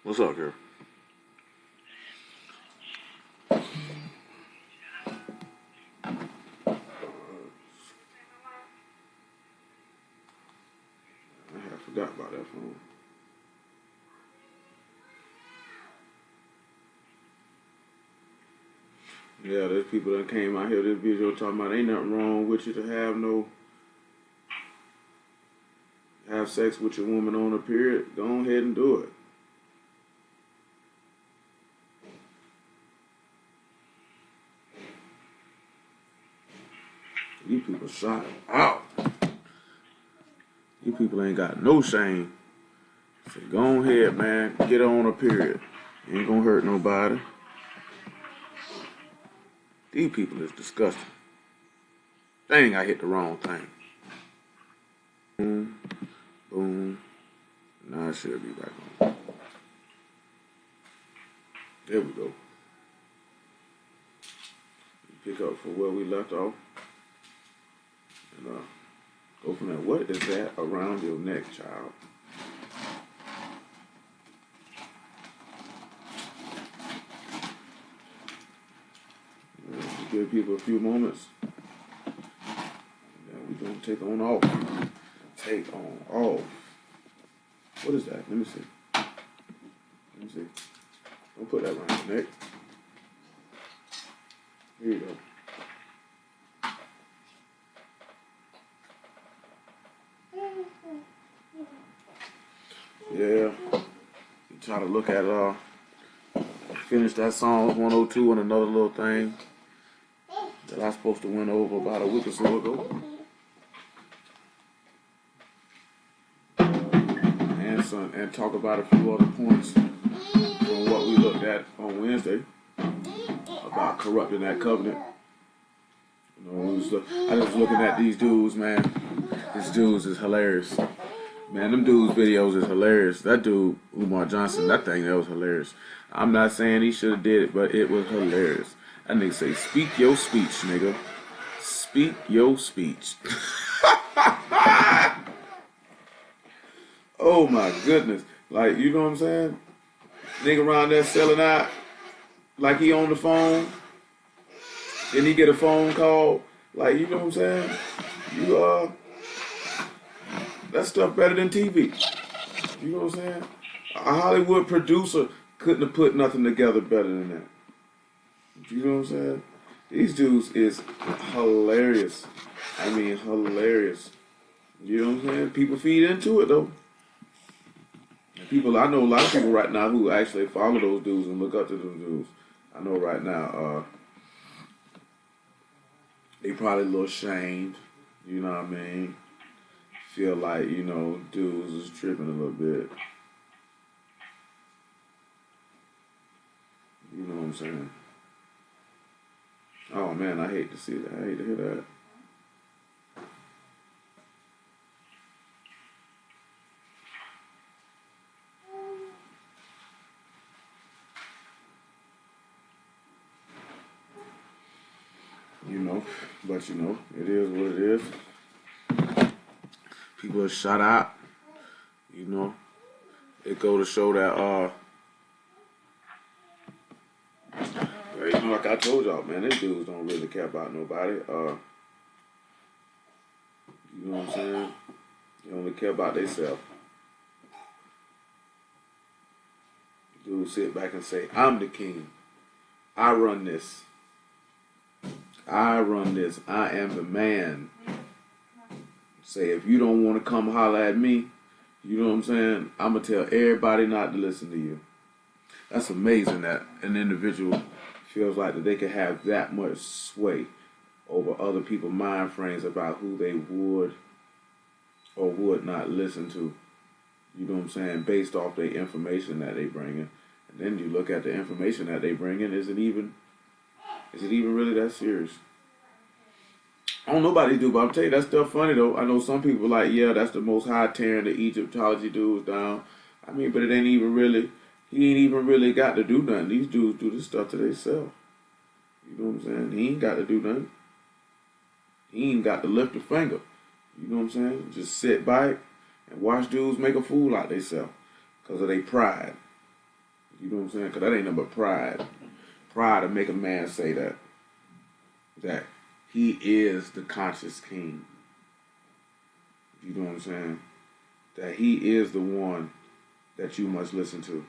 What's up, girl? I forgot about that phone. Yeah, there's people that came out here this video talking about ain't nothing wrong with you to have sex with your woman on a period. Go ahead and do it. These people shot out. These people ain't got no shame. So go ahead, man. Get on a period. Ain't gonna hurt nobody. These people is disgusting. Dang, I hit the wrong thing. Boom. Boom. Now I should be back on. There we go. Pick up for where we left off. And go from there. What is that around your neck, child? Give people a few moments. And then we're going to take on off. Take on off. What is that? Let me see. Let me see. Don't put that around your neck. Here you go. Yeah. You try to look at finish that song 102 and another little thing that I was supposed to win over about a week or so ago. And talk about a few other points from what we looked at on Wednesday about corrupting that covenant. You know, I was looking at these dudes, man. These dudes is hilarious. Man, them dudes' videos is hilarious. That dude, Umar Johnson, that was hilarious. I'm not saying he should have did it, but it was hilarious. That nigga say, speak your speech, nigga. Speak your speech. Oh my goodness. Like, you know what I'm saying? Nigga around there selling out like he on the phone. Then he get a phone call. Like, you know what I'm saying? That stuff better than TV. You know what I'm saying? A Hollywood producer couldn't have put nothing together better than that. You know what I'm saying? These dudes is hilarious. I mean, hilarious. You know what I'm saying? People feed into it, though. I know a lot of people right now who actually follow those dudes and look up to those dudes. I know right now, they probably a little ashamed, you know what I mean? Feel like, you know, dudes is tripping a little bit. You know what I'm saying? Oh man, I hate to see that. I hate to hear that. But you know, it is what it is. People are shut out. You know, it go to show that you know, like I told y'all, man, these dudes don't really care about nobody. You know what I'm saying? They only care about themselves. Dudes sit back and say, I'm the king. I run this. I run this. I am the man. Say, if you don't want to come holler at me, you know what I'm saying? I'm going to tell everybody not to listen to you. That's amazing that an individual feels like that they can have that much sway over other people's mind frames about who they would or would not listen to. You know what I'm saying? Based off the information that they bring in. And then you look at the information that they bring in, is it even really that serious? I don't know about these dudes, but I'm telling you, that stuff funny though. I know some people are like, yeah, that's the most high tearing the Egyptology dudes down. I mean, but he ain't even really got to do nothing. These dudes do this stuff to themselves. You know what I'm saying? He ain't got to do nothing. He ain't got to lift a finger. You know what I'm saying? Just sit back and watch dudes make a fool out themselves. because of their pride. You know what I'm saying? Because that ain't nothing but pride. Pride to make a man say that he is the conscious king. You know what I'm saying? That he is the one that you must listen to.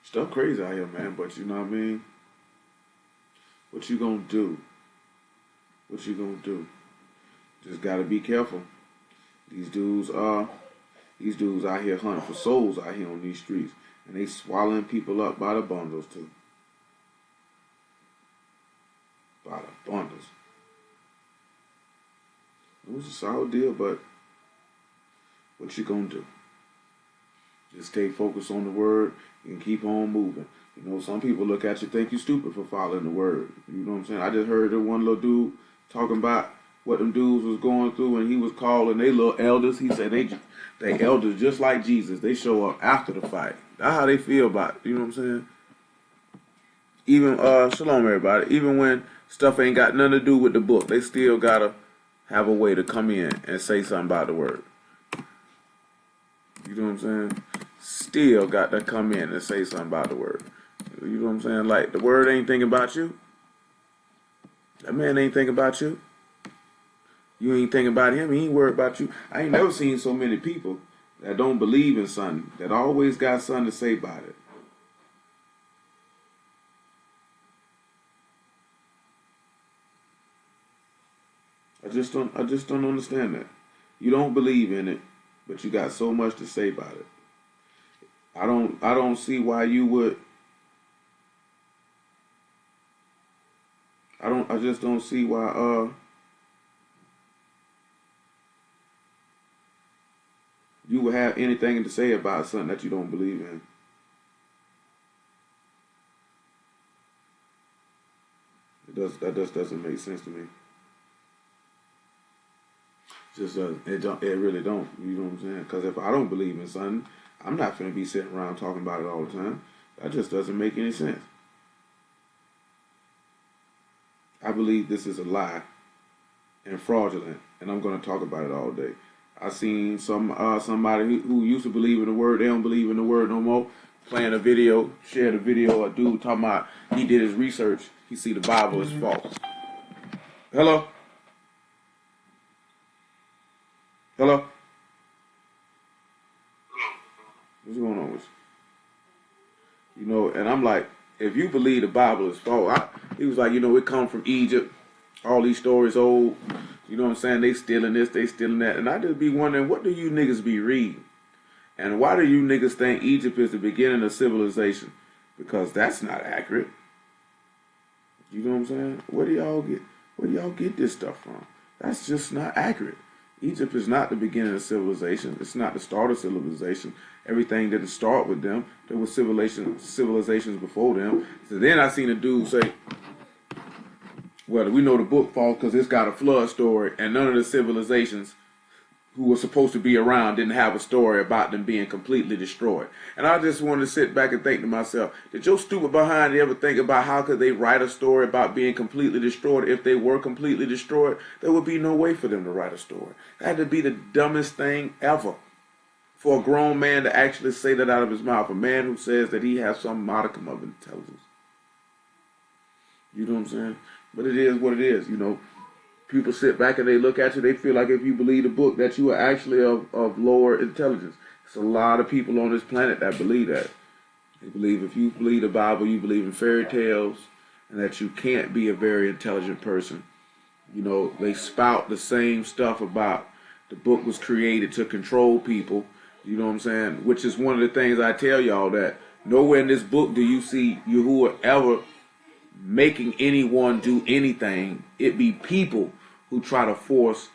Stuff crazy out here, man, but you know what I mean? What you gonna do? What you gonna do? Just gotta be careful. These dudes out here hunting for souls out here on these streets. And they swallowing people up by the bundles too. By the bundles. It was a solid deal, but what you gonna do? Just stay focused on the word and keep on moving. You know, some people look at you think you stupid for following the word. You know what I'm saying? I just heard that one little dude talking about what them dudes was going through, and he was calling they little elders. He said they elders just like Jesus. They show up after the fight. That's how they feel about it. You know what I'm saying? Even shalom everybody. Even when stuff ain't got nothing to do with the book, they still gotta have a way to come in and say something about the word. You know what I'm saying? Still got to come in and say something about the word. You know what I'm saying? Like, the word ain't thinking about you. That man ain't thinking about you. You ain't thinking about him. He ain't worried about you. I ain't never seen so many people that don't believe in something, that always got something to say about it. I just don't understand that. You don't believe in it, but you got so much to say about it. I don't see why you would. I just don't see why you would have anything to say about something that you don't believe in. That just doesn't make sense to me. It really don't. You know what I'm saying? Because if I don't believe in something, I'm not going to be sitting around talking about it all the time. That just doesn't make any sense. I believe this is a lie and fraudulent, and I'm going to talk about it all day. I seen somebody who used to believe in the word. They don't believe in the word no more. Playing a video, shared a video. A dude talking about he did his research. He see the Bible is false. Hello. Hello? What's going on with you? You know, and I'm like, if you believe the Bible is false, he was like, you know, it come from Egypt, all these stories old, you know what I'm saying, they stealing this, they stealing that, and I just be wondering, what do you niggas be reading? And why do you niggas think Egypt is the beginning of civilization? Because that's not accurate. You know what I'm saying? Where do y'all get this stuff from? That's just not accurate. Egypt is not the beginning of civilization. It's not the start of civilization. Everything didn't start with them. There were civilizations before them. So then I seen a dude say, well, we know the book false because it's got a flood story, and none of the civilizations who were supposed to be around didn't have a story about them being completely destroyed. And I just wanted to sit back and think to myself, did your stupid behind ever think about how could they write a story about being completely destroyed? If they were completely destroyed, there would be no way for them to write a story. That had to be the dumbest thing ever for a grown man to actually say that out of his mouth. A man who says that he has some modicum of intelligence. You know what I'm saying? But it is what it is, you know. People sit back and they look at you, they feel like if you believe the book that you are actually of lower intelligence. There's a lot of people on this planet that believe that. They believe if you believe the Bible, you believe in fairy tales, and that you can't be a very intelligent person. You know, they spout the same stuff about the book was created to control people, you know what I'm saying? Which is one of the things I tell y'all, that nowhere in this book do you see Yahuwah ever making anyone do anything. It be people who try to force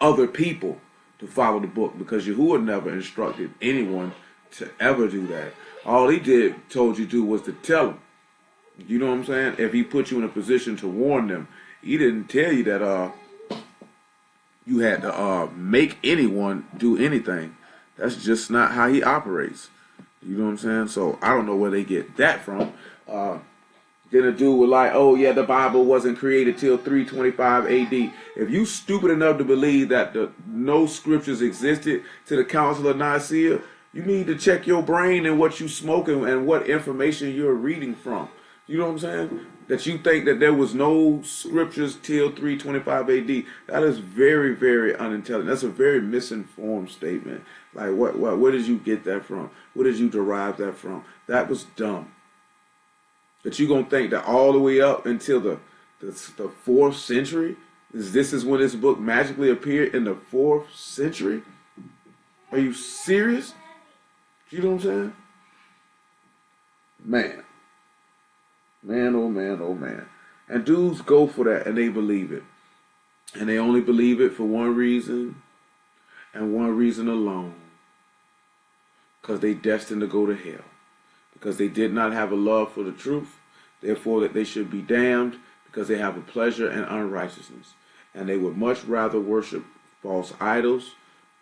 other people to follow the book, because Yahuwah never instructed anyone to ever do that. All he told you to do was to tell them. You know what I'm saying? If he put you in a position to warn them, he didn't tell you that you had to make anyone do anything. That's just not how he operates. You know what I'm saying? So I don't know where they get that from. Then a dude was like, oh yeah, the Bible wasn't created till 325 AD. If you stupid enough to believe that no scriptures existed to the Council of Nicaea, you need to check your brain and what you smoking and what information you're reading from. You know what I'm saying? That you think that there was no scriptures till 325 AD. That is very, very unintelligent. That's a very misinformed statement. Like, where did you get that from? Where did you derive that from? That was dumb. That you're going to think that all the way up until the 4th century, this is when this book magically appeared in the 4th century? Are you serious? You know what I'm saying? Man. Man, oh man, oh man. And dudes go for that and they believe it. And they only believe it for one reason and one reason alone. Because they destined to go to hell. Because they did not have a love for the truth, therefore that they should be damned, because they have a pleasure in unrighteousness. And they would much rather worship false idols,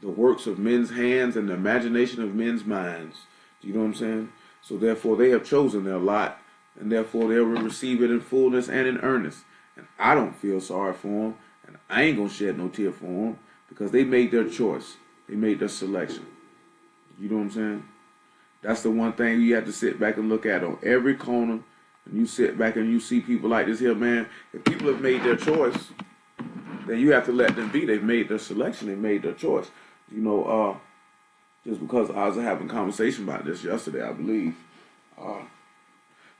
the works of men's hands, and the imagination of men's minds. Do you know what I'm saying? So therefore they have chosen their lot, and therefore they will receive it in fullness and in earnest. And I don't feel sorry for them, and I ain't going to shed no tear for them, because they made their choice. They made their selection. You know what I'm saying? That's the one thing you have to sit back and look at on every corner. And you sit back and you see people like this here, man. If people have made their choice, then you have to let them be. They've made their selection. They made their choice. You know, just because I was having a conversation about this yesterday, I believe.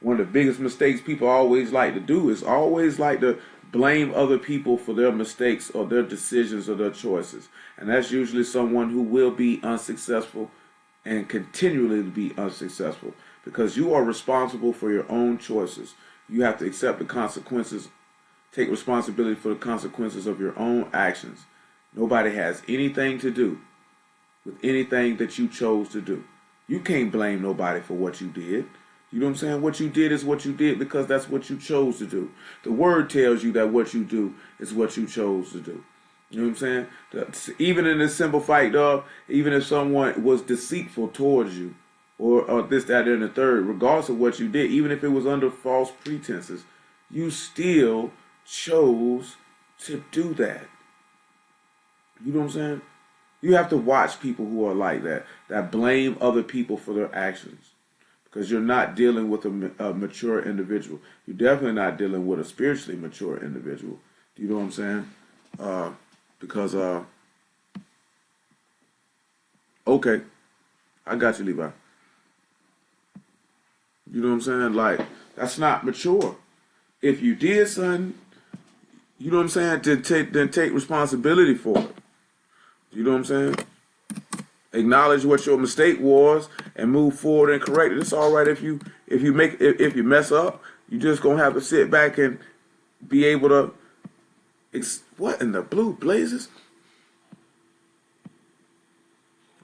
One of the biggest mistakes people always like to do is always like to blame other people for their mistakes or their decisions or their choices. And that's usually someone who will be unsuccessful and continually be unsuccessful, because you are responsible for your own choices. You have to accept the consequences, take responsibility for the consequences of your own actions. Nobody has anything to do with anything that you chose to do. You can't blame nobody for what you did. You know what I'm saying? What you did is what you did because that's what you chose to do. The word tells you that what you do is what you chose to do. You know what I'm saying? Even in this simple fight, dog, even if someone was deceitful towards you, or this, that, and the third, regardless of what you did, even if it was under false pretenses, you still chose to do that. You know what I'm saying? You have to watch people who are like that blame other people for their actions. Because you're not dealing with a mature individual. You're definitely not dealing with a spiritually mature individual. Do you know what I'm saying? Because, okay, I got you, Levi. You know what I'm saying? Like, that's not mature. If you did something, you know what I'm saying, then take responsibility for it. You know what I'm saying? Acknowledge what your mistake was and move forward and correct it. It's all right if you mess up. You just gonna have to sit back and be able to. What in the blue blazes?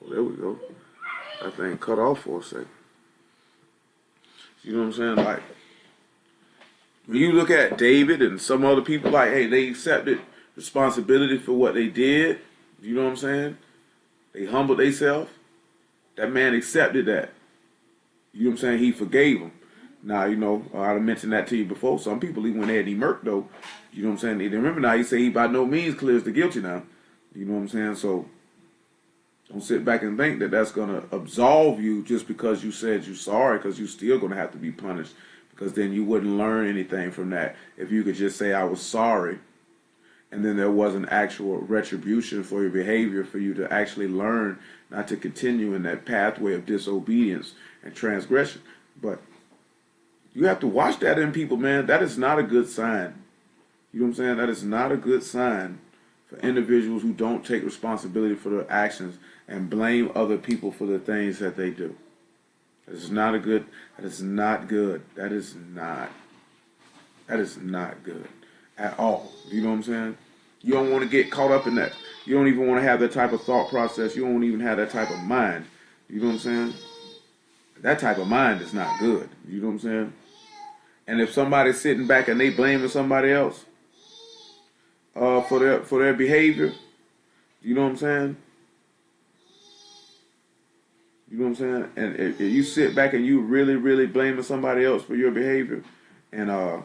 Oh, there we go. That thing cut off for a second. You know what I'm saying? Like, when you look at David and some other people, like, hey, they accepted responsibility for what they did. You know what I'm saying? They humbled themselves. That man accepted that. You know what I'm saying? He forgave him. Now, you know, I mentioned that to you before. Some people, even when they had him murked, though, you know what I'm saying? Remember now, he say he by no means clears the guilty now. You know what I'm saying? So, don't sit back and think that that's going to absolve you just because you said you're sorry, because you're still going to have to be punished. Because then you wouldn't learn anything from that if you could just say, I was sorry, and then there was an actual retribution for your behavior for you to actually learn not to continue in that pathway of disobedience and transgression. But you have to watch that in people, man. That is not a good sign. You know what I'm saying? That is not a good sign for individuals who don't take responsibility for their actions and blame other people for the things that they do. That is not a good, that is not good. That is not good at all. You know what I'm saying? You don't want to get caught up in that. You don't even want to have that type of thought process. You don't even have that type of mind. You know what I'm saying? That type of mind is not good. You know what I'm saying? And if somebody's sitting back and they blaming somebody else for their behavior, you know what I'm saying? You know what I'm saying? And if you sit back and you really, really blaming somebody else for your behavior, And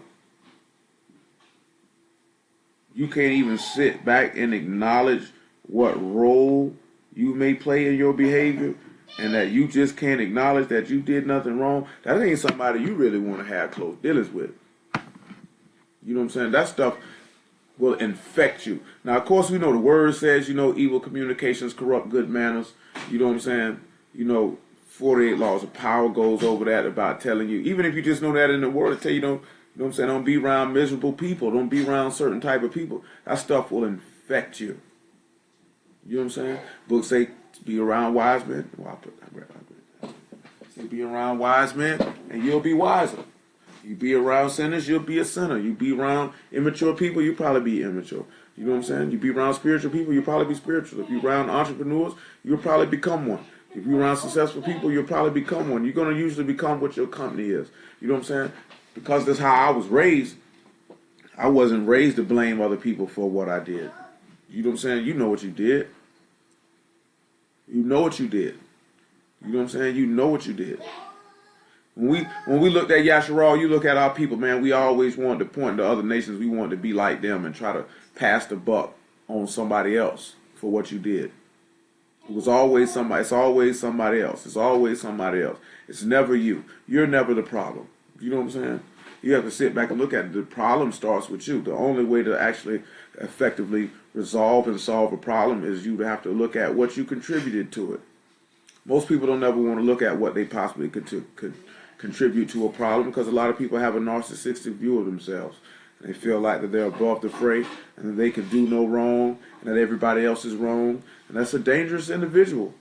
you can't even sit back and acknowledge what role you may play in your behavior, and that you just can't acknowledge that you did nothing wrong, that ain't somebody you really want to have close dealings with. You know what I'm saying? That stuff will infect you. Now, of course, we know the word says, evil communications corrupt good manners. You know what I'm saying? 48 laws of power goes over that about telling you, even if you just know that in the word, to tell you, you know what I'm saying, don't be around miserable people. Don't be around certain type of people. That stuff will infect you. You know what I'm saying? Books say be around wise men. Well, say be around wise men and you'll be wiser. You be around sinners, you'll be a sinner. You be around immature people, you'll probably be immature. You know what I'm saying? You be around spiritual people, you'll probably be spiritual. If you're around entrepreneurs, you'll probably become one. If you're around successful people, you'll probably become one. You're going to usually become what your company is. You know what I'm saying? Because that's how I was raised. I wasn't raised to blame other people for what I did. You know what I'm saying? You know what you did. You know what you did. You know what I'm saying? You know what you did. When we looked at Yasharal, you look at our people, man, we always wanted to point to other nations. We wanted to be like them and try to pass the buck on somebody else for what you did. It was always somebody. It's always somebody else. It's always somebody else. It's never you. You're never the problem. You know what I'm saying? You have to sit back and look at it. The problem starts with you. The only way to actually effectively resolve and solve a problem is you to have to look at what you contributed to it. Most people don't ever want to look at what they possibly could contribute to a problem, because a lot of people have a narcissistic view of themselves. They feel like that they're above the fray and that they can do no wrong and that everybody else is wrong. And that's a dangerous individual.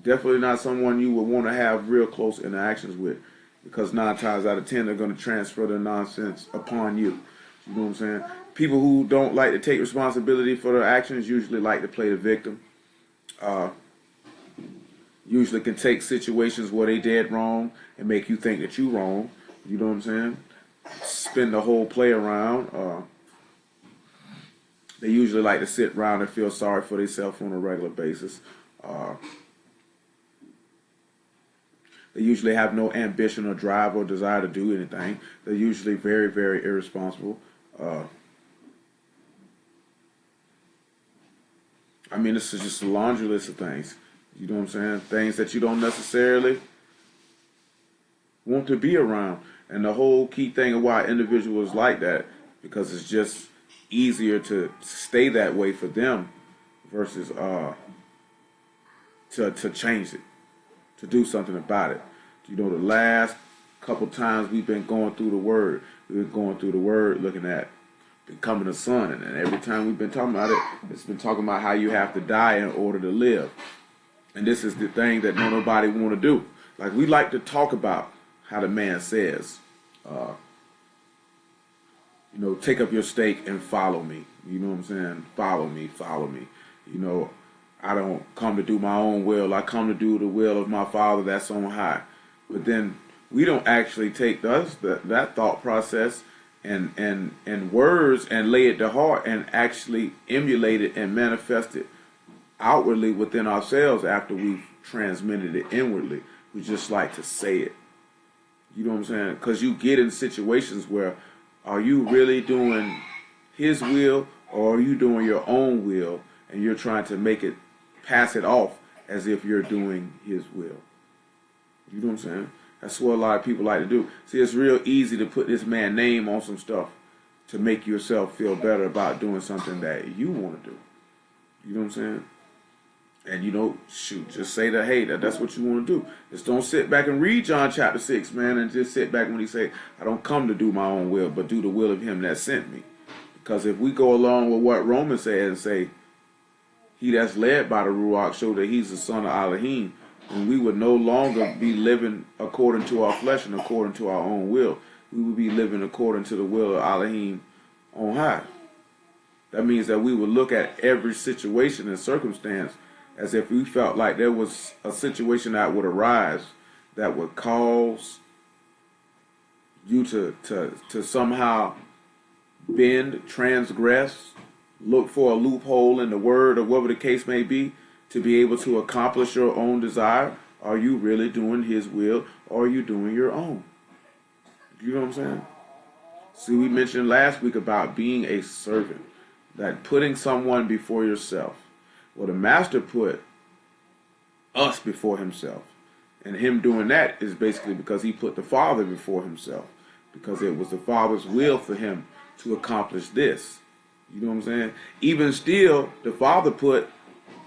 Definitely not someone you would want to have real close interactions with, because 9 times out of 10 they're going to transfer their nonsense upon you. You know what I'm saying? People who don't like to take responsibility for their actions usually like to play the victim. Usually can take situations where they did wrong and make you think that you wrong. You know what I'm saying? Spin the whole play around. They usually like to sit around and feel sorry for themselves on a regular basis. They usually have no ambition or drive or desire to do anything. They're usually very, very irresponsible. This is just a laundry list of things. You know what I'm saying? Things that you don't necessarily want to be around. And the whole key thing of why individuals like that, because it's just easier to stay that way for them versus to change it, to do something about it. The last couple times we've been going through the Word, looking at becoming a son, and every time we've been talking about it, it's been talking about how you have to die in order to live. And this is the thing that nobody want to do. Like, we like to talk about how the man says, take up your stake and follow me. You know what I'm saying? Follow me, follow me. I don't come to do my own will. I come to do the will of my Father that's on high. But then we don't actually take that thought process and words and lay it to heart and actually emulate it and manifest it outwardly within ourselves after we've transmitted it inwardly. We just like to say it. You know what I'm saying? Because you get in situations where, are you really doing His will, or are you doing your own will, and you're trying to pass it off as if you're doing His will? You know what I'm saying? That's what a lot of people like to do. See, it's real easy to put this man's name on some stuff to make yourself feel better about doing something that you want to do. You know what I'm saying? And just say that, hey, that's what you want to do. Just don't sit back and read John chapter 6, man, and just sit back when he say, I don't come to do my own will, but do the will of Him that sent me. Because if we go along with what Romans said and say, he that's led by the Ruach show that he's the son of Elohim, and we would no longer be living according to our flesh and according to our own will. We would be living according to the will of Elohim on high. That means that we would look at every situation and circumstance as if we felt like there was a situation that would arise that would cause you to somehow bend, transgress, look for a loophole in the word or whatever the case may be to be able to accomplish your own desire. Are you really doing His will, or are you doing your own? You know what I'm saying? See, we mentioned last week about being a servant, that putting someone before yourself. Well, the master put us before himself. And him doing that is basically because he put the Father before himself. Because it was the Father's will for him to accomplish this. You know what I'm saying? Even still, the Father put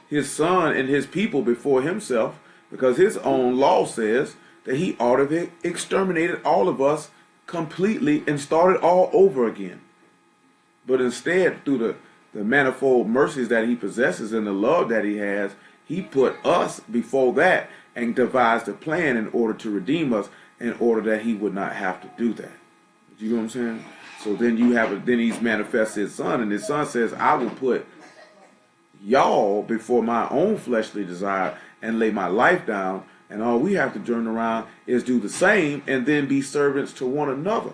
his Son and his people before himself because his own law says that he ought to have exterminated all of us completely and started all over again. But instead, through the manifold mercies that he possesses and the love that he has, he put us before that and devised a plan in order to redeem us in order that he would not have to do that. You know what I'm saying? So then then he's manifested his Son, and his Son says, I will put y'all before my own fleshly desire and lay my life down, and all we have to turn around is do the same and then be servants to one another.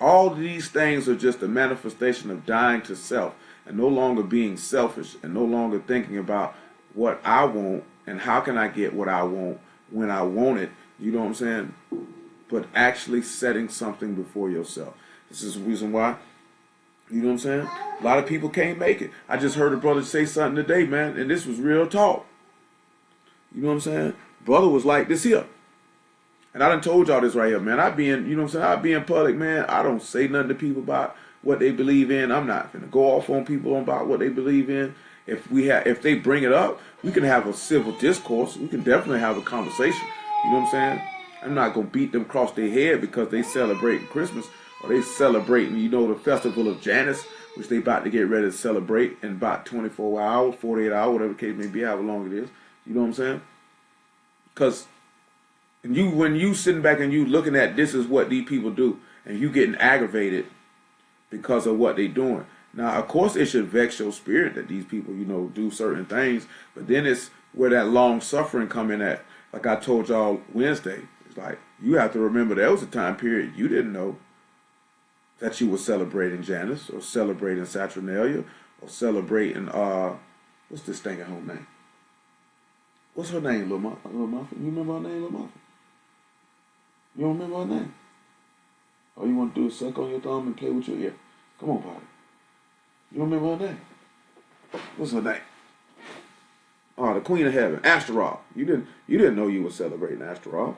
All of these things are just a manifestation of dying to self and no longer being selfish and no longer thinking about what I want and how can I get what I want when I want it. You know what I'm saying? But actually setting something before yourself. This is the reason why, you know what I'm saying? A lot of people can't make it. I just heard a brother say something today, man, and this was real talk. You know what I'm saying? Brother was like this here. And I done told y'all this right here, man. I be in, you know what I'm saying? I be in public, man. I don't say nothing to people about what they believe in. I'm not gonna go off on people about what they believe in. If they bring it up, we can have a civil discourse. We can definitely have a conversation. You know what I'm saying? I'm not gonna beat them across their head because they celebrating Christmas or they celebrating, you know, the festival of Janus, which they about to get ready to celebrate in about 24 hours, 48 hours, whatever the case may be, however long it is. You know what I'm saying? Because when you sitting back and you looking at this is what these people do, and you getting aggravated because of what they doing. Now, of course, it should vex your spirit that these people, you know, do certain things, but then it's where that long suffering come in at. Like I told y'all Wednesday, it's like you have to remember there was a time period you didn't know that you were celebrating Janus or celebrating Saturnalia or celebrating what's this thing at home name? What's her name, Lil Muffin? You remember her name, Lil Muffin? You don't remember her name? All you want to do is suck on your thumb and play with your ear. Come on, buddy. You don't remember her name? What's her name? Oh, the Queen of Heaven, Astaroth. You didn't know you were celebrating Astaroth.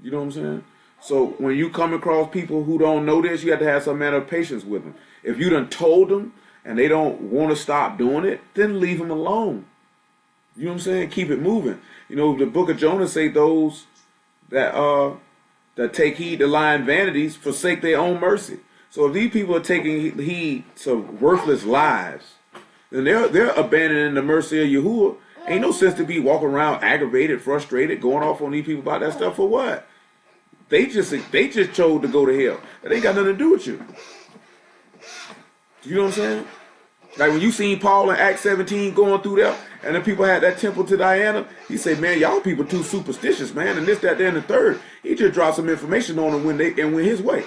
You know what I'm saying? So when you come across people who don't know this, you have to have some manner of patience with them. If you done told them and they don't want to stop doing it, then leave them alone. You know what I'm saying? Keep it moving. You know, the book of Jonah say those that take heed to lying vanities forsake their own mercy. So if these people are taking heed to worthless lies, then they're abandoning the mercy of Yahuwah. Ain't no sense to be walking around aggravated, frustrated, going off on these people about that stuff for what? They just chose to go to hell. That ain't got nothing to do with you. You know what I'm saying? Like when you seen Paul in Acts 17 going through there, and the people had that temple to Diana, he said, man, y'all people too superstitious, man, and this, that, that, and the third. He just dropped some information on them when they went his way.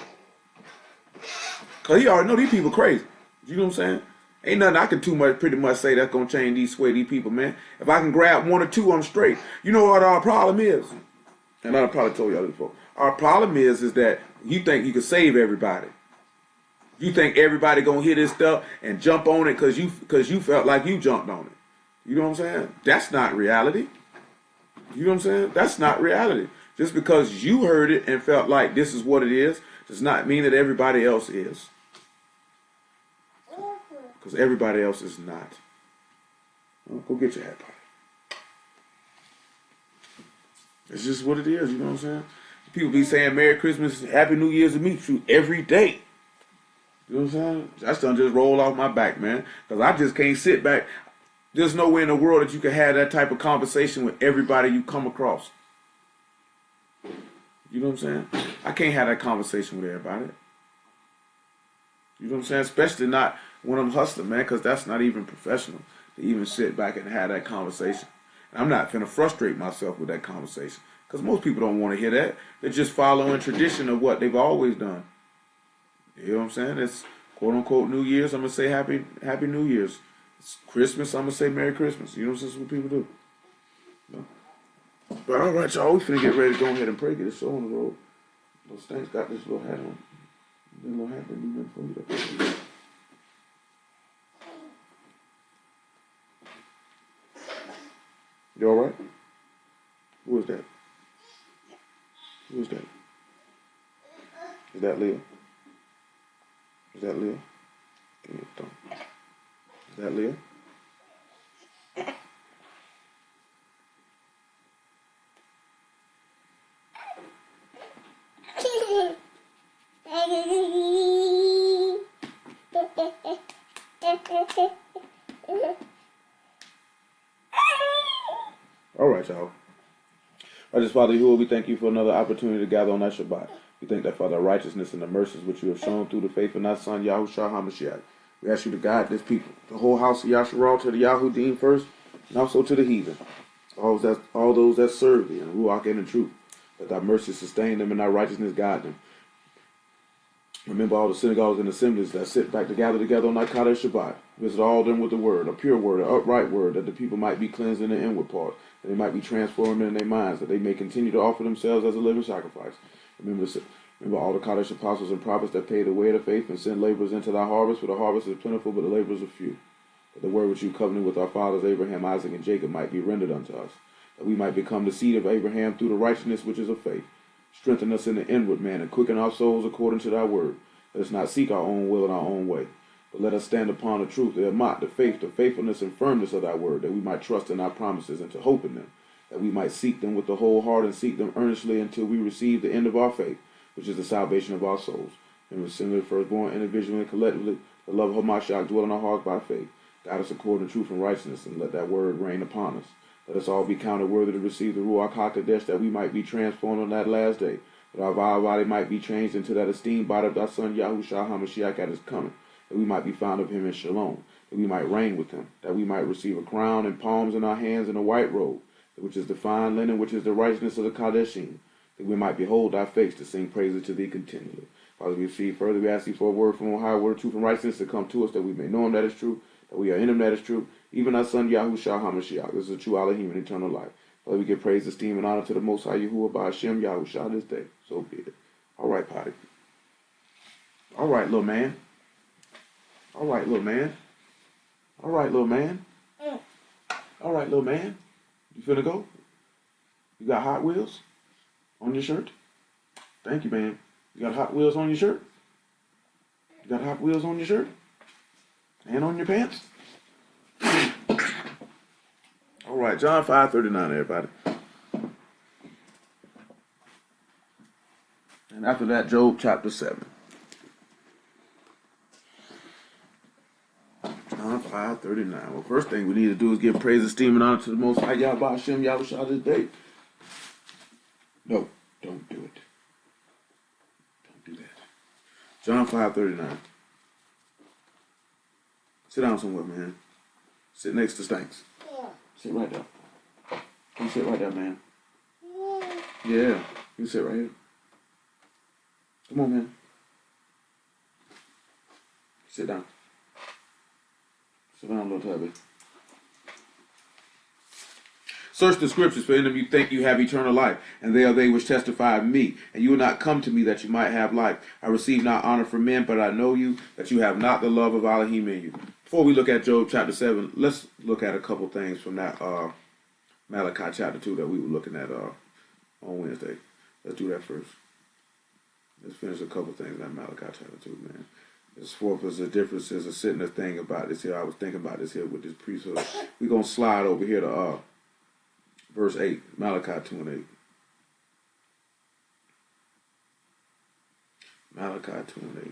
Because he already know these people crazy. You know what I'm saying? Ain't nothing I can pretty much say that's going to change these people, man. If I can grab one or two, I'm straight. You know what our problem is? And I probably told y'all this before. Our problem is that you think you can save everybody. You think everybody going to hear this stuff and jump on it because you felt like you jumped on it. You know what I'm saying? That's not reality. You know what I'm saying? That's not reality. Just because you heard it and felt like this is what it is does not mean that everybody else is. Because everybody else is not. Well, go get your hat party. It's just what it is, you know what I'm saying? People be saying Merry Christmas, Happy New Year's to me every day. You know what I'm saying? That's done just roll off my back, man. Because I just can't sit back. There's no way in the world that you can have that type of conversation with everybody you come across. You know what I'm saying? I can't have that conversation with everybody. You know what I'm saying? Especially not when I'm hustling, man, because that's not even professional to even sit back and have that conversation. And I'm not finna frustrate myself with that conversation because most people don't want to hear that. They're just following tradition of what they've always done. You know what I'm saying? It's quote-unquote New Year's. I'm going to say Happy New Year's. It's Christmas. I'm going to say Merry Christmas. You know what I'm saying? That's what people do. No. But all right, y'all. We finna get ready to go ahead and pray. Get this show on the road. Those things got this little hat on. The little hat that you for you. You all right? Who is that? Who is that? Is that Leah? Is that Leah? Give me a thumb. Is that Leah? All right, y'all. Righteous Father Yahuwah, we thank you for another opportunity to gather on that Shabbat. We thank that for the righteousness and the mercies which you have shown through the faith in our Son, Yahushua HaMashiach. We ask you to guide this people, the whole house of Yasharal, to the Yahudim first, and also to the heathen, all those that serve thee, in Ruach and in truth. Let thy mercy sustain them and thy righteousness guide them. Remember all the synagogues and assemblies that sit back to gather together on that Kadesh Shabbat. Visit all of them with the word, a pure word, an upright word, that the people might be cleansed in the inward part, that they might be transformed in their minds, that they may continue to offer themselves as a living sacrifice. Remember all the Kadesh apostles and prophets that paid the way of faith and sent laborers into thy harvest, for the harvest is plentiful, but the laborers are few. That the word which you covenanted with our fathers Abraham, Isaac, and Jacob might be rendered unto us, that we might become the seed of Abraham through the righteousness which is of faith. Strengthen us in the inward man, and quicken our souls according to thy word. Let us not seek our own will in our own way, but let us stand upon the truth, the amat, the faith, the faithfulness and firmness of thy word, that we might trust in our promises and to hope in them, that we might seek them with the whole heart and seek them earnestly until we receive the end of our faith, which is the salvation of our souls. And we send the firstborn individually and collectively, the love of Hamashiach dwell in our hearts by faith. Guide us according to truth and righteousness, and let that word reign upon us. Let us all be counted worthy to receive the Ruach HaKodesh, that we might be transformed on that last day, that our vile body might be changed into that esteemed body of thy Son, Yahushua HaMashiach, at his coming, that we might be found of him in shalom, that we might reign with him, that we might receive a crown and palms in our hands and a white robe, which is the fine linen, which is the righteousness of the Kadeshim, that we might behold thy face to sing praises to thee continually. Father, we receive further, we ask thee for a word from on high, word of truth and righteousness to come to us, that we may know him that is true, that we are in him that is true, even our Son Yahushua HaMashiach. This is a true Elohim and eternal life. Father, we give praise, esteem, and honor to the Most High Yahuwah by Hashem Yahushua this day. So be it. All right, Potty. All right, little man. All right, little man. All right, little man. All right, little man. You finna go? You got Hot Wheels on your shirt? Thank you, man. You got Hot Wheels on your shirt? You got Hot Wheels on your shirt? And on your pants? All right, John 5:39, everybody. And after that, Job chapter 7. John 5:39. Well, first thing we need to do is give praise, esteem, and honor to the Most High Yahweh Hashem Yahushua this day. No, don't do it. Don't do that. John 5:39. Sit down somewhere, man. Sit next to Stanks. Sit right there. You sit right there, man. Yeah, you sit right here. Come on, man. Sit down. Sit down, little tabby. Search the scriptures, for in them you think you have eternal life, and they are they which testify of me. And you will not come to me that you might have life. I receive not honor from men, but I know you, that you have not the love of Elohim in you. Before we look at Job chapter 7, let's look at a couple things from that Malachi chapter 2 that we were looking at on Wednesday. Let's do that first. Let's finish a couple things in that Malachi chapter 2, man. As far as the differences of sitting a thing about this here, I was thinking about this here with this priesthood. We're going to slide over here to verse 8, Malachi 2 and 8. Malachi 2 and 8.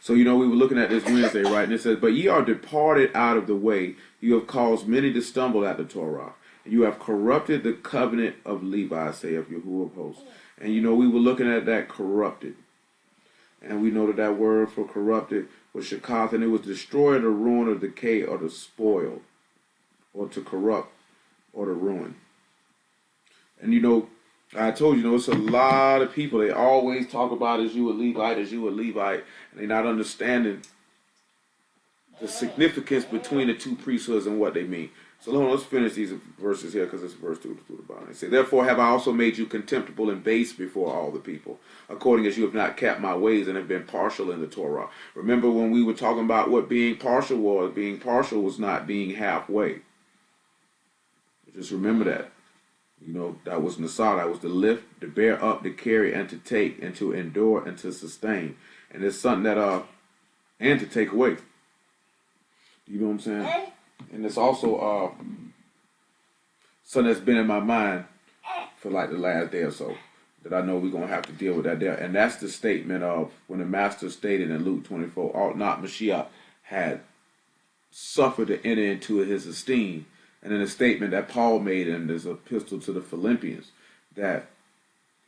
So, we were looking at this Wednesday, right? And it says, but ye are departed out of the way. You have caused many to stumble at the Torah. And you have corrupted the covenant of Levi, saith Yahuwah of hosts. And, we were looking at that corrupted. And we know that word for corrupted was shakath, and it was destroy, to ruin, or decay, or to spoil, or to corrupt, or to ruin. And I told you, it's a lot of people, they always talk about as you a Levite, and they're not understanding the significance between the two priesthoods and what they mean. So let's finish these verses here because it's verse 2 to the bottom. It says, therefore have I also made you contemptible and base before all the people, according as you have not kept my ways and have been partial in the Torah. Remember when we were talking about what being partial was? Being partial was not being halfway. Just remember that. That was Nasar. That was to lift, to bear up, to carry, and to take, and to endure, and to sustain. And it's something that, and to take away. You know what I'm saying? And it's also something that's been in my mind for like the last day or so that I know we're going to have to deal with that there. And that's the statement of when the master stated in Luke 24, ought not Mashiach had suffered to enter into his esteem. And then a statement that Paul made in his epistle to the Philippians that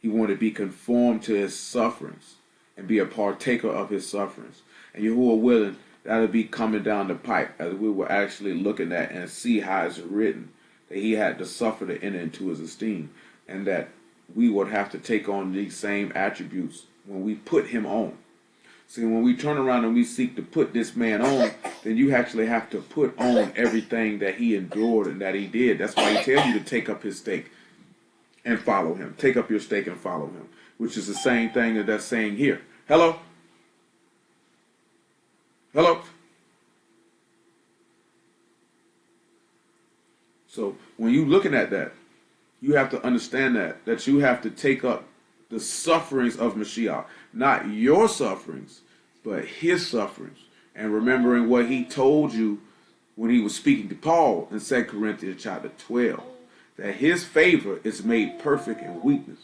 he wanted to be conformed to his sufferings and be a partaker of his sufferings. And you who are willing, that'll be coming down the pipe as we were actually looking at and see how it's written that he had to suffer to enter into his esteem, and that we would have to take on these same attributes when we put him on. See, when we turn around and we seek to put this man on, then you actually have to put on everything that he endured and that he did. That's why he tells you to take up his stake and follow him. Take up your stake and follow him, which is the same thing that that's saying here. Hello? Hello? So when you're looking at that, you have to understand that you have to take up the sufferings of Mashiach, not your sufferings, but his sufferings. And remembering what he told you when he was speaking to Paul in 2 Corinthians chapter 12, that his favor is made perfect in weakness,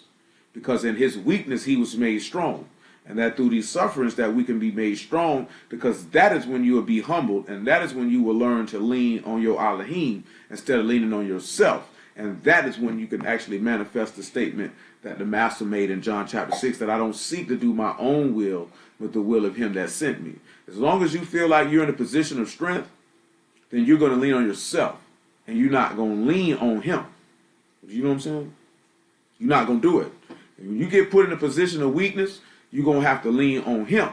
because in his weakness he was made strong. And that through these sufferings that we can be made strong, because that is when you will be humbled, and that is when you will learn to lean on your Elohim instead of leaning on yourself. And that is when you can actually manifest the statement that the Master made in John chapter 6, that I don't seek to do my own will, but the will of him that sent me. As long as you feel like you're in a position of strength, then you're going to lean on yourself, and you're not going to lean on him. You know what I'm saying? You're not going to do it. And when you get put in a position of weakness, you're going to have to lean on him.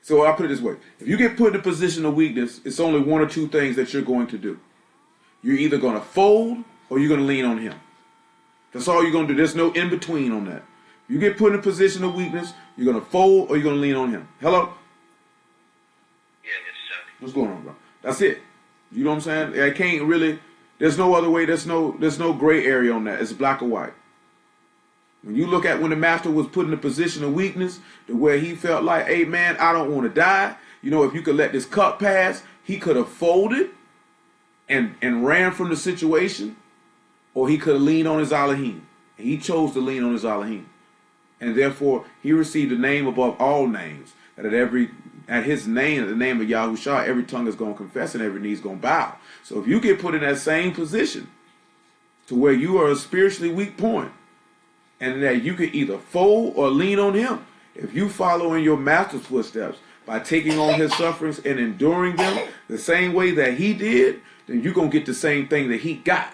So I'll put it this way. If you get put in a position of weakness, it's only one or two things that you're going to do. You're either going to fold or you're going to lean on him. That's all you're going to do. There's no in-between on that. If you get put in a position of weakness, you're going to fold or you're going to lean on him. Hello? Yeah, yes, sir. What's going on, bro? That's it. You know what I'm saying? I can't really, there's no other way. There's no gray area on that. It's black or white. When you look at when the Master was put in a position of weakness to where he felt like, hey, man, I don't want to die. If you could let this cup pass, he could have folded and ran from the situation, or he could have leaned on his Elohim. And he chose to lean on his Elohim. And therefore, he received a name above all names. That at his name, at the name of Yahushua, every tongue is going to confess and every knee is going to bow. So if you get put in that same position to where you are a spiritually weak point, and that you can either fold or lean on him. If you follow in your master's footsteps by taking on his sufferings and enduring them the same way that he did, then you're going to get the same thing that he got.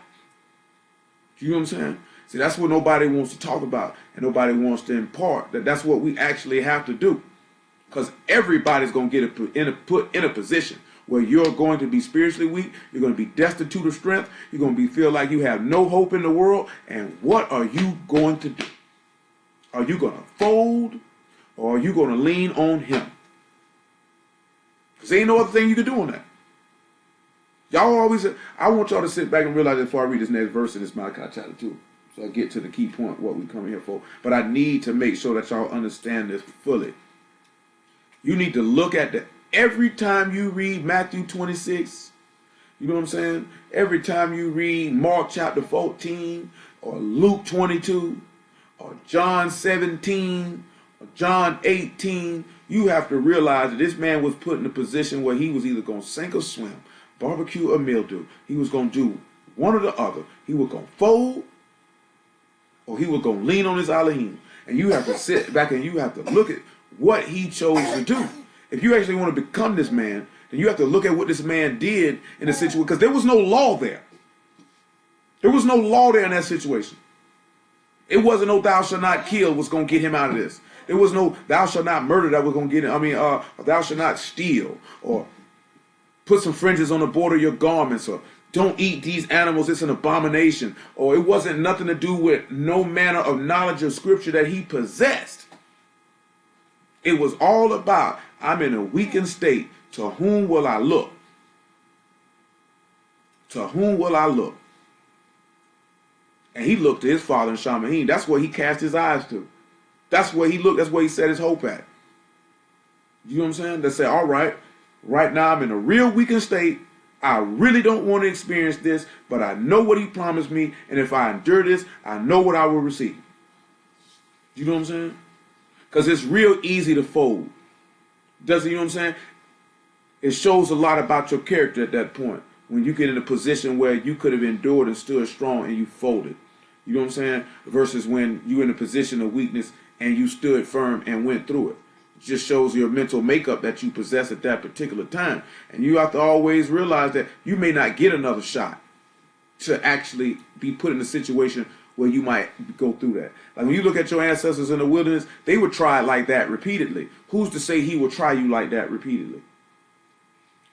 You know what I'm saying? See, that's what nobody wants to talk about and nobody wants to impart. That's what we actually have to do. Because everybody's going to get put in a position where you're going to be spiritually weak, you're going to be destitute of strength, you're going to feel like you have no hope in the world, and what are you going to do? Are you going to fold, or are you going to lean on him? Because there ain't no other thing you can do on that. I want y'all to sit back and realize that before I read this next verse in this Malachi chapter 2, so I get to the key point, what we come here for. But I need to make sure that y'all understand this fully. You need to look at every time you read Matthew 26, you know what I'm saying? Every time you read Mark chapter 14, or Luke 22, or John 17, or John 18, you have to realize that this man was put in a position where he was either going to sink or swim, barbecue or mildew. He was going to do one or the other. He was going to fold, or he was going to lean on his Elohim. And you have to sit back and you have to look at what he chose to do. If you actually want to become this man, then you have to look at what this man did in the situation, because there was no law there. There was no law there in that situation. It wasn't no thou shalt not kill was going to get him out of this. There was no thou shalt not murder that was going to get him. Thou shalt not steal, or put some fringes on the border of your garments, or Don't eat these animals, it's an abomination. Or it wasn't nothing to do with no manner of knowledge of scripture that he possessed. It was all about, I'm in a weakened state. To whom will I look? To whom will I look? And he looked to his father in Shamahin. That's where he cast his eyes to. That's where he looked. That's where he set his hope at. You know what I'm saying? They say, all right now I'm in a real weakened state. I really don't want to experience this, but I know what he promised me. And if I endure this, I know what I will receive. You know what I'm saying? Because it's real easy to fold. Does it, you know what I'm saying? It shows a lot about your character at that point. When you get in a position where you could have endured and stood strong and you folded. You know what I'm saying? Versus when you're in a position of weakness and you stood firm and went through it. It just shows your mental makeup that you possess at that particular time. And you have to always realize that you may not get another shot to actually be put in a situation where you might go through that. Like when you look at your ancestors in the wilderness, they were tried like that repeatedly. Who's to say he will try you like that repeatedly?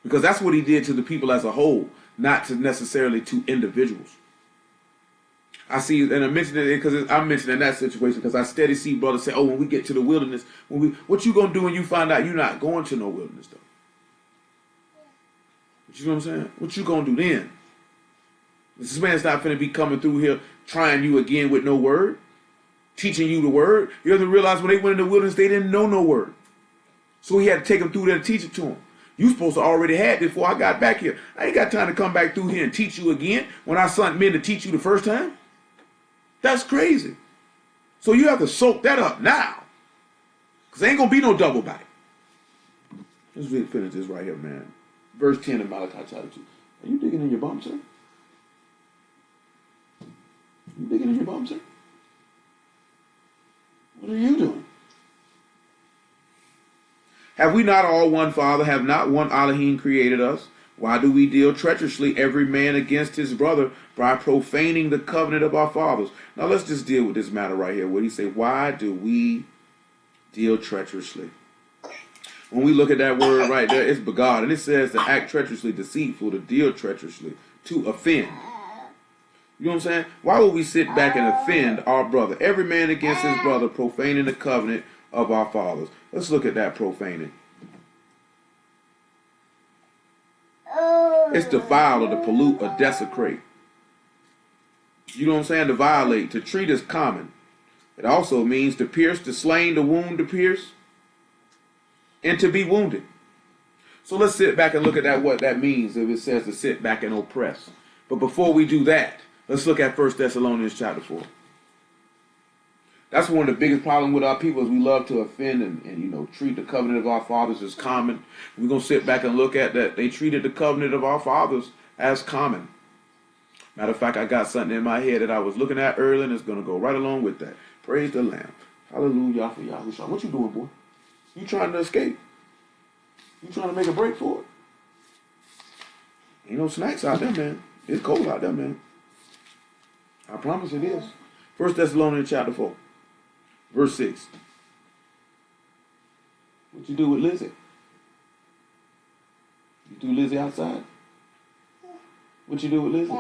Because that's what he did to the people as a whole, not to necessarily to individuals. I see, and I'm mentioning it because I'm mentioning that situation because I steady see brothers say, oh, when we get to the wilderness, what you going to do when you find out you're not going to no wilderness, though? You know what I'm saying? What you going to do then? This man's not finna be coming through here trying you again with no word, teaching you the word. You have to realize when they went in the wilderness, they didn't know no word. So he had to take them through there to teach it to them. You supposed to already had it before I got back here. I ain't got time to come back through here and teach you again when I sent men to teach you the first time. That's crazy. So you have to soak that up now. Because there ain't going to be no double back. Let's finish this right here, man. Verse 10 of Malachi chapter 2. Are you digging in your bum, sir? You digging in your bum, sir? What are you doing? Have we not all one Father? Have not one Elohim created us? Why do we deal treacherously every man against his brother by profaning the covenant of our fathers? Now let's just deal with this matter right here. Where he say, why do we deal treacherously? When we look at that word right there, it's begod. And it says to act treacherously, deceitful, to deal treacherously, to offend. You know what I'm saying? Why would we sit back and offend our brother? Every man against his brother, profaning the covenant of our fathers. Let's look at that profaning. It's to viol or to pollute or desecrate. You know what I'm saying? To violate, to treat as common. It also means to pierce, to slain, to wound, to pierce, and to be wounded. So let's sit back and look at that, what that means if it says to sit back and oppress. But before we do that, let's look at 1 Thessalonians chapter 4. That's one of the biggest problems with our people is we love to offend and treat the covenant of our fathers as common. We're going to sit back and look at that. They treated the covenant of our fathers as common. Matter of fact, I got something in my head that I was looking at earlier and it's going to go right along with that. Praise the Lamb. Hallelujah for Yahushua. What you doing, boy? You trying to escape? You trying to make a break for it? Ain't no snacks out there, man. It's cold out there, man. I promise it is. 1 Thessalonians chapter 4. Verse 6. What you do with Lizzie? You do Lizzie outside? What you do with Lizzie?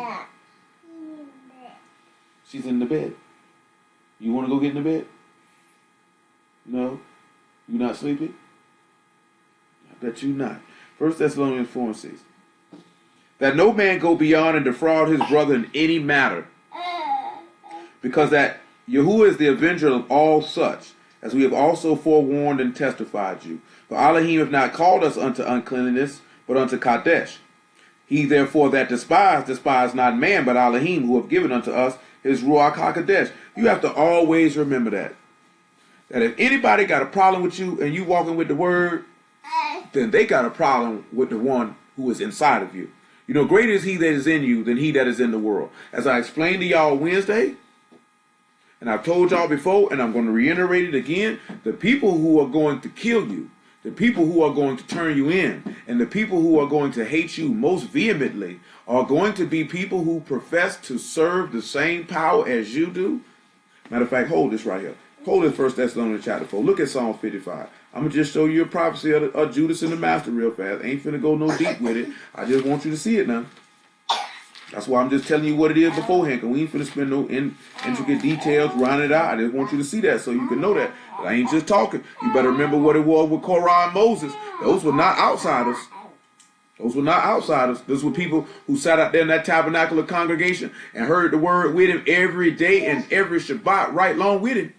She's in the bed. You want to go get in the bed? No? You not sleepy? I bet you not. 1 Thessalonians 4 and 6. That no man go beyond and defraud his brother in any matter, because that Yahuwah is the avenger of all such, as we have also forewarned and testified you. For Elohim have not called us unto uncleanness, but unto Kadesh. He therefore that despise not man, but Elohim, who have given unto us his Ruach HaKadosh. You have to always remember that. That if anybody got a problem with you and you walking with the word, then they got a problem with the one who is inside of you. You know, greater is he that is in you than he that is in the world. As I explained to y'all Wednesday, and I've told y'all before, and I'm going to reiterate it again, the people who are going to kill you, the people who are going to turn you in, and the people who are going to hate you most vehemently are going to be people who profess to serve the same power as you do. Matter of fact, hold this right here. Hold this 1 Thessalonians chapter 4. Look at Psalm 55. I'm going to just show you a prophecy of Judas and the Master real fast. Ain't finna go no deep with it. I just want you to see it now. That's why I'm just telling you what it is beforehand, because we ain't finna spend no intricate details, round it out. I just want you to see that so you can know that. But I ain't just talking. You better remember what it was with Korah and Moses. Those were not outsiders. Those were not outsiders. Those were people who sat out there in that tabernacle of congregation and heard the word with him every day and every Shabbat right along with him.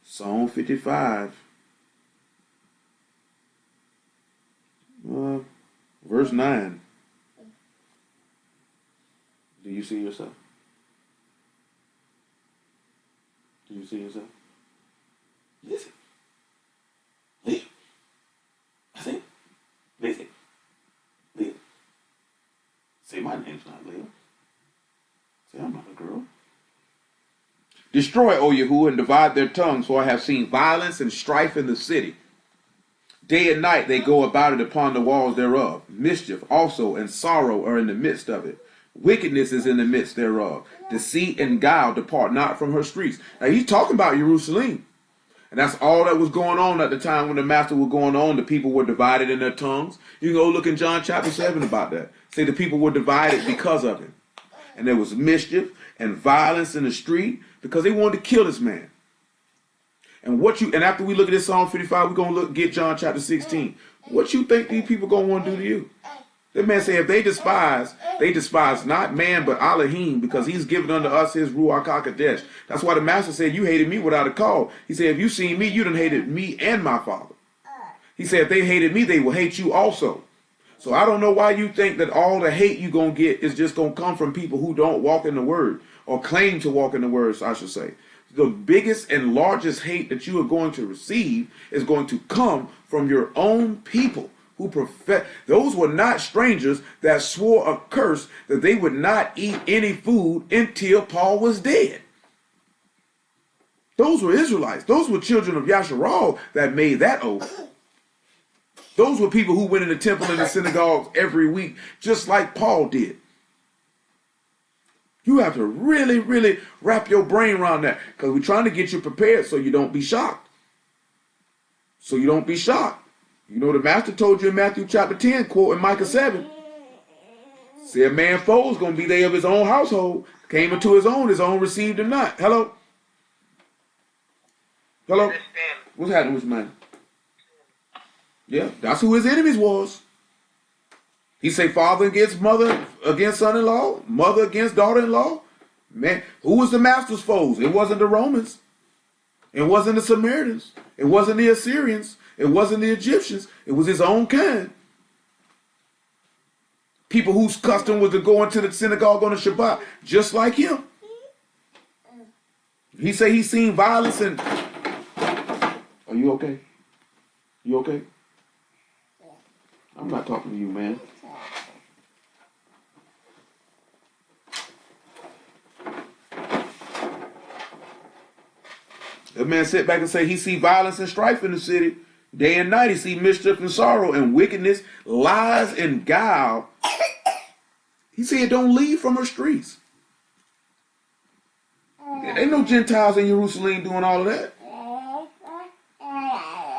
Psalm 55. Verse 9. Do you see yourself? Do you see yourself? Listen. Listen. Listen. Listen. Listen. Say my name's not Leah. Say I'm not a girl. Destroy, O Yahuwah, and divide their tongues, for I have seen violence and strife in the city. Day and night they go about it upon the walls thereof. Mischief also and sorrow are in the midst of it. Wickedness is in the midst thereof. Deceit and guile depart not from her streets. Now he's talking about Jerusalem. And that's all that was going on at the time when the master was going on. The people were divided in their tongues. You can go look in John chapter 7 about that. Say the people were divided because of it. And there was mischief and violence in the street because they wanted to kill this man. And after we look at this Psalm 55, we're going to get John chapter 16. What you think these people going to want to do to you? That man say if they despise not man but Elohim, because he's given unto us his Ruach HaKodesh. That's why the master said, you hated me without a cause. He said, if you seen me, you done hated me and my father. He said, if they hated me, they will hate you also. So I don't know why you think that all the hate you're going to get is just going to come from people who don't walk in the word, or claim to walk in the words, I should say. The biggest and largest hate that you are going to receive is going to come from your own people who profess. Those were not strangers that swore a curse that they would not eat any food until Paul was dead. Those were Israelites. Those were children of Yasharal that made that oath. Those were people who went in the temple and the synagogues every week, just like Paul did. You have to really, really wrap your brain around that, because we're trying to get you prepared so you don't be shocked. So you don't be shocked. You know, the master told you in Matthew chapter 10, quoting Micah 7, said, a man foe is going to be they of his own household. Came into his own received him not. Hello? Hello? What's happening with man? Yeah, that's who his enemies was. He say father against mother, against son-in-law, mother against daughter-in-law. Man, who was the master's foes? It wasn't the Romans. It wasn't the Samaritans. It wasn't the Assyrians. It wasn't the Egyptians. It was his own kind. People whose custom was to go into the synagogue on the Shabbat, just like him. He say he's seen violence and... Are you okay? You okay? I'm not talking to you, man. That man sit back and say he see violence and strife in the city. Day and night he see mischief and sorrow and wickedness, lies and guile. He said don't leave from her streets. There ain't no Gentiles in Jerusalem doing all of that.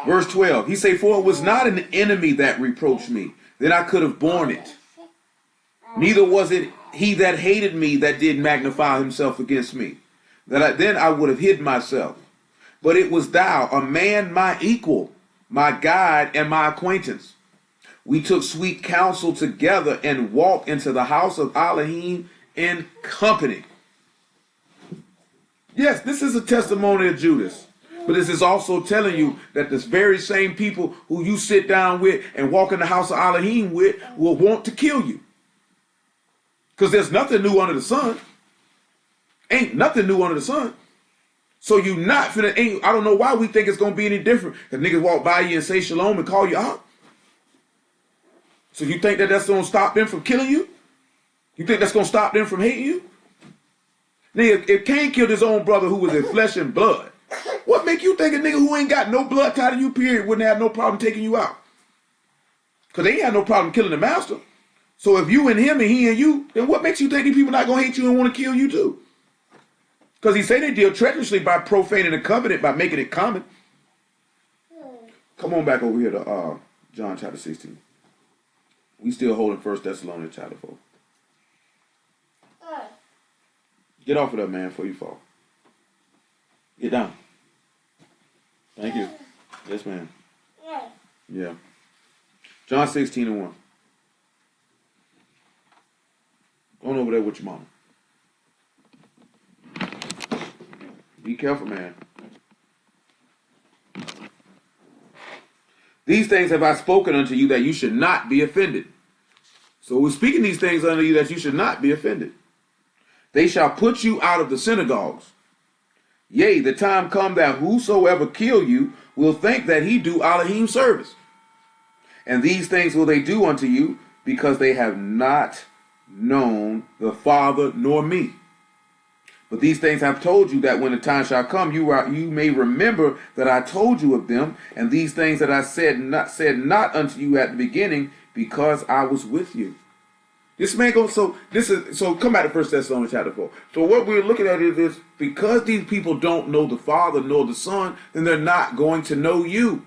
Verse 12, he say, for it was not an enemy that reproached me, then I could have borne it. Neither was it he that hated me that did magnify himself against me, then I would have hid myself. But it was thou, a man my equal, my guide and my acquaintance. We took sweet counsel together and walked into the house of Elohim in company. Yes, this is a testimony of Judas. But this is also telling you that this very same people who you sit down with and walk in the house of Elohim with will want to kill you. Because there's nothing new under the sun. Ain't nothing new under the sun. So you not finna, I don't know why we think it's going to be any different. If niggas walk by you and say shalom and call you out. So you think that that's going to stop them from killing you? You think that's going to stop them from hating you? Nigga, if Cain killed his own brother who was in flesh and blood, what make you think a nigga who ain't got no blood tied to you, period, wouldn't have no problem taking you out? Because they ain't had no problem killing the master. So if you and him and he and you, then what makes you think these people not going to hate you and want to kill you too? Because he said they deal treacherously by profaning the covenant, by making it common. Come on back over here to John chapter 16. We still holding 1 Thessalonians chapter 4. Get off of that, man, before you fall. Get down. Thank you. Yes, ma'am. Yeah. John 16:1. Going over there with your mama. Be careful, man. These things have I spoken unto you that you should not be offended. So we're speaking these things unto you that you should not be offended. They shall put you out of the synagogues. Yea, the time come that whosoever kill you will think that he do Elohim service. And these things will they do unto you, because they have not known the Father nor me. But these things I have told you, that when the time shall come, you may remember that I told you of them. And these things that I said not unto you at the beginning, because I was with you. This man goes, so come back to 1 Thessalonians chapter 4. So what we're looking at is because these people don't know the Father nor the Son, then they're not going to know you.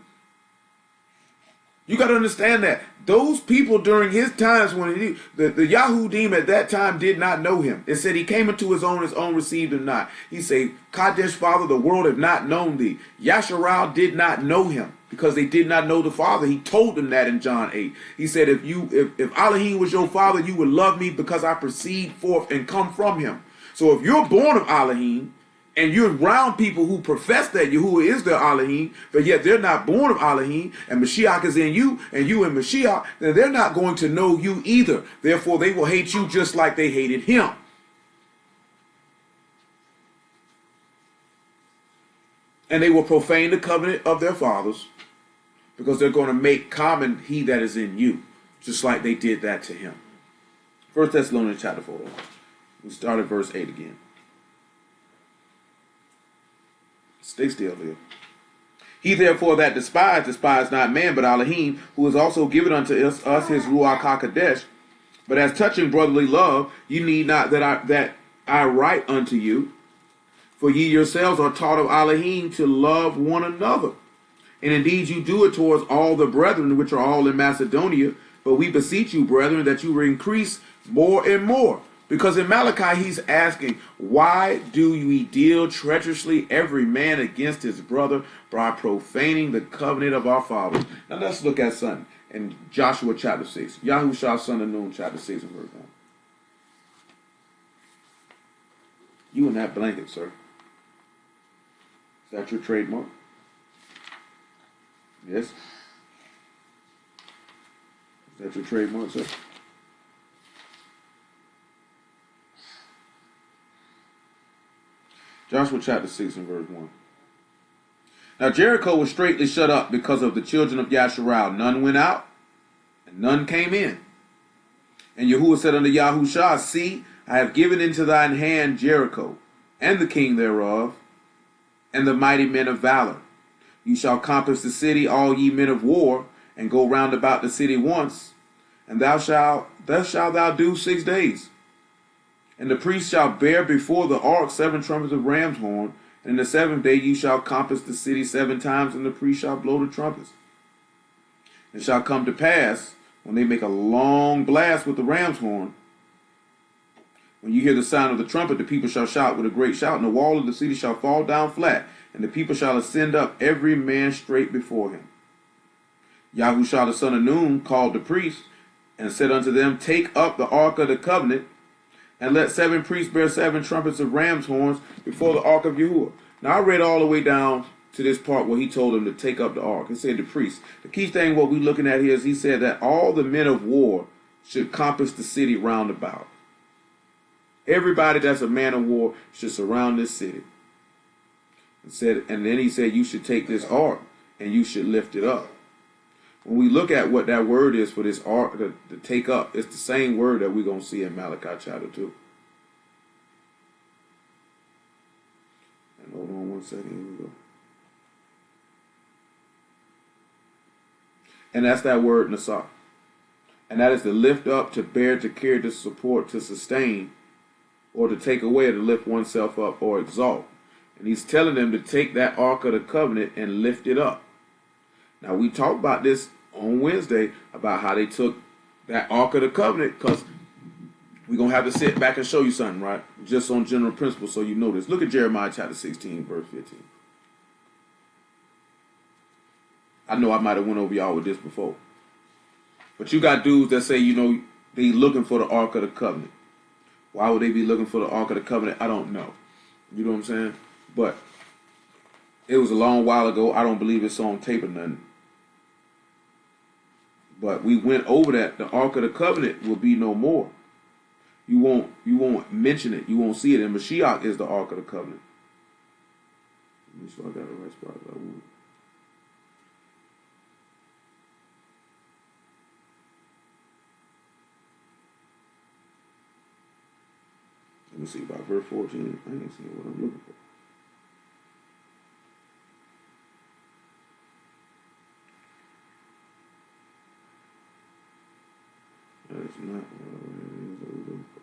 You got to understand that. Those people during his times, when the Yahudim at that time did not know him. It said he came into his own received him not. He said, Kadesh, Father, the world have not known thee. Yasharal did not know him because they did not know the Father. He told them that in John 8. He said, if Elohim was your father, you would love me because I proceed forth and come from him. So if you're born of Elohim, and you're around people who profess that Yahuwah is their Elohim, but yet they're not born of Elohim, and Mashiach is in you, and you in Mashiach, then they're not going to know you either. Therefore, they will hate you just like they hated him. And they will profane the covenant of their fathers, because they're going to make common he that is in you, just like they did that to him. 1 Thessalonians chapter 4. We start at verse 8 again. Stay still here. He therefore that despise not man, but Elohim, who has also given unto us his Ruach HaKodesh. But as touching brotherly love, you need not that I write unto you, for ye yourselves are taught of Elohim to love one another. And indeed you do it towards all the brethren which are all in Macedonia. But we beseech you, brethren, that you will increase more and more. Because in Malachi he's asking, why do we deal treacherously every man against his brother by profaning the covenant of our fathers? Now let's look at something in Joshua chapter 6. Yahushua son of Nun chapter 6 and verse 1. You in that blanket, sir. Is that your trademark? Yes? Is that your trademark, sir? Joshua chapter 6 and verse 1. Now Jericho was straitly shut up because of the children of Yasharal. None went out, and none came in. And Yahuwah said unto Yahushua, see, I have given into thine hand Jericho, and the king thereof, and the mighty men of valor. You shall compass the city, all ye men of war, and go round about the city once, and thus shalt thou do 6 days. And the priest shall bear before the ark 7 trumpets of ram's horn, and in the 7th day you shall compass the city 7 times, and the priest shall blow the trumpets. It shall come to pass, when they make a long blast with the ram's horn, when you hear the sound of the trumpet, the people shall shout with a great shout, and the wall of the city shall fall down flat, and the people shall ascend up, every man straight before him. Yahushua the son of Nun called the priests, and said unto them, take up the ark of the covenant, and let 7 priests bear 7 trumpets of ram's horns before the ark of Yahuwah. Now I read all the way down to this part where he told them to take up the ark. It said the priests. The key thing what we're looking at here is he said that all the men of war should compass the city round about. Everybody that's a man of war should surround this city. And then he said you should take this ark and you should lift it up. When we look at what that word is for this ark to take up, it's the same word that we're going to see in Malachi chapter 2. And hold on one second. Here we go. And that's that word Nasah. And that is to lift up, to bear, to carry, to support, to sustain, or to take away, to lift oneself up or exalt. And he's telling them to take that ark of the covenant and lift it up. Now we talked about this on Wednesday about how they took that Ark of the Covenant, because we're going to have to sit back and show you something, right? Just on general principles so you know this. Look at Jeremiah chapter 16, verse 15. I know I might have went over y'all with this before. But you got dudes that say, they looking for the Ark of the Covenant. Why would they be looking for the Ark of the Covenant? I don't know. You know what I'm saying? But it was a long while ago. I don't believe it's on tape or nothing. But we went over that. The Ark of the Covenant will be no more. You won't mention it. You won't see it. And Mashiach is the Ark of the Covenant. Make sure I got the right spot. Let me see about verse 14. I ain't seeing what I'm looking for. That is not what I'm looking for.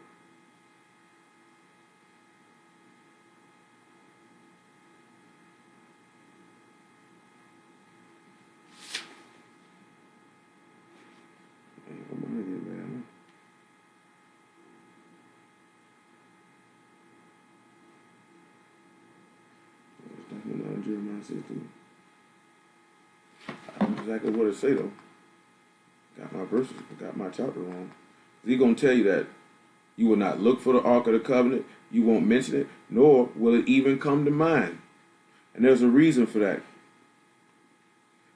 Come on in, man. Jeremiah 16. I don't know exactly what it say though. Got my verses, got my chapter wrong. He's gonna tell you that you will not look for the Ark of the Covenant, you won't mention it, nor will it even come to mind. And there's a reason for that.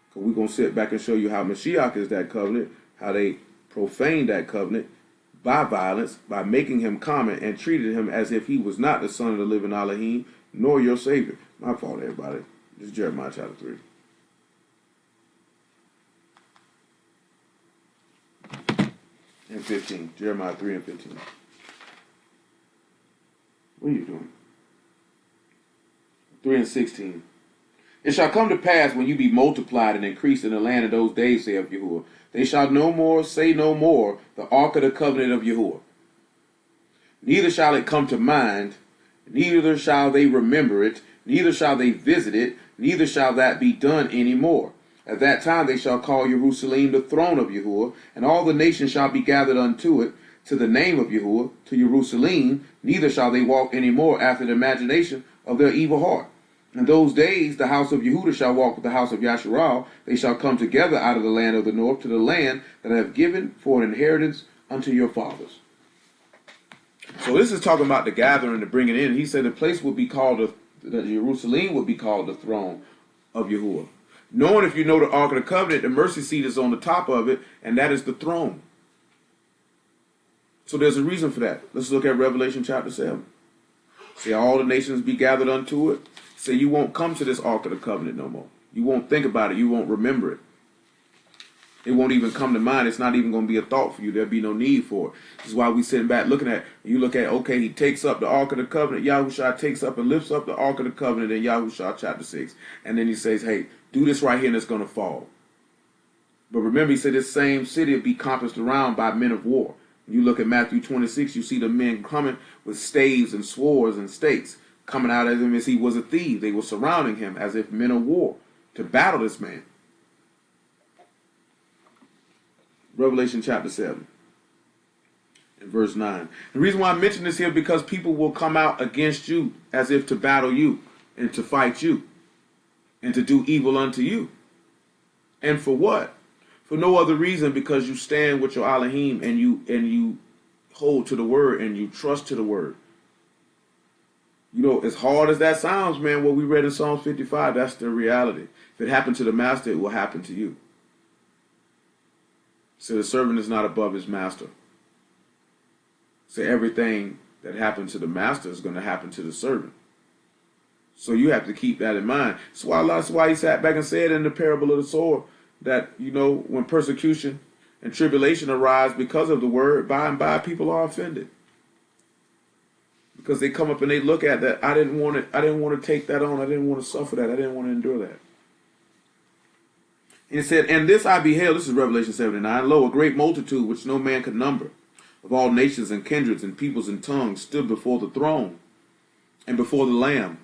Because we're gonna sit back and show you how Mashiach is that covenant, how they profaned that covenant by violence, by making him common and treated him as if he was not the son of the living Elohim, nor your Savior. My fault, everybody. This is Jeremiah chapter 3. And 15. Jeremiah 3 and 15. What are you doing? 3 and 16. It shall come to pass when you be multiplied and increased in the land of those days, saith Yahuwah, they shall no more say no more the Ark of the Covenant of Yahuwah. Neither shall it come to mind, neither shall they remember it, neither shall they visit it, neither shall that be done any more. At that time they shall call Jerusalem the throne of Yahuwah, and all the nations shall be gathered unto it, to the name of Yahuwah, to Jerusalem, neither shall they walk any more after the imagination of their evil heart. In those days the house of Yehudah shall walk with the house of Yasharal. They shall come together out of the land of the north to the land that I have given for an inheritance unto your fathers. So this is talking about the gathering, the bringing in. He said the place would be called, the Jerusalem would be called the throne of Yahuwah. Knowing, if you know the Ark of the Covenant, the mercy seat is on the top of it, and that is the throne. So there's a reason for that. Let's look at Revelation chapter 7. See, all the nations be gathered unto it. Say you won't come to this Ark of the Covenant no more. You won't think about it. You won't remember it. It won't even come to mind. It's not even going to be a thought for you. There'll be no need for it. This is why we sitting back looking at, you look at, okay, he takes up the Ark of the Covenant. Yahushua takes up and lifts up the Ark of the Covenant in Yahushua chapter 6. And then he says, hey, do this right here and it's going to fall. But remember, he said this same city will be compassed around by men of war. You look at Matthew 26, you see the men coming with staves and swords and stakes, coming out at him as he was a thief. They were surrounding him as if men of war to battle this man. Revelation chapter 7 and verse 9. The reason why I mention this here because people will come out against you as if to battle you and to fight you and to do evil unto you. And for what? For no other reason, because you stand with your Elohim and you hold to the word and you trust to the word. You know, as hard as that sounds, man, what we read in Psalm 55, that's the reality. If it happened to the master, it will happen to you. So the servant is not above his master. So everything that happened to the master is going to happen to the servant. So you have to keep that in mind. That's why he sat back and said in the parable of the sower that, you know, when persecution and tribulation arise because of the word, by and by people are offended. Because they come up and they look at that. I didn't want to take that on. I didn't want to suffer that. I didn't want to endure that. He said, and this I beheld, this is Revelation 79, lo, a great multitude which no man could number, of all nations and kindreds and peoples and tongues, stood before the throne and before the Lamb,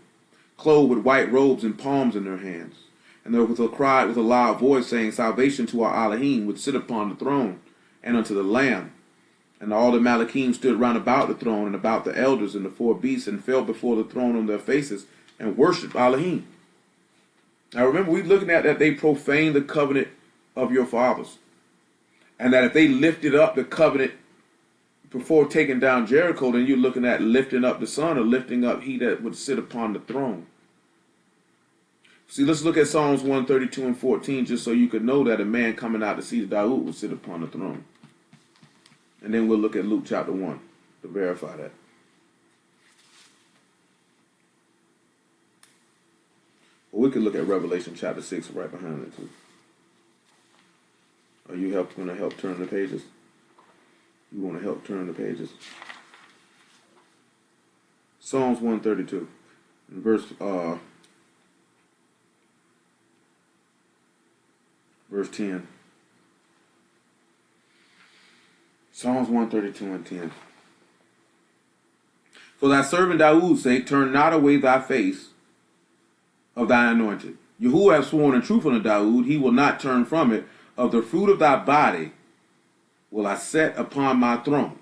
clothed with white robes and palms in their hands. And there was a cry with a loud voice saying, salvation to our Elohim, which sit upon the throne, and unto the Lamb. And all the Malachim stood round about the throne and about the elders and the four beasts, and fell before the throne on their faces and worshipped Elohim. Now remember, we're looking at that they profaned the covenant of your fathers. And that if they lifted up the covenant before taking down Jericho, then you're looking at lifting up the Son, or lifting up he that would sit upon the throne. See, let's look at Psalms 132 and 14, just so you could know that a man coming out to see Dawood would sit upon the throne. And then we'll look at Luke chapter 1 to verify that. Or we could look at Revelation chapter 6 right behind it too. Are you going to help turn the pages? You want to help turn the pages? Psalms 132, verse 10. Psalms 132 and 10. For thy servant Dawood's sake, turn not away thy face of thine anointed. Yahuwah hath sworn in truth unto Dawood, he will not turn from it. Of the fruit of thy body will I set upon my throne.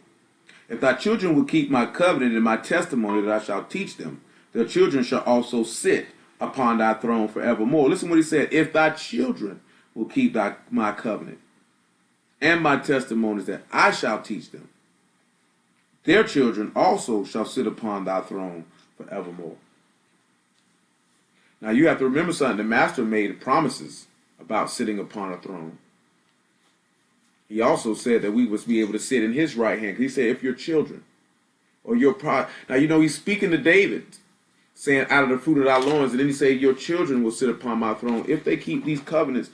If thy children will keep my covenant and my testimony that I shall teach them, their children shall also sit upon thy throne forevermore. Listen what he said. If thy children will keep my covenant and my testimonies that I shall teach them, their children also shall sit upon thy throne forevermore. Now you have to remember something. The master made promises about sitting upon a throne. He also said that we must be able to sit in his right hand. He said, if your children or your pride. Now, you know, he's speaking to David, saying, out of the fruit of thy loins. And then he said, your children will sit upon my throne if they keep these covenants,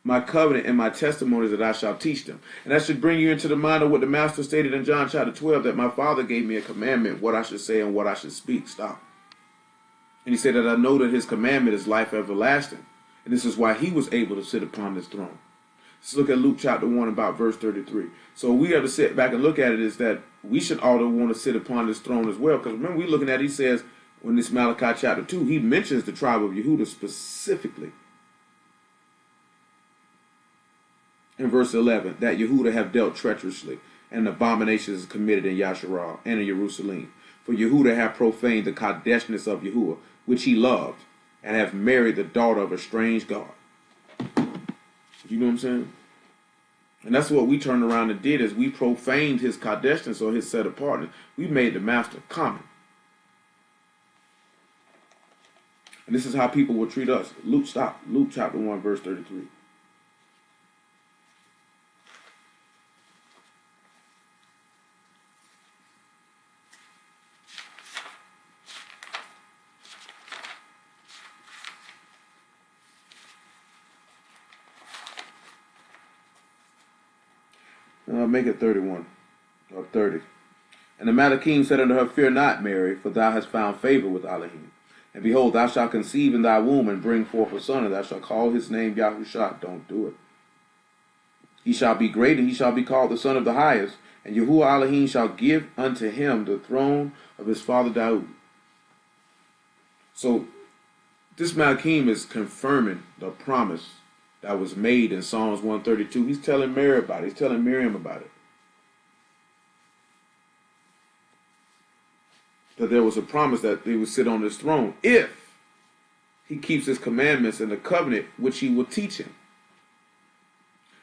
my covenant and my testimonies that I shall teach them. And that should bring you into the mind of what the master stated in John chapter 12, that my Father gave me a commandment, what I should say and what I should speak. Stop. And he said that I know that his commandment is life everlasting. And this is why he was able to sit upon this throne. Let's look at Luke chapter 1 about verse 33. So we have to sit back and look at it, is that we should all want to sit upon this throne as well. Because remember, we're looking at, he says, when this Malachi chapter 2, he mentions the tribe of Yehudah specifically. In verse 11, that Yehudah have dealt treacherously, and abominations committed in Yasharah and in Jerusalem. For Yehudah have profaned the Kadeshness of Yahuwah, which he loved, and have married the daughter of a strange god. You know what I'm saying? And that's what we turned around and did, is we profaned his Kadeshness, or his set apartness. We made the master common. And this is how people will treat us. Luke chapter 1, verse 33. Make it 31 or 30. And the Malachim said unto her, fear not, Mary, for thou hast found favor with Elohim. And behold, thou shalt conceive in thy womb and bring forth a son, and thou shalt call his name Yahushua. Don't do it. He shall be great, and he shall be called the Son of the Highest. And Yahuwah Elohim shall give unto him the throne of his father Dawood. So this Malachim is confirming the promise that was made in Psalms 132. He's telling Mary about it. He's telling Miriam about it. That there was a promise that they would sit on this throne if he keeps his commandments and the covenant which he will teach him.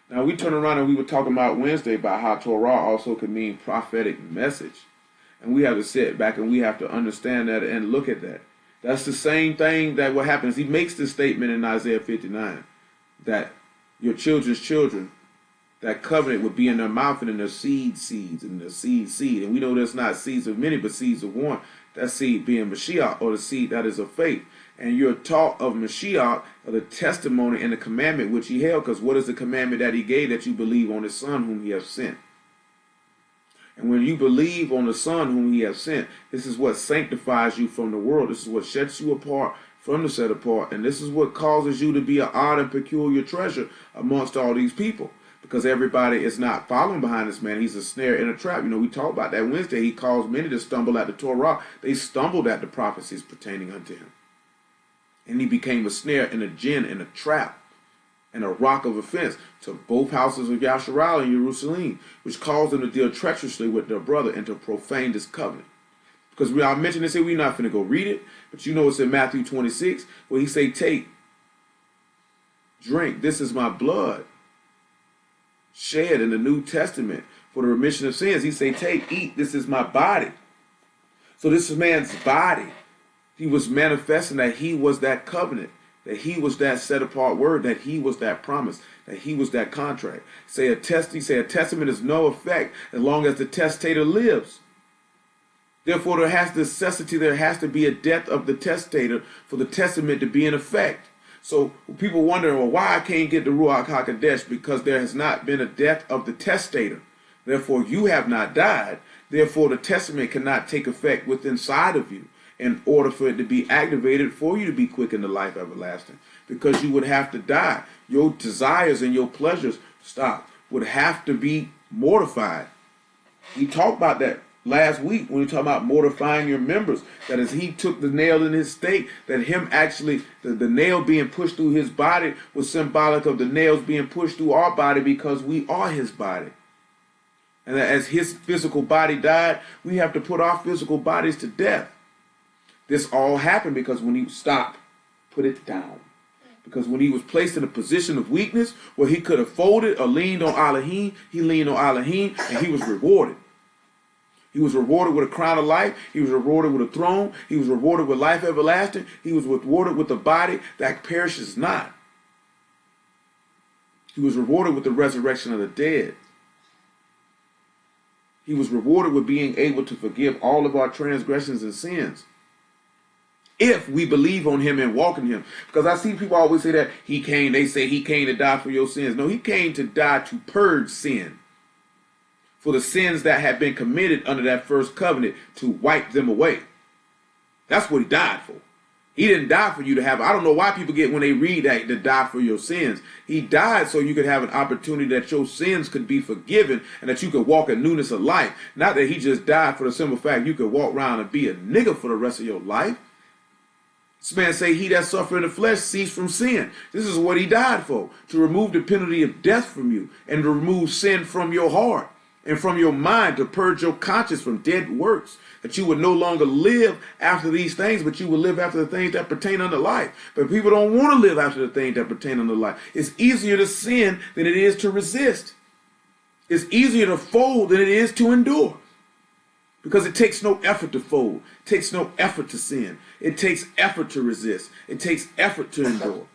Now we turn around and we were talking about Wednesday about how Torah also can mean prophetic message. And we have to sit back and we have to understand that and look at that. That's the same thing that what happens. He makes this statement in Isaiah 59. That your children's children, that covenant would be in their mouth and in their seeds, and their seed. And we know there's not seeds of many, but seeds of one. That seed being Mashiach, or the seed that is of faith. And you're taught of Mashiach, of the testimony and the commandment which he held. Because what is the commandment that he gave? That you believe on his Son whom he has sent. And when you believe on the Son whom he has sent, this is what sanctifies you from the world. This is what sets you apart from the set apart. And this is what causes you to be an odd and peculiar treasure amongst all these people. Because everybody is not following behind this man. He's a snare and a trap. You know, we talked about that Wednesday. He caused many to stumble at the Torah. They stumbled at the prophecies pertaining unto him. And he became a snare and a gin and a trap and a rock of offense to both houses of Yasharal in Jerusalem, which caused them to deal treacherously with their brother and to profane this covenant. Because I mentioned this here, we're not finna go read it, but you know it's in Matthew 26, where he say, take, drink, this is my blood, shed in the New Testament for the remission of sins. He say, take, eat, this is my body. So this man's body, he was manifesting that he was that covenant, that he was that set apart word, that he was that promise, that he was that contract. A testament is no effect as long as the testator lives. Therefore, there has to be a death of the testator for the testament to be in effect. So people wonder, well, why I can't get the Ruach HaKodesh? Because there has not been a death of the testator. Therefore, you have not died. Therefore, the testament cannot take effect within inside of you in order for it to be activated for you to be quickened to life everlasting. Because you would have to die. Your desires and your pleasures, would have to be mortified. We talked about that last week when we talked about mortifying your members. That as he took the nail in his stake, that him actually, the nail being pushed through his body was symbolic of the nails being pushed through our body because we are his body. And that as his physical body died, we have to put our physical bodies to death. This all happened because when he stopped, put it down. Because when he was placed in a position of weakness where he could have folded or leaned on Elohim, he leaned on Elohim and he was rewarded. He was rewarded with a crown of life. He was rewarded with a throne. He was rewarded with life everlasting. He was rewarded with a body that perishes not. He was rewarded with the resurrection of the dead. He was rewarded with being able to forgive all of our transgressions and sins. If we believe on him and walk in him. Because I see people always say that they say he came to die for your sins. No, he came to die to purge sin. For the sins that had been committed under that first covenant, to wipe them away. That's what he died for. He didn't die for you to have, I don't know why people get when they read that, to die for your sins. He died so you could have an opportunity that your sins could be forgiven and that you could walk in newness of life. Not that he just died for the simple fact you could walk around and be a nigga for the rest of your life. This man say, he that suffer in the flesh cease from sin. This is what he died for, to remove the penalty of death from you and to remove sin from your heart and from your mind, to purge your conscience from dead works, that you would no longer live after these things, but you will live after the things that pertain unto life. But people don't want to live after the things that pertain unto life. It's easier to sin than it is to resist. It's easier to fold than it is to endure. Because it takes no effort to fold. It takes no effort to sin. It takes effort to resist. It takes effort to endure.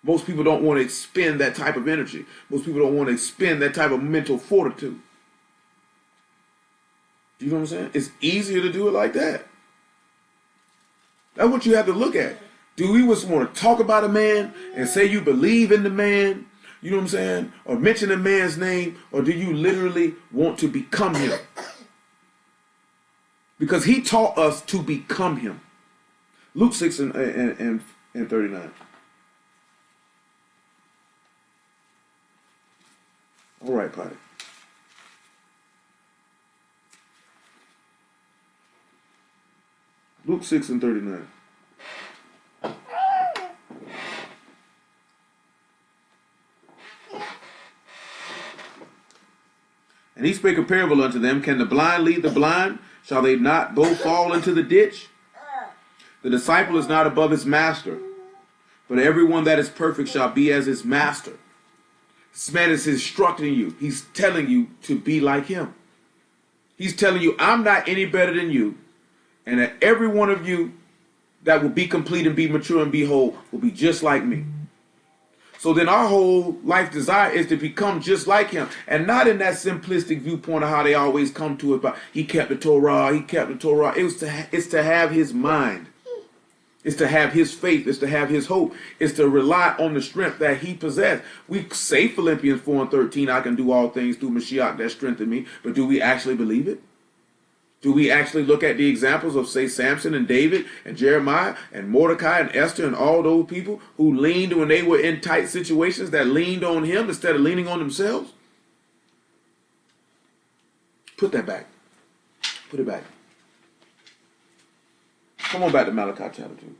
Most people don't want to expend that type of energy. Most people don't want to expend that type of mental fortitude. You know what I'm saying? It's easier to do it like that. That's what you have to look at. Do we just want to talk about a man and say you believe in the man? You know what I'm saying? Or mention a man's name? Or do you literally want to become him? Because he taught us to become him. Luke 6 and 39. All right, Patty. Luke 6 and 39. And he spake a parable unto them. Can the blind lead the blind? Shall they not both fall into the ditch? The disciple is not above his master, but everyone that is perfect shall be as his master. This man is instructing you. He's telling you to be like him. He's telling you, I'm not any better than you. And that every one of you that will be complete and be mature and be whole will be just like me. So then our whole life desire is to become just like him. And not in that simplistic viewpoint of how they always come to it. But he kept the Torah, he kept the Torah. It's to have his mind. It's to have his faith. It's to have his hope. It's to rely on the strength that he possessed. We say Philippians 4 and 13, I can do all things through Mashiach that strengthen me. But do we actually believe it? Do we actually look at the examples of, say, Samson and David and Jeremiah and Mordecai and Esther and all those people who leaned when they were in tight situations, that leaned on him instead of leaning on themselves? Put that back. Put it back. Come on back to Malachi chapter 2.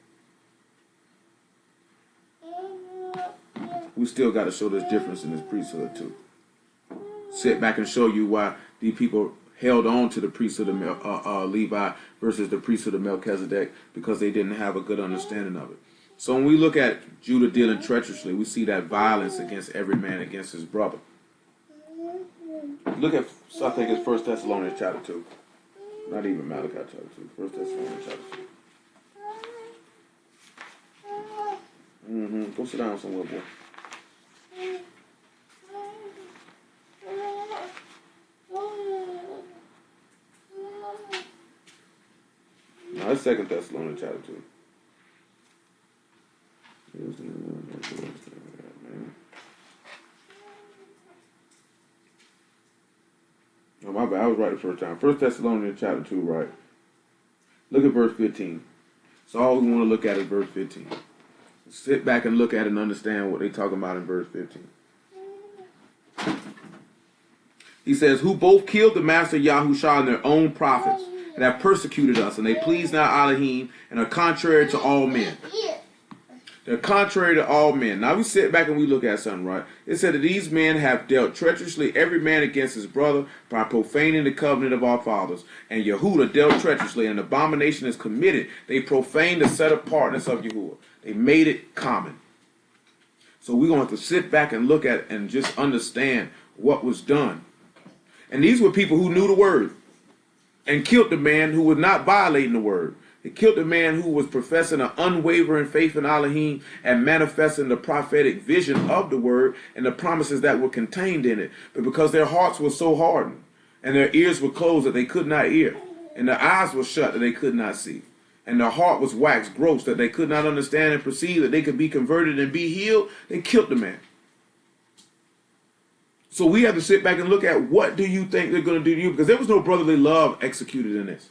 we still got to show this difference in this priesthood too. Sit back and show you why these people held on to the priesthood of Levi versus the priesthood of Melchizedek, because they didn't have a good understanding of it. So when we look at Judah dealing treacherously, we see that violence against every man against his brother. Look at, I think it's 1 Thessalonians chapter 2. Not even Malachi chapter 2. 1 Thessalonians chapter 2. Go sit down somewhere, boy. No, it's 2 Thessalonians chapter 2. Oh, my bad. I was right the first time. 1 Thessalonians chapter 2, right? Look at verse 15. So all we want to look at is verse 15. Sit back and look at it and understand what they're talking about in verse 15. He says, who both killed the master Yahushua and their own prophets, and have persecuted us, and they please not Elohim, and are contrary to all men. They're contrary to all men. Now we sit back and we look at something, right? It said that these men have dealt treacherously every man against his brother by profaning the covenant of our fathers. And Yehudah dealt treacherously, and abomination is committed. They profaned the set apartness of Yahuwah. They made it common. So we're going to have to sit back and look at it and just understand what was done. And these were people who knew the word and killed the man who was not violating the word. They killed the man who was professing an unwavering faith in Elohim and manifesting the prophetic vision of the word and the promises that were contained in it. But because their hearts were so hardened and their ears were closed that they could not hear, and their eyes were shut that they could not see, and their heart was waxed gross that they could not understand and perceive that they could be converted and be healed, they killed the man. So we have to sit back and look at, what do you think they're going to do to you? Because there was no brotherly love executed in this.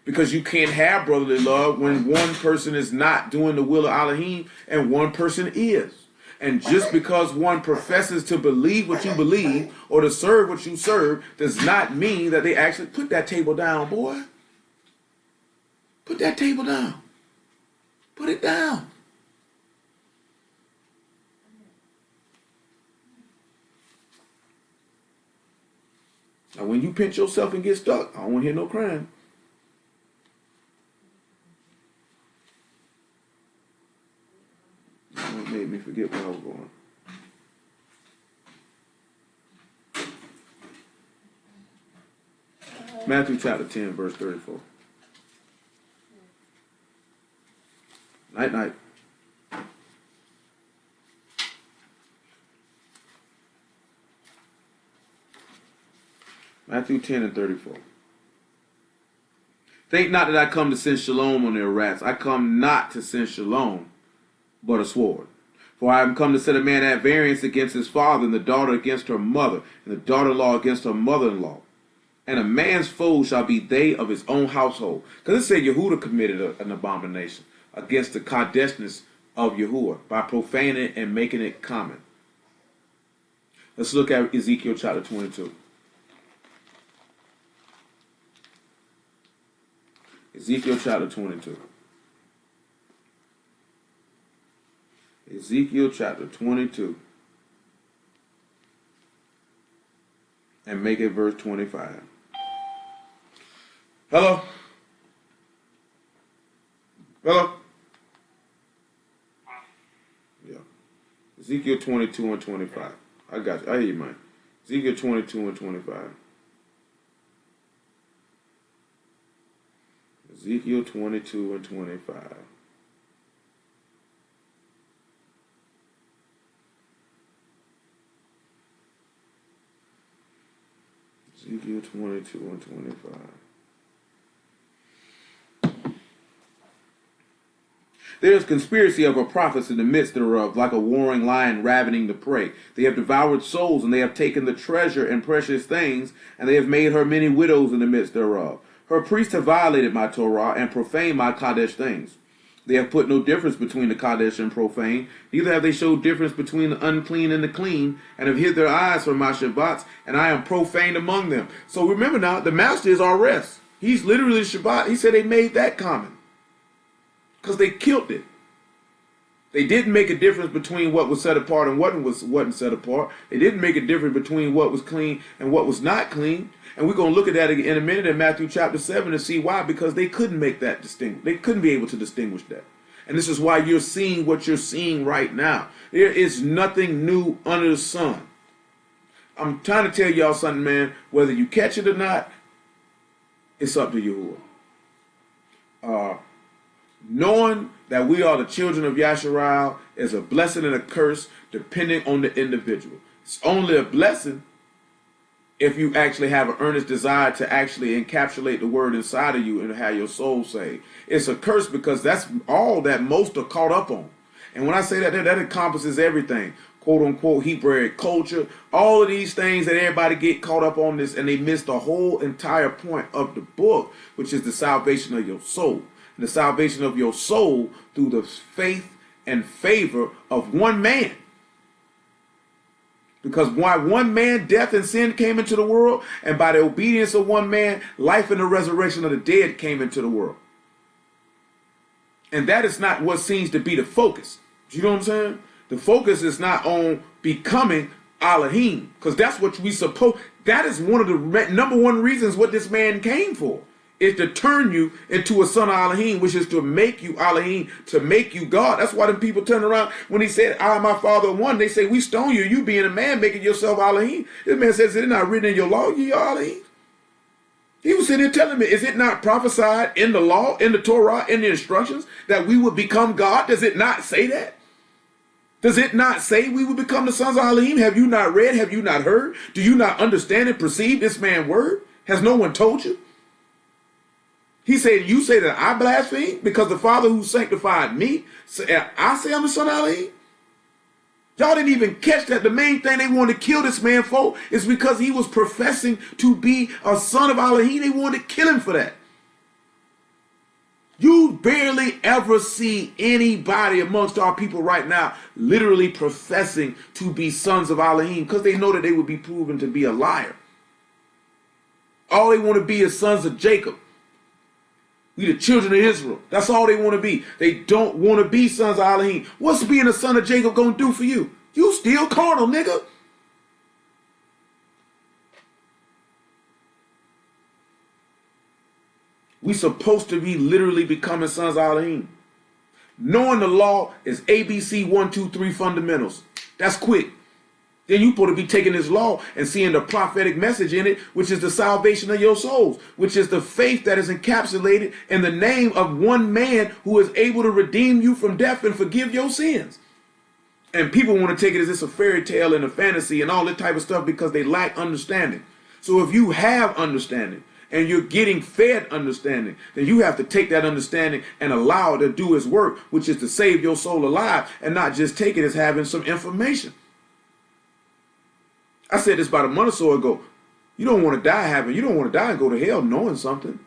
Because you can't have brotherly love when one person is not doing the will of Elohim and one person is. And just because one professes to believe what you believe or to serve what you serve does not mean that they actually put that table down, boy. Put that table down. Put it down. Now, when you pinch yourself and get stuck, I don't want to hear no crying. It made me forget where I was going. Matthew chapter 10, verse 34. Night, night. Matthew 10 and 34. Think not that I come to send shalom on their wraths. I come not to send shalom, but a sword. For I am come to set a man at variance against his father, and the daughter against her mother, and the daughter-in-law against her mother-in-law. And a man's foe shall be they of his own household. Because it said Yehudah committed an abomination against the Kadeshness of Yahuwah by profaning it and making it common. Let's look at Ezekiel chapter 22. Ezekiel chapter 22. Ezekiel chapter 22. And make it verse 25. Hello? Hello? Yeah. Ezekiel 22 and 25. I got you. I hear you, man. Ezekiel 22 and 25. Ezekiel 22 and 25. Ezekiel 22 and 25. There is conspiracy of our prophets in the midst thereof, like a warring lion ravening the prey. They have devoured souls, and they have taken the treasure and precious things, and they have made her many widows in the midst thereof. Her priests have violated my Torah and profaned my Kadesh things. They have put no difference between the Kadesh and profane, neither have they showed difference between the unclean and the clean, and have hid their eyes from my Shabbats, and I am profaned among them. So remember now, the master is our rest. He's literally Shabbat. He said they made that common because they killed it. They didn't make a difference between what was set apart and what wasn't set apart. They didn't make a difference between what was clean and what was not clean. And we're going to look at that in a minute in Matthew chapter 7 to see why. Because they couldn't make that distinction. They couldn't be able to distinguish that. And this is why you're seeing what you're seeing right now. There is nothing new under the sun. I'm trying to tell y'all something, man. Whether you catch it or not, it's up to you. Knowing that we are the children of Yasharal is a blessing and a curse depending on the individual. It's only a blessing if you actually have an earnest desire to actually encapsulate the word inside of you and have your soul saved. It's a curse because that's all that most are caught up on. And when I say that encompasses everything. Quote unquote Hebraic culture, all of these things that everybody get caught up on this, and they miss the whole entire point of the book, which is the salvation of your soul. The salvation of your soul through the faith and favor of one man. Because why one man, death and sin came into the world, and by the obedience of one man, life and the resurrection of the dead came into the world. And that is not what seems to be the focus. You know what I'm saying? The focus is not on becoming Elohim, because that's what we suppose. That is one of the number one reasons what this man came for. Is to turn you into a son of Elohim, which is to make you Elohim, to make you God. That's why them people turn around when he said, I and my Father are one. They say, we stone you. You being a man, making yourself Elohim. This man says, is it not written in your law, ye are Elohim? He was sitting there telling me, is it not prophesied in the law, in the Torah, in the instructions, that we would become God? Does it not say that? Does it not say we would become the sons of Elohim? Have you not read? Have you not heard? Do you not understand and perceive this man's word? Has no one told you? He said, you say that I blaspheme because the Father who sanctified me, I say I'm the son of Elohim? Y'all didn't even catch that. The main thing they wanted to kill this man for is because he was professing to be a son of Elohim. They wanted to kill him for that. You barely ever see anybody amongst our people right now literally professing to be sons of Elohim because they know that they would be proven to be a liar. All they want to be is sons of Jacob. We the children of Israel. That's all they want to be. They don't want to be sons of Elohim. What's being a son of Jacob going to do for you? You still carnal, nigga. We supposed to be literally becoming sons of Elohim. Knowing the law is ABC 1, 2, 3 fundamentals. That's quick. Then you're supposed to be taking this law and seeing the prophetic message in it, which is the salvation of your souls, which is the faith that is encapsulated in the name of one man who is able to redeem you from death and forgive your sins. And people want to take it as it's a fairy tale and a fantasy and all that type of stuff because they lack understanding. So if you have understanding and you're getting fed understanding, then you have to take that understanding and allow it to do its work, which is to save your soul alive and not just take it as having some information. I said this about a month or so ago. You don't want to die you don't want to die and go to hell knowing something.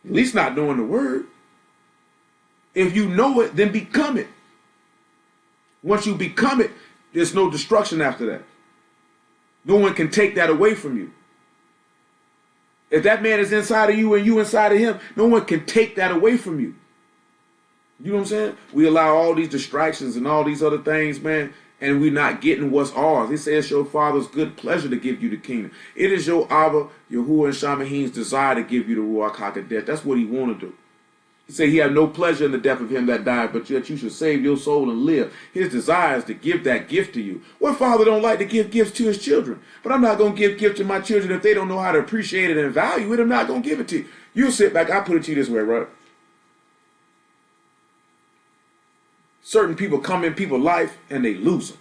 At least not knowing the word. If you know it, then become it. Once you become it, there's no destruction after that. No one can take that away from you. If that man is inside of you and you inside of him, no one can take that away from you. You know what I'm saying? We allow all these distractions and all these other things, man, and we're not getting what's ours. He says your Father's good pleasure to give you the kingdom. It is your Abba, Yahuwah, and Shamahin's desire to give you the Ruach HaKodesh. That's what he want to do. He said he had no pleasure in the death of him that died, but yet you should save your soul and live. His desire is to give that gift to you. What father don't like to give gifts to his children? But I'm not going to give gifts to my children if they don't know how to appreciate it and value it. I'm not going to give it to you. You sit back. I put it to you this way, right? Certain people come in people's life and they lose them.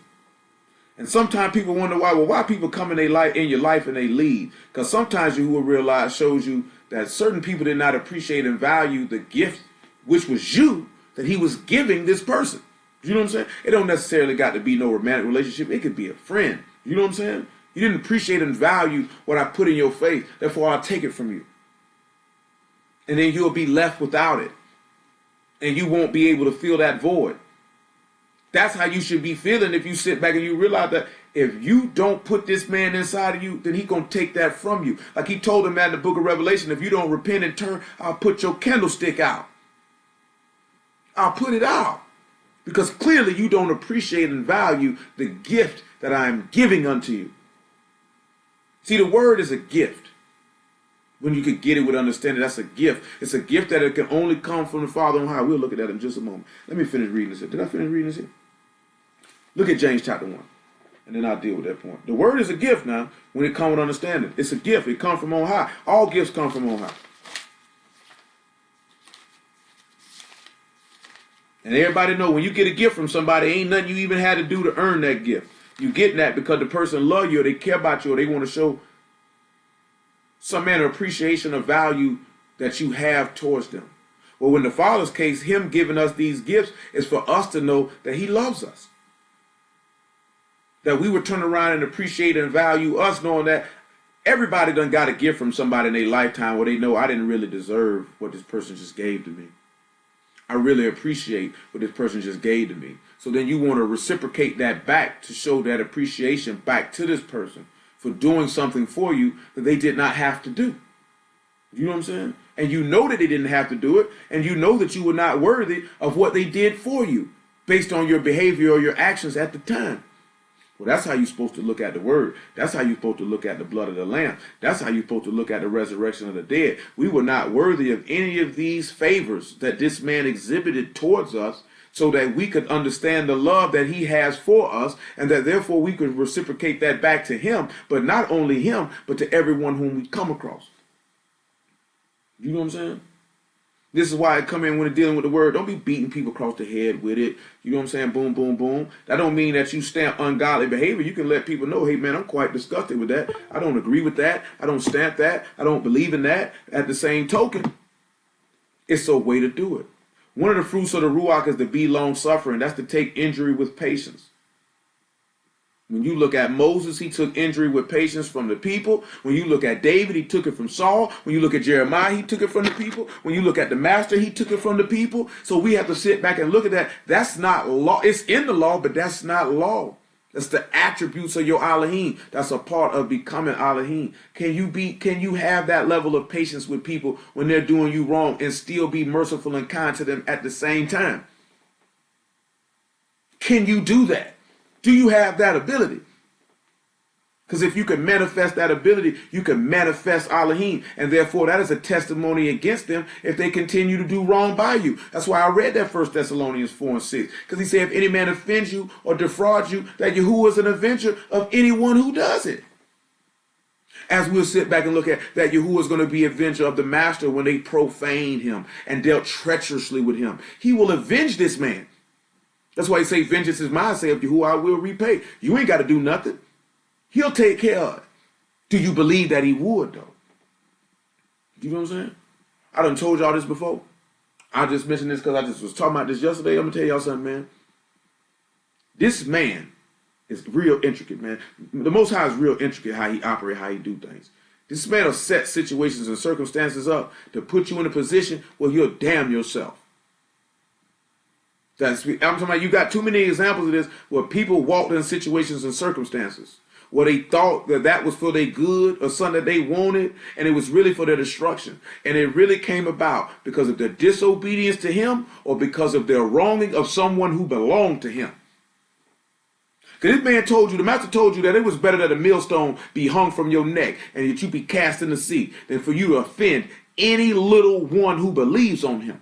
And sometimes people wonder why people come in your life and they leave. Because sometimes you will realize, shows you that certain people did not appreciate and value the gift, which was you, that he was giving this person. You know what I'm saying? It don't necessarily got to be no romantic relationship. It could be a friend. You know what I'm saying? You didn't appreciate and value what I put in your face. Therefore, I'll take it from you. And then you'll be left without it. And you won't be able to fill that void. That's how you should be feeling if you sit back and you realize that if you don't put this man inside of you, then he's going to take that from you. Like he told him that in the book of Revelation, if you don't repent and turn, I'll put your candlestick out. I'll put it out. Because clearly you don't appreciate and value the gift that I am giving unto you. See, the word is a gift. When you could get it with understanding, that's a gift. It's a gift that it can only come from the Father on high. We'll look at that in just a moment. Let me finish reading this here. Did I finish reading this here? Look at James chapter 1. And then I'll deal with that point. The word is a gift now when it comes with understanding. It's a gift. It comes from on high. All gifts come from on high. And everybody know when you get a gift from somebody, ain't nothing you even had to do to earn that gift. You getting that because the person love you or they care about you or they want to show some manner of appreciation or value that you have towards them. Well, in the Father's case, him giving us these gifts is for us to know that he loves us. That we would turn around and appreciate and value us, knowing that everybody done got a gift from somebody in their lifetime where they know I didn't really deserve what this person just gave to me. I really appreciate what this person just gave to me. So then you want to reciprocate that back to show that appreciation back to this person for doing something for you that they did not have to do. You know what I'm saying? And you know that they didn't have to do it, and you know that you were not worthy of what they did for you based on your behavior or your actions at the time. Well, that's how you're supposed to look at the word. That's how you're supposed to look at the blood of the Lamb. That's how you're supposed to look at the resurrection of the dead. We were not worthy of any of these favors that this man exhibited towards us so that we could understand the love that he has for us and that therefore we could reciprocate that back to him, but not only him, but to everyone whom we come across. You know what I'm saying? This is why I come in when dealing with the word. Don't be beating people across the head with it. You know what I'm saying? Boom, boom, boom. That don't mean that you stamp ungodly behavior. You can let people know, hey, man, I'm quite disgusted with that. I don't agree with that. I don't stamp that. I don't believe in that. At the same token, it's a way to do it. One of the fruits of the Ruach is to be long-suffering. That's to take injury with patience. When you look at Moses, he took injury with patience from the people. When you look at David, he took it from Saul. When you look at Jeremiah, he took it from the people. When you look at the master, he took it from the people. So we have to sit back and look at that. That's not law. It's in the law, but that's not law. That's the attributes of your Elohim. That's a part of becoming Elohim. Can you have that level of patience with people when they're doing you wrong and still be merciful and kind to them at the same time? Can you do that? Do you have that ability? Because if you can manifest that ability, you can manifest Elohim. And therefore, that is a testimony against them if they continue to do wrong by you. That's why I read that 1 Thessalonians 4 and 6. Because he said, if any man offends you or defrauds you, that Yahuwah is an avenger of anyone who does it. As we'll sit back and look at that Yahuwah is going to be avenger of the master when they profaned him and dealt treacherously with him. He will avenge this man. That's why he say, vengeance is mine, saith Yahuwah, I will repay. You ain't got to do nothing. He'll take care of it. Do you believe that he would, though? You know what I'm saying? I done told y'all this before. I just mentioned this because I just was talking about this yesterday. I'm going to tell y'all something, man. This man is real intricate, man. The Most High is real intricate how he operates, how he do things. This man will set situations and circumstances up to put you in a position where you'll damn yourself. I'm talking about you got too many examples of this where people walked in situations and circumstances where they thought that that was for their good or something that they wanted, and it was really for their destruction. And it really came about because of their disobedience to him or because of their wronging of someone who belonged to him. Because this man told you, the master told you that it was better that a millstone be hung from your neck and that you be cast in the sea than for you to offend any little one who believes on him.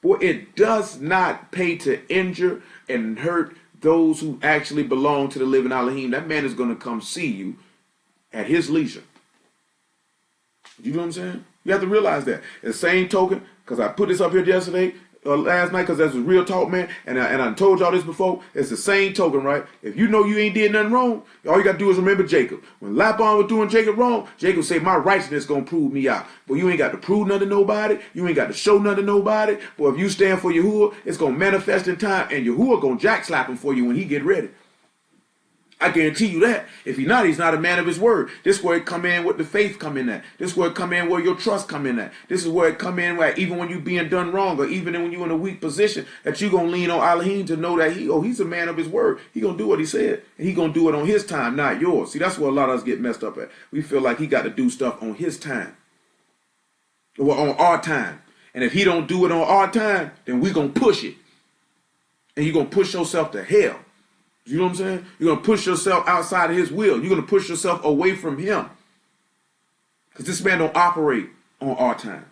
For it does not pay to injure and hurt those who actually belong to the living Elohim. That man is going to come see you at his leisure. You know what I'm saying? You have to realize that. The same token, because I put this up here yesterday, last night, because that's a real talk, man, and I told y'all this before, it's the same token, right? If you know you ain't did nothing wrong, all you got to do is remember Jacob. When Laban was doing Jacob wrong, Jacob said, my righteousness going to prove me out. But you ain't got to prove nothing to nobody. You ain't got to show nothing to nobody. But if you stand for Yahuwah, it's going to manifest in time, and Yahuwah going to jack slap him for you when he get ready. I guarantee you that. If he's not a man of his word. This is where it come in, what the faith come in at. This is where it come in, where your trust come in at. This is where it come in, where even when you being done wrong, or even when you in a weak position, that you gonna lean on Elohim to know that he's a man of his word. He gonna do what he said, and he gonna do it on his time, not yours. See, that's where a lot of us get messed up at. We feel like he got to do stuff on his time, or on our time. And if he don't do it on our time, then we gonna push it. and you're going to push yourself to hell. You know what I'm saying? You're going to push yourself outside of his will. You're going to push yourself away from him. Because this man don't operate on our time.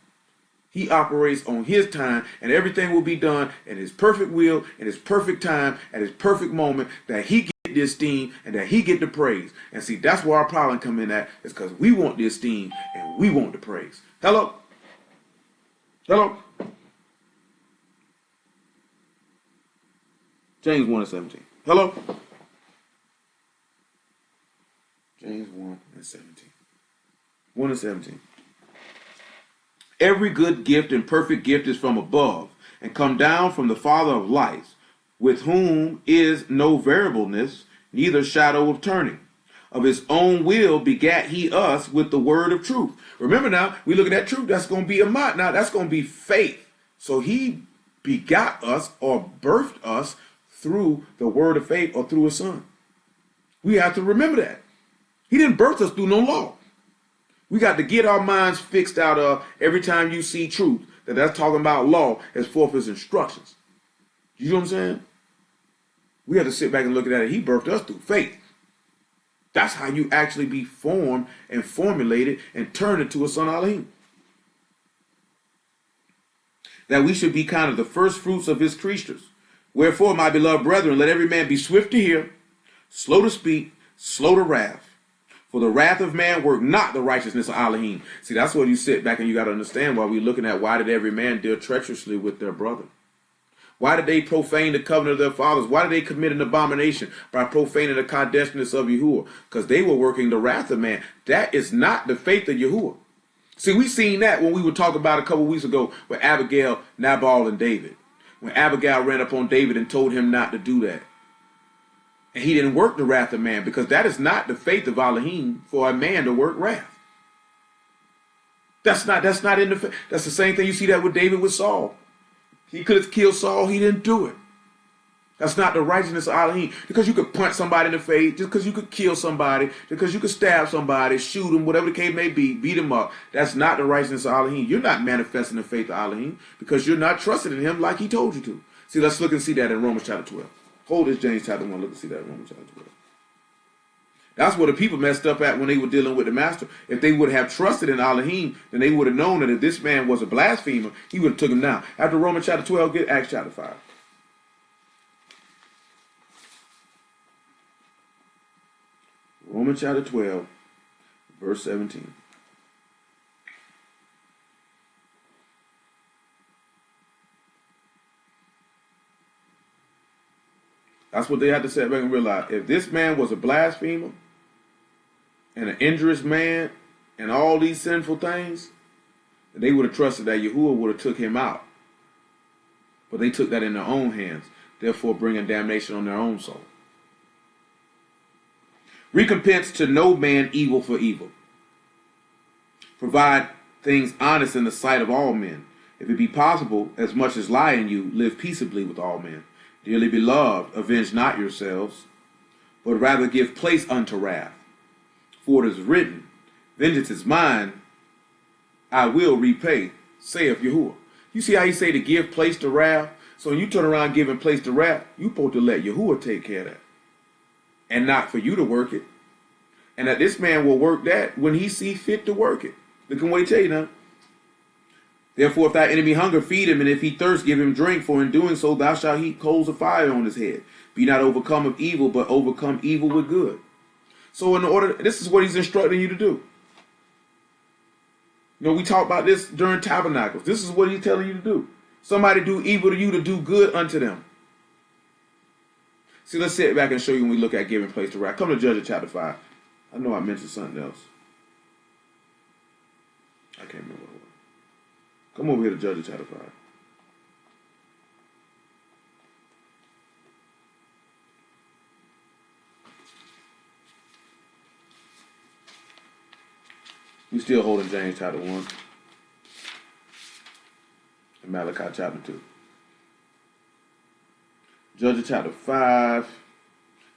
He operates on his time, and everything will be done in his perfect will, in his perfect time, at his perfect moment, that he get the esteem and that he get the praise. And see, that's where our problem come in at, is because we want the esteem and we want the praise. Hello? Hello? James 1:17. Hello? James 1:17. 1:17. Every good gift and perfect gift is from above, and come down from the Father of lights, with whom is no variableness, neither shadow of turning. Of his own will begat he us with the word of truth. Remember now, we look at that truth, that's going to be a mot. Now, that's going to be faith. So he begot us or birthed us through the word of faith or through his son. We have to remember that. He didn't birth us through no law. We got to get our minds fixed out of every time you see truth, that's talking about law as forth as instructions. You know what I'm saying? We have to sit back and look at that. He birthed us through faith. That's how you actually be formed and formulated and turned into a son of Elohim. That we should be kind of the first fruits of his creatures. Wherefore, my beloved brethren, let every man be swift to hear, slow to speak, slow to wrath. For the wrath of man work not the righteousness of Elohim. See, that's where you sit back and you got to understand why we're looking at why did every man deal treacherously with their brother. Why did they profane the covenant of their fathers? Why did they commit an abomination by profaning the Kadeshness of Yahuwah? Because they were working the wrath of man. That is not the faith of Yahuwah. See, we seen that when we were talking about a couple weeks ago with Abigail, Nabal, and David. When Abigail ran up on David and told him not to do that. And he didn't work the wrath of man, because that is not the faith of Elohim for a man to work wrath. That's not in the faith. That's the same thing you see that with David with Saul. He could have killed Saul, he didn't do it. That's not the righteousness of Elohim. Because you could punch somebody in the face, just because you could kill somebody, because you could stab somebody, shoot them, whatever the case may be, beat them up. That's not the righteousness of Elohim. You're not manifesting the faith of Elohim because you're not trusting in him like he told you to. See, let's look and see that in Romans chapter 12. Hold this James chapter 1, look and see that in Romans chapter 12. That's where the people messed up at when they were dealing with the master. If they would have trusted in Elohim, then they would have known that if this man was a blasphemer, he would have took him down. After Romans chapter 12, get Acts chapter 5. Romans chapter 12, verse 17. That's what they had to sit back and realize. If this man was a blasphemer and an injurious man and all these sinful things, they would have trusted that Yahuwah would have took him out. But they took that in their own hands, therefore bringing damnation on their own soul. Recompense to no man evil for evil. Provide things honest in the sight of all men. If it be possible, as much as lie in you, live peaceably with all men. Dearly beloved, avenge not yourselves, but rather give place unto wrath. For it is written, vengeance is mine, I will repay, saith Yahuwah. You see how he say to give place to wrath? So when you turn around giving place to wrath, you're supposed to let Yahuwah take care of that. And not for you to work it. And that this man will work that when he see fit to work it. Look at what he tell you now. Therefore, if thy enemy hunger, feed him, and if he thirst, give him drink, for in doing so thou shalt heap coals of fire on his head. Be not overcome of evil, but overcome evil with good. So this is what he's instructing you to do. You know, we talked about this during Tabernacles. This is what he's telling you to do. Somebody do evil to you to do good unto them. See, let's sit back and show you when we look at giving place to wrath. Come to Judges chapter 5. I know I mentioned something else. I can't remember what it was. Come over here to Judges chapter 5. We still holding James chapter 1 and Malachi chapter 2. Judges chapter 5.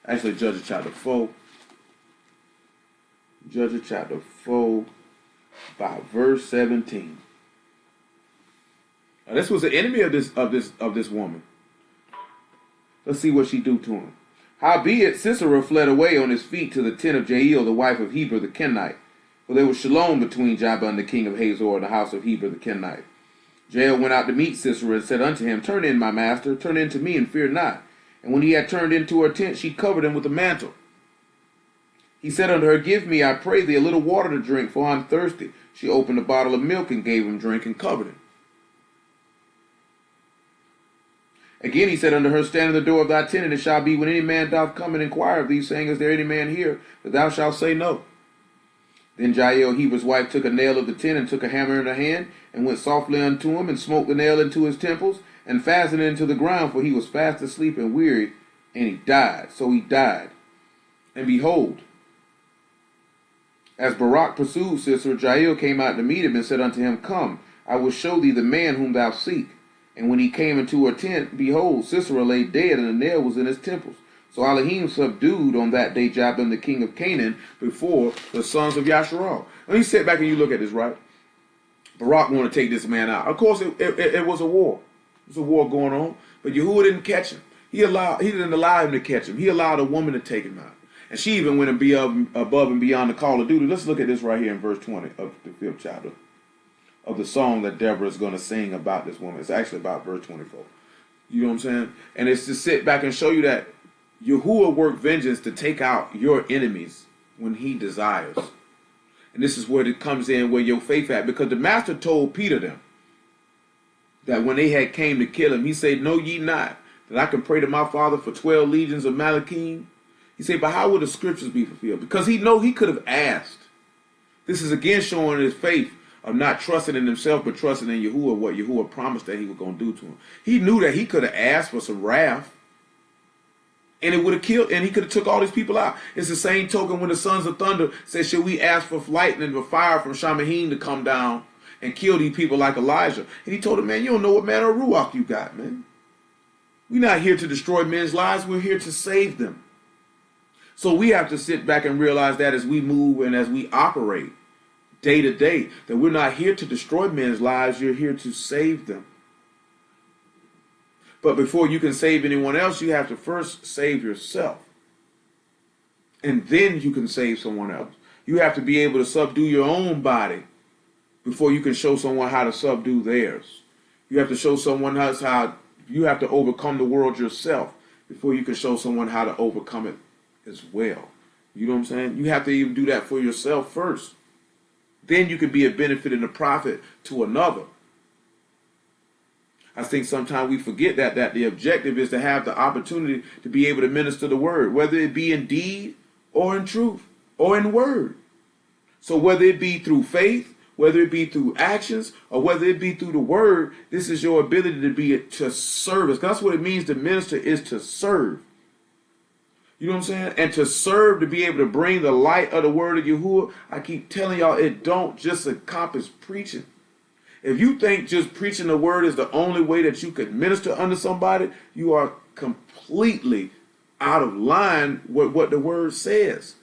Actually, Judges chapter 4. Judges chapter 4 by verse 17. Now, this was the enemy of this woman. Let's see what she do to him. Howbeit Sisera fled away on his feet to the tent of Jael, the wife of Heber the Kenite. For there was shalom between Jabin the king of Hazor and the house of Heber the Kenite. Jael went out to meet Sisera and said unto him, Turn in, my master, turn in to me, and fear not. And when he had turned into her tent, she covered him with a mantle. He said unto her, Give me, I pray thee, a little water to drink, for I am thirsty. She opened a bottle of milk and gave him drink and covered him. Again he said unto her, Stand in the door of thy tent, and it shall be when any man doth come and inquire of thee, saying, Is there any man here? That thou shalt say no. Then Jael, Heber's wife, took a nail of the tent, and took a hammer in her hand, and went softly unto him, and smote the nail into his temples, and fastened it into the ground, for he was fast asleep and weary, and he died. So he died. And behold, as Barak pursued Sisera, Jael came out to meet him, and said unto him, Come, I will show thee the man whom thou seek. And when he came into her tent, behold, Sisera lay dead, and a nail was in his temples. So Elohim subdued on that day Jabin the king of Canaan before the sons of Yasharal. When you sit back and you look at this, right? Barak wanted to take this man out. Of course, it was a war. It was a war going on. But Yahuwah didn't catch him. He didn't allow him to catch him. He allowed a woman to take him out. And she even went above and beyond the call of duty. Let's look at this right here in verse 20 of the 5th chapter of the song that Deborah is going to sing about this woman. It's actually about verse 24. You know what I'm saying? And it's to sit back and show you that Yahuwah worked vengeance to take out your enemies when he desires. And this is where it comes in where your faith at. Because the master told Peter them that when they had came to kill him, he said, Know ye not that I can pray to my Father for 12 legions of Malachim? He said, But how will the scriptures be fulfilled? Because he know he could have asked. This is again showing his faith of not trusting in himself, but trusting in Yahuwah, what Yahuwah promised that he was going to do to him. He knew that he could have asked for some wrath, and it would have killed, and he could have took all these people out. It's the same token when the sons of thunder said, Should we ask for lightning or fire from Shamahim to come down and kill these people like Elijah? And he told him, Man, you don't know what manner of ruach you got, man. We're not here to destroy men's lives. We're here to save them. So we have to sit back and realize that as we move and as we operate day to day, that we're not here to destroy men's lives. You're here to save them. But before you can save anyone else, you have to first save yourself. And then you can save someone else. You have to be able to subdue your own body before you can show someone how to subdue theirs. You have to show someone else how you have to overcome the world yourself before you can show someone how to overcome it as well. You know what I'm saying? You have to even do that for yourself first. Then you can be a benefit and a profit to another. I think sometimes we forget that the objective is to have the opportunity to be able to minister the word, whether it be in deed or in truth or in word. So whether it be through faith, whether it be through actions, or whether it be through the word, this is your ability to be to service. That's what it means to minister, is to serve. You know what I'm saying? And to serve, to be able to bring the light of the word of Yahuwah. I keep telling y'all, it don't just encompass preaching. If you think just preaching the word is the only way that you could minister unto somebody, you are completely out of line with what the word says.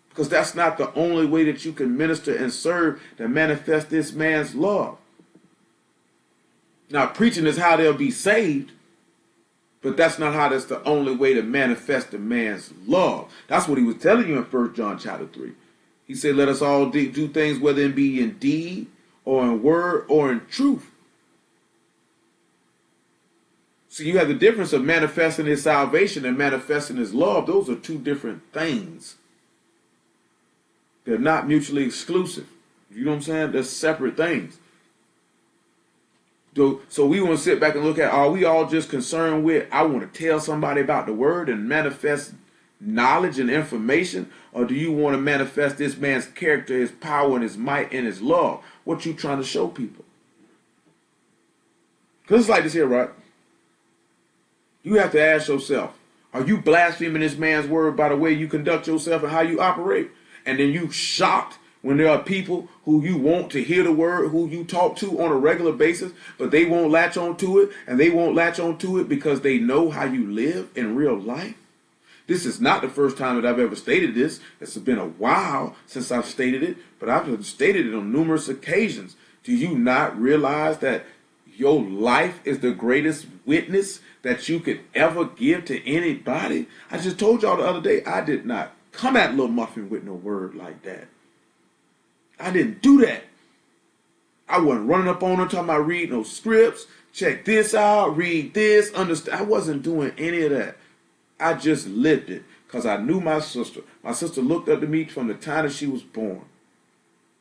Because that's not the only way that you can minister and serve to manifest this man's love. Now, preaching is how they'll be saved, but that's not how that's the only way to manifest the man's love. That's what he was telling you in 1 John chapter 3. He said, let us all do things, whether it be in deed or in word or in truth. So you have the difference of manifesting his salvation and manifesting his love. Those are two different things. They're not mutually exclusive. You know what I'm saying? They're separate things. So we want to sit back and look at, are we all just concerned with, I want to tell somebody about the word and manifest knowledge and information? Or do you want to manifest this man's character, his power, and his might, and his love? What you trying to show people? Because it's like this here, right? You have to ask yourself, are you blaspheming this man's word by the way you conduct yourself and how you operate? And then you shocked when there are people who you want to hear the word, who you talk to on a regular basis, but they won't latch on to it, and they won't latch on to it because they know how you live in real life. This is not the first time that I've ever stated this. It's been a while since I've stated it, but I've stated it on numerous occasions. Do you not realize that your life is the greatest witness that you could ever give to anybody? I just told y'all the other day, I did not come at Little Muffin with no word like that. I didn't do that. I wasn't running up on her talking about read no scripts, check this out, read this, understand. I wasn't doing any of that. I just lived it because I knew my sister. My sister looked up to me from the time that she was born.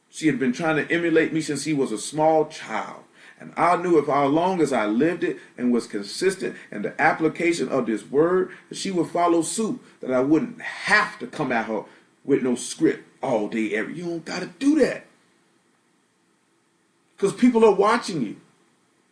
She had been trying to emulate me since she was a small child. And I knew if how long as I lived it and was consistent in the application of this word, that she would follow suit, that I wouldn't have to come at her with no script all day, every. You don't got to do that. Because people are watching you.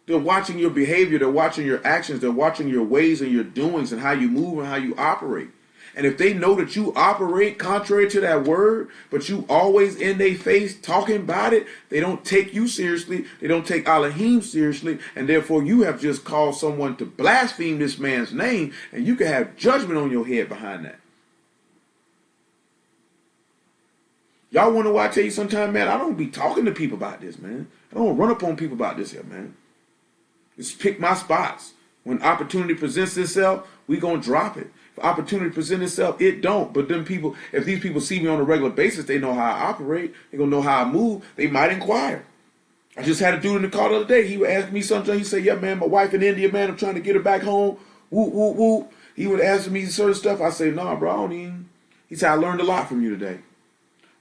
They're watching your behavior. They're watching your actions. They're watching your ways and your doings and how you move and how you operate. And if they know that you operate contrary to that word, but you always in their face talking about it, they don't take you seriously. They don't take Elohim seriously. And therefore you have just caused someone to blaspheme this man's name. And you can have judgment on your head behind that. Y'all wonder why I tell you sometimes, man, I don't be talking to people about this, man. I don't run up on people about this here, man. Just pick my spots. When opportunity presents itself, we gonna drop it. If opportunity presents itself, it don't. But them people, if these people see me on a regular basis, they know how I operate. They gonna know how I move. They might inquire. I just had a dude in the car the other day. He would ask me something. He said, yeah, man, my wife in India, man, I'm trying to get her back home. Whoop, whoop, whoop. He would ask me certain stuff. I say, nah, bro, I don't even. He said, I learned a lot from you today.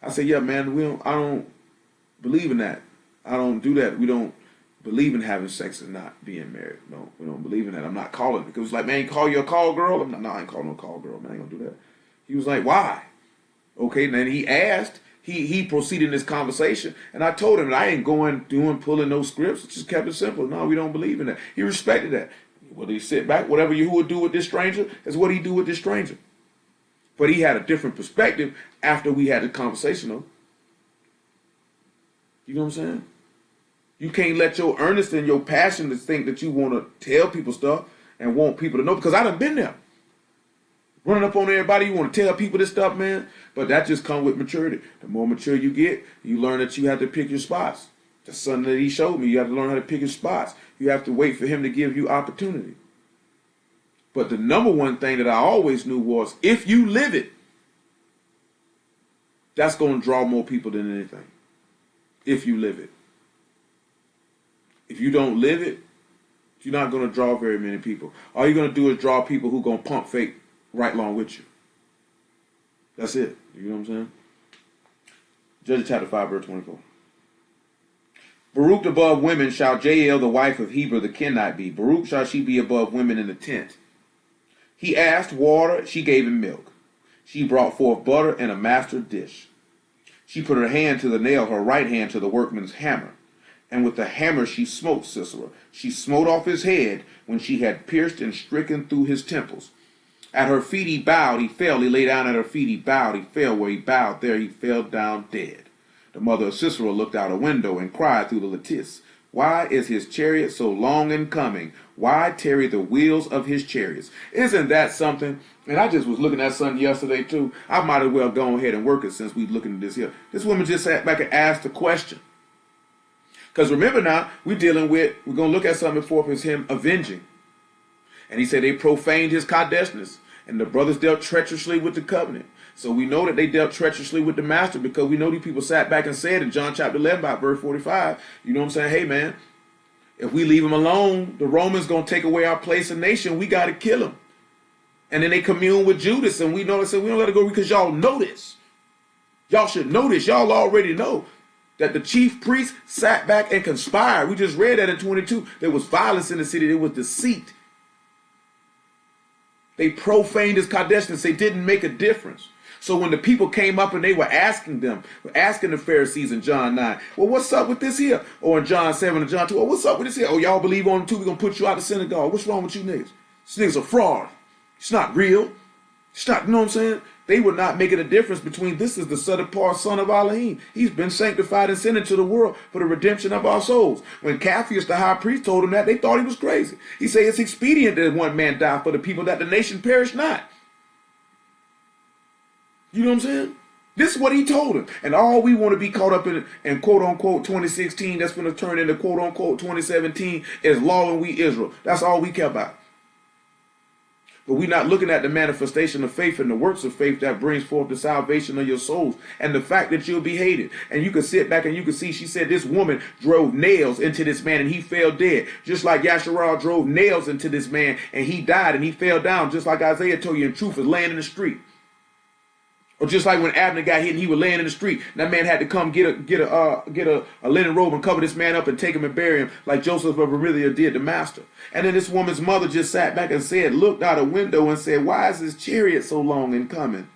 I said, yeah, man, I don't believe in that. I don't do that. We don't believe in having sex and not being married. No, we don't believe in that. I'm not calling it. Because it was like, man, you call you a call girl? I'm not, no, I ain't calling no call girl, man. I ain't gonna do that. He was like, why? Okay, and then he asked, he proceeded in this conversation, and I told him that I ain't pulling no scripts. I just kept it simple. No, we don't believe in that. He respected that. Whether he sit back, whatever you would do with this stranger is what he do with this stranger. But he had a different perspective after we had the conversation, though. You know what I'm saying? You can't let your earnest and your passion to think that you want to tell people stuff and want people to know, because I done been there. Running up on everybody, you want to tell people this stuff, man. But that just comes with maturity. The more mature you get, you learn that you have to pick your spots. That's something that he showed me. You have to learn how to pick your spots. You have to wait for him to give you opportunity. But the number one thing that I always knew was, if you live it, that's going to draw more people than anything. If you live it. If you don't live it, you're not going to draw very many people. All you're going to do is draw people who are going to pump fake right along with you. That's it. You know what I'm saying? Judges chapter 5, verse 24. Baruch above women shall Jael, the wife of Heber the Kenite, be. Baruch shall she be above women in the tent. He asked water, she gave him milk. She brought forth butter in a master dish. She put her hand to the nail, her right hand to the workman's hammer. And with the hammer she smote Sisera. She smote off his head when she had pierced and stricken through his temples. At her feet he bowed, he fell. He lay down at her feet, he bowed, he fell. Where he bowed, there he fell down dead. The mother of Sisera looked out a window and cried through the lattice, why is his chariot so long in coming? Why tarry the wheels of his chariots? Isn't that something? And I just was looking at something yesterday too. I might as well go ahead and work it since we're looking at this here. This woman just sat back and asked a question. Because remember now, we're going to look at something before it's him avenging. And he said they profaned his Kadeshness. And the brothers dealt treacherously with the covenant. So we know that they dealt treacherously with the master, because we know these people sat back and said in John chapter 11, about verse 45, you know what I'm saying? Hey, man, if we leave him alone, the Romans going to take away our place in nation. We got to kill him. And then they commune with Judas, and we know they said, we don't let it go because y'all know this. Y'all should know this. Y'all already know that the chief priests sat back and conspired. We just read that in 22. There was violence in the city. There was deceit. They profaned his Kadeshness. They didn't make a difference. So when the people came up and they were asking the Pharisees in John 9, well, what's up with this here? Or in John 7 and John 2, well, what's up with this here? Oh, y'all believe on him too? We're going to put you out of the synagogue. What's wrong with you niggas? These niggas are fraud. It's not real. It's not, you know what I'm saying? They were not making a difference between this is the set-apart son of Elohim. He's been sanctified and sent into the world for the redemption of our souls. When Capheus, the high priest, told him that, they thought he was crazy. He said it's expedient that one man die for the people, that the nation perish not. You know what I'm saying? This is what he told him. And all we want to be caught up in quote unquote 2016, that's going to turn into quote unquote 2017, is law and we Israel. That's all we care about. But we're not looking at the manifestation of faith and the works of faith that brings forth the salvation of your souls and the fact that you'll be hated. And you can sit back and you can see, she said this woman drove nails into this man and he fell dead. Just like Yasharal drove nails into this man and he died and he fell down. Just like Isaiah told you in truth is laying in the street. Or just like when Abner got hit and he was laying in the street, and that man had to come get a linen robe and cover this man up and take him and bury him like Joseph of Arimathea did the master. And then this woman's mother just sat back and said, looked out a window and said, why is his chariot so long in coming?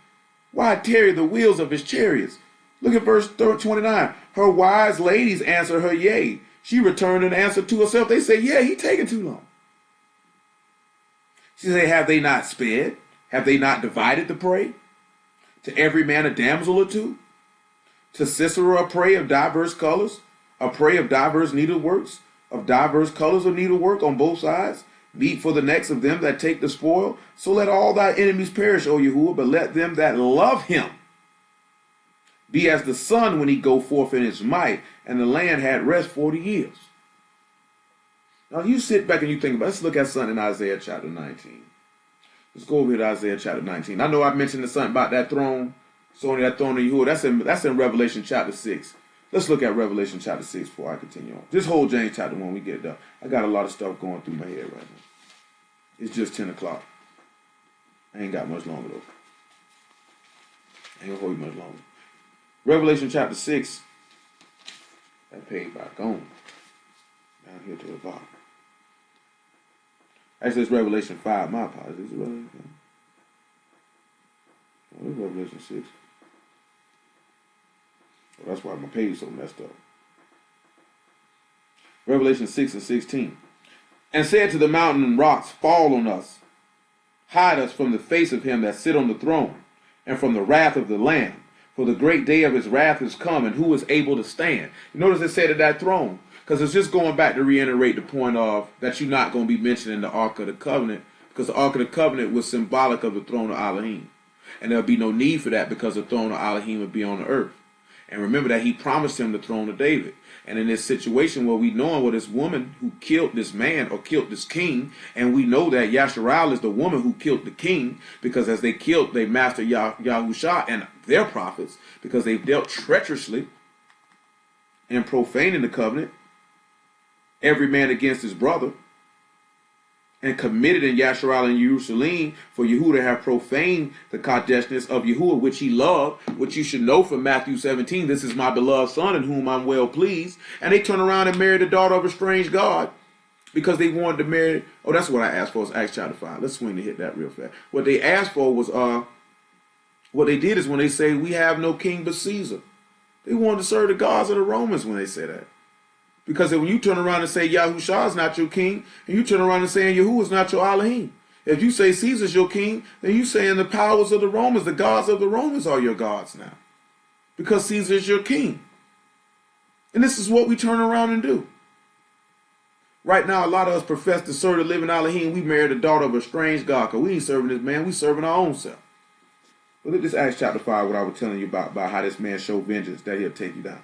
Why tarry the wheels of his chariots? Look at verse 29. Her wise ladies answered her, yea. She returned an answer to herself. They say, yeah, he taking too long. She said, have they not sped? Have they not divided the prey? To every man a damsel or two? To Sisera a prey of diverse colors? A prey of diverse needleworks? Of diverse colors of needlework on both sides? Meat for the necks of them that take the spoil? So let all thy enemies perish, O Yahuwah, but let them that love him be as the sun when he go forth in his might, and the land had rest 40 years. Now you sit back and you think about it. Let's look at something in Isaiah chapter 19. Let's go over here to Isaiah chapter 19. I know I mentioned something about that throne. So only that throne of Yahuwah. That's in Revelation chapter 6. Let's look at Revelation chapter 6 before I continue on. Just hold James chapter 1 when we get done. I got a lot of stuff going through my head right now. It's just 10 o'clock. I ain't got much longer though. I ain't gonna hold you much longer. Revelation chapter 6. That page back on. Down here to the bottom. Actually, it's Revelation 5. My apologies. It's Revelation 5. Oh, it's Revelation 6. Oh, that's why my page is so messed up. Revelation 6 and 16. And said to the mountain and rocks, fall on us. Hide us from the face of him that sit on the throne, and from the wrath of the Lamb. For the great day of his wrath is come, and who is able to stand? You notice it said at that throne. Because it's just going back to reiterate the point of that you're not going to be mentioning the Ark of the Covenant, because the Ark of the Covenant was symbolic of the throne of Elohim. And there'll be no need for that because the throne of Elohim would be on the earth. And remember that he promised him the throne of David. And in this situation where we know this woman who killed this man or killed this king, and we know that Yasharal is the woman who killed the king, because as they killed their master Yahusha and their prophets, because they dealt treacherously and profaning the covenant, every man against his brother, and committed in Yasharal and Jerusalem for Yahuwah to have profaned the Kadeshness of Yahuwah, which he loved, which you should know from Matthew 17, this is my beloved son in whom I'm well pleased. And they turn around and marry the daughter of a strange god because they wanted to marry. Oh, that's what I asked for, is Acts chapter 5. Let's swing to hit that real fast. What they asked for was, what they did is when they say, we have no king but Caesar. They wanted to serve the gods of the Romans when they say that. Because when you turn around and say Yahusha is not your king, and you turn around and say Yahuwah is not your Elohim. If you say Caesar's your king, then you saying the powers of the Romans, the gods of the Romans are your gods now. Because Caesar is your king. And this is what we turn around and do. Right now, a lot of us profess to serve the living Elohim. We married the daughter of a strange god, because we ain't serving this man, we serving our own self. Look at this Acts chapter 5, what I was telling you about how this man showed vengeance, that he'll take you down.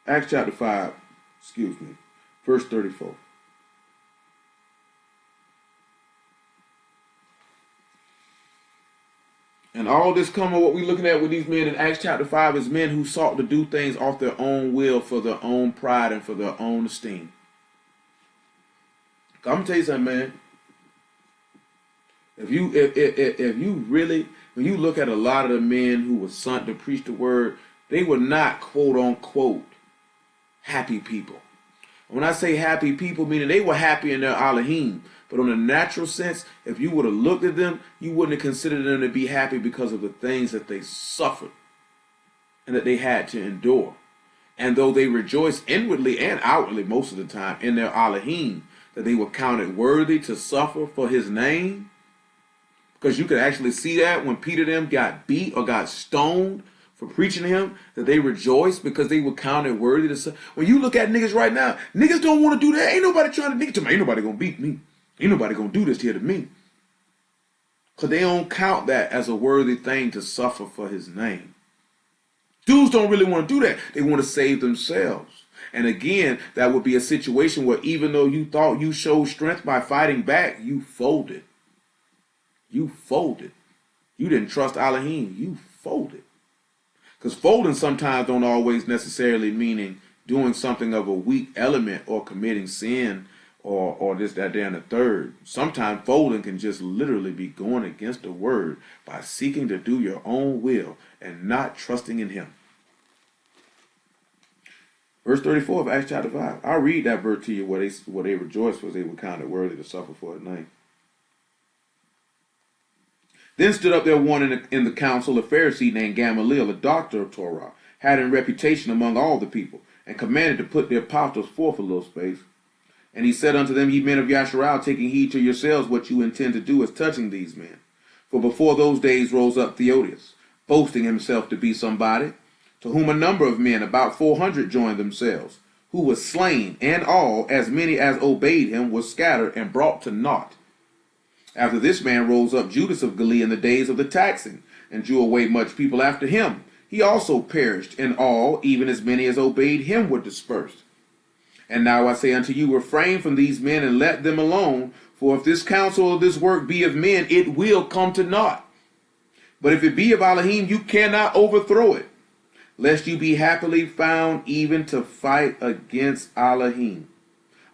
Acts chapter 5, verse 34. And all this coming, what we're looking at with these men in Acts chapter 5 is men who sought to do things off their own will, for their own pride and for their own esteem. I'm going to tell you something, man. If you really, when you look at a lot of the men who were sent to preach the word, they were not quote unquote happy people. When I say happy people, meaning they were happy in their Elohim. But on a natural sense, if you would have looked at them, you wouldn't have considered them to be happy because of the things that they suffered and that they had to endure. And though they rejoiced inwardly and outwardly most of the time in their Elohim, that they were counted worthy to suffer for his name. Because you could actually see that when Peter them got beat or got stoned for preaching to him, that they rejoiced because they were counted worthy to suffer. When you look at niggas right now, niggas don't want to do that. Ain't nobody trying to, ain't nobody gonna beat me. Ain't nobody gonna do this here to me. Because they don't count that as a worthy thing to suffer for his name. Dudes don't really want to do that. They want to save themselves. And again, that would be a situation where even though you thought you showed strength by fighting back, you folded. You folded. You didn't trust Elohim. You folded. Because folding sometimes don't always necessarily meaning doing something of a weak element or committing sin or this, that, there, and the third. Sometimes folding can just literally be going against the word by seeking to do your own will and not trusting in him. Verse 34 of Acts chapter 5. I'll read that verse to you where they rejoiced because they were counted worthy to suffer for his name. Then stood up there one in the council, a Pharisee named Gamaliel, a doctor of Torah, having reputation among all the people, and commanded to put the apostles forth a little space. And he said unto them, Ye men of Yasharal, taking heed to yourselves what you intend to do as touching these men. For before those days rose up Theodius, boasting himself to be somebody, to whom a number of men, about 400, joined themselves, who was slain, and all, as many as obeyed him, were scattered and brought to naught. After this man rose up Judas of Galilee in the days of the taxing, and drew away much people after him. He also perished, and all, even as many as obeyed him, were dispersed. And now I say unto you, refrain from these men, and let them alone, for if this counsel or this work be of men, it will come to naught. But if it be of Elohim, you cannot overthrow it, lest you be happily found even to fight against Elohim.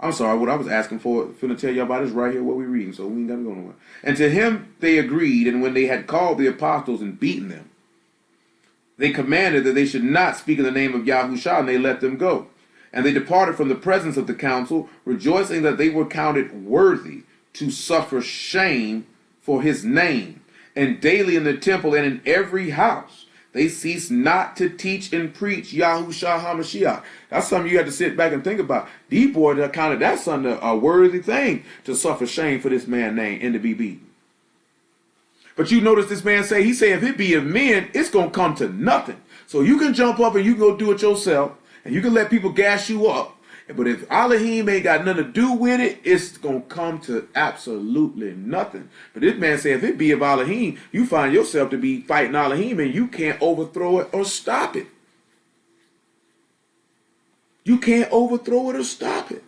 I'm sorry, what I was asking for, finna tell you about is right here what we're reading, so we ain't got to go nowhere. And to him they agreed, and when they had called the apostles and beaten them, they commanded that they should not speak in the name of Yahushua, and they let them go. And they departed from the presence of the council, rejoicing that they were counted worthy to suffer shame for his name. And daily in the temple and in every house, they ceased not to teach and preach Yahushua HaMashiach. That's something you have to sit back and think about. These boys are counted that something a worthy thing to suffer shame for this man's name and to be beaten. But you notice this man say, he said, if it be of men, it's going to come to nothing. So you can jump up and you can go do it yourself, and you can let people gas you up. But if Elohim ain't got nothing to do with it, it's going to come to absolutely nothing. But this man said, if it be of Elohim, you find yourself to be fighting Elohim and you can't overthrow it or stop it. You can't overthrow it or stop it.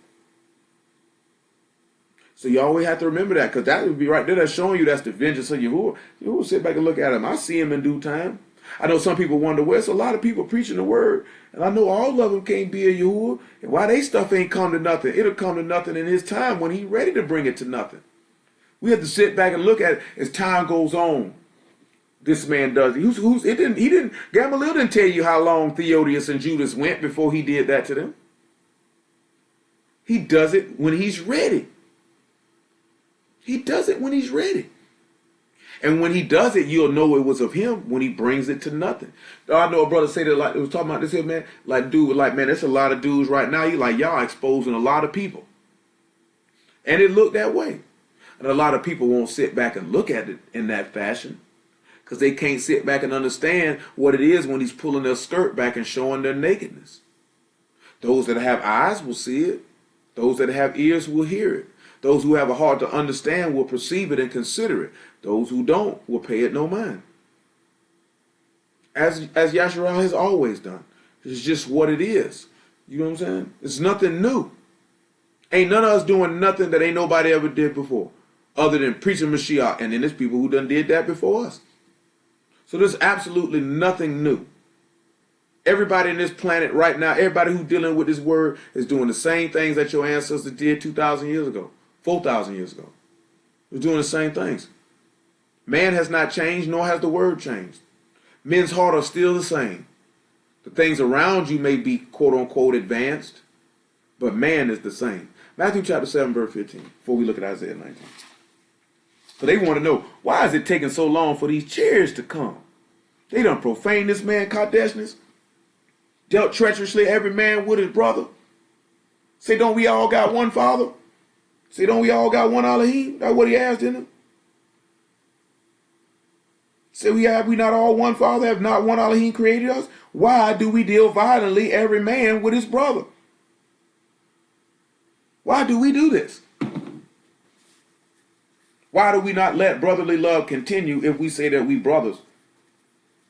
So you always have to remember that, because that would be right there. That's showing you that's the vengeance of Yahuwah. You will sit back and look at him. I see him in due time. I know some people wonder, well, it's a lot of people preaching the word, and I know all of them can't be a Yahuwah, and why they stuff ain't come to nothing. It'll come to nothing in his time when he's ready to bring it to nothing. We have to sit back and look at it as time goes on. This man does. Gamaliel didn't tell you how long Theodius and Judas went before he did that to them. He does it when he's ready. He does it when he's ready. And when he does it, you'll know it was of him when he brings it to nothing. I know a brother say that, like, it was talking about this here, man. Like, dude, like, man, there's a lot of dudes right now. You like, y'all exposing a lot of people. And it looked that way. And a lot of people won't sit back and look at it in that fashion, because they can't sit back and understand what it is when he's pulling their skirt back and showing their nakedness. Those that have eyes will see it. Those that have ears will hear it. Those who have a heart to understand will perceive it and consider it. Those who don't will pay it no mind. As Yasharal has always done. It's just what it is. You know what I'm saying? It's nothing new. Ain't none of us doing nothing that ain't nobody ever did before, other than preaching Mashiach. And then there's people who done did that before us. So there's absolutely nothing new. Everybody in this planet right now, everybody who's dealing with this word is doing the same things that your ancestors did 2,000 years ago, 4,000 years ago. They're doing the same things. Man has not changed, nor has the word changed. Men's heart are still the same. The things around you may be quote-unquote advanced, but man is the same. Matthew chapter 7, verse 15, before we look at Isaiah 19. So they want to know, why is it taking so long for these chariots to come? They done profaned this man, Kadeshness. Dealt treacherously every man with his brother. Say, don't we all got one Father? Say, don't we all got one Elohim? That's what he asked, didn't he? Say, we not all one Father? Have not one Elohim created us? Why do we deal violently every man with his brother? Why do we do this? Why do we not let brotherly love continue if we say that we brothers?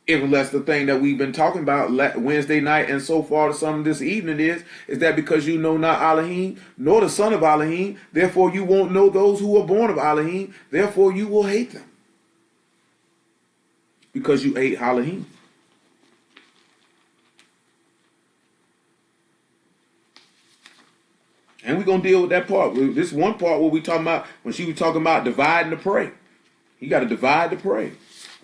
If that's the thing that we've been talking about Wednesday night and so far to some this evening is that because you know not Elohim, nor the son of Elohim, therefore you won't know those who are born of Elohim, therefore you will hate them. Because you hate Elohim. And we're going to deal with that part. This one part where we talking about, when she was talking about dividing the prey. He got to divide the prey.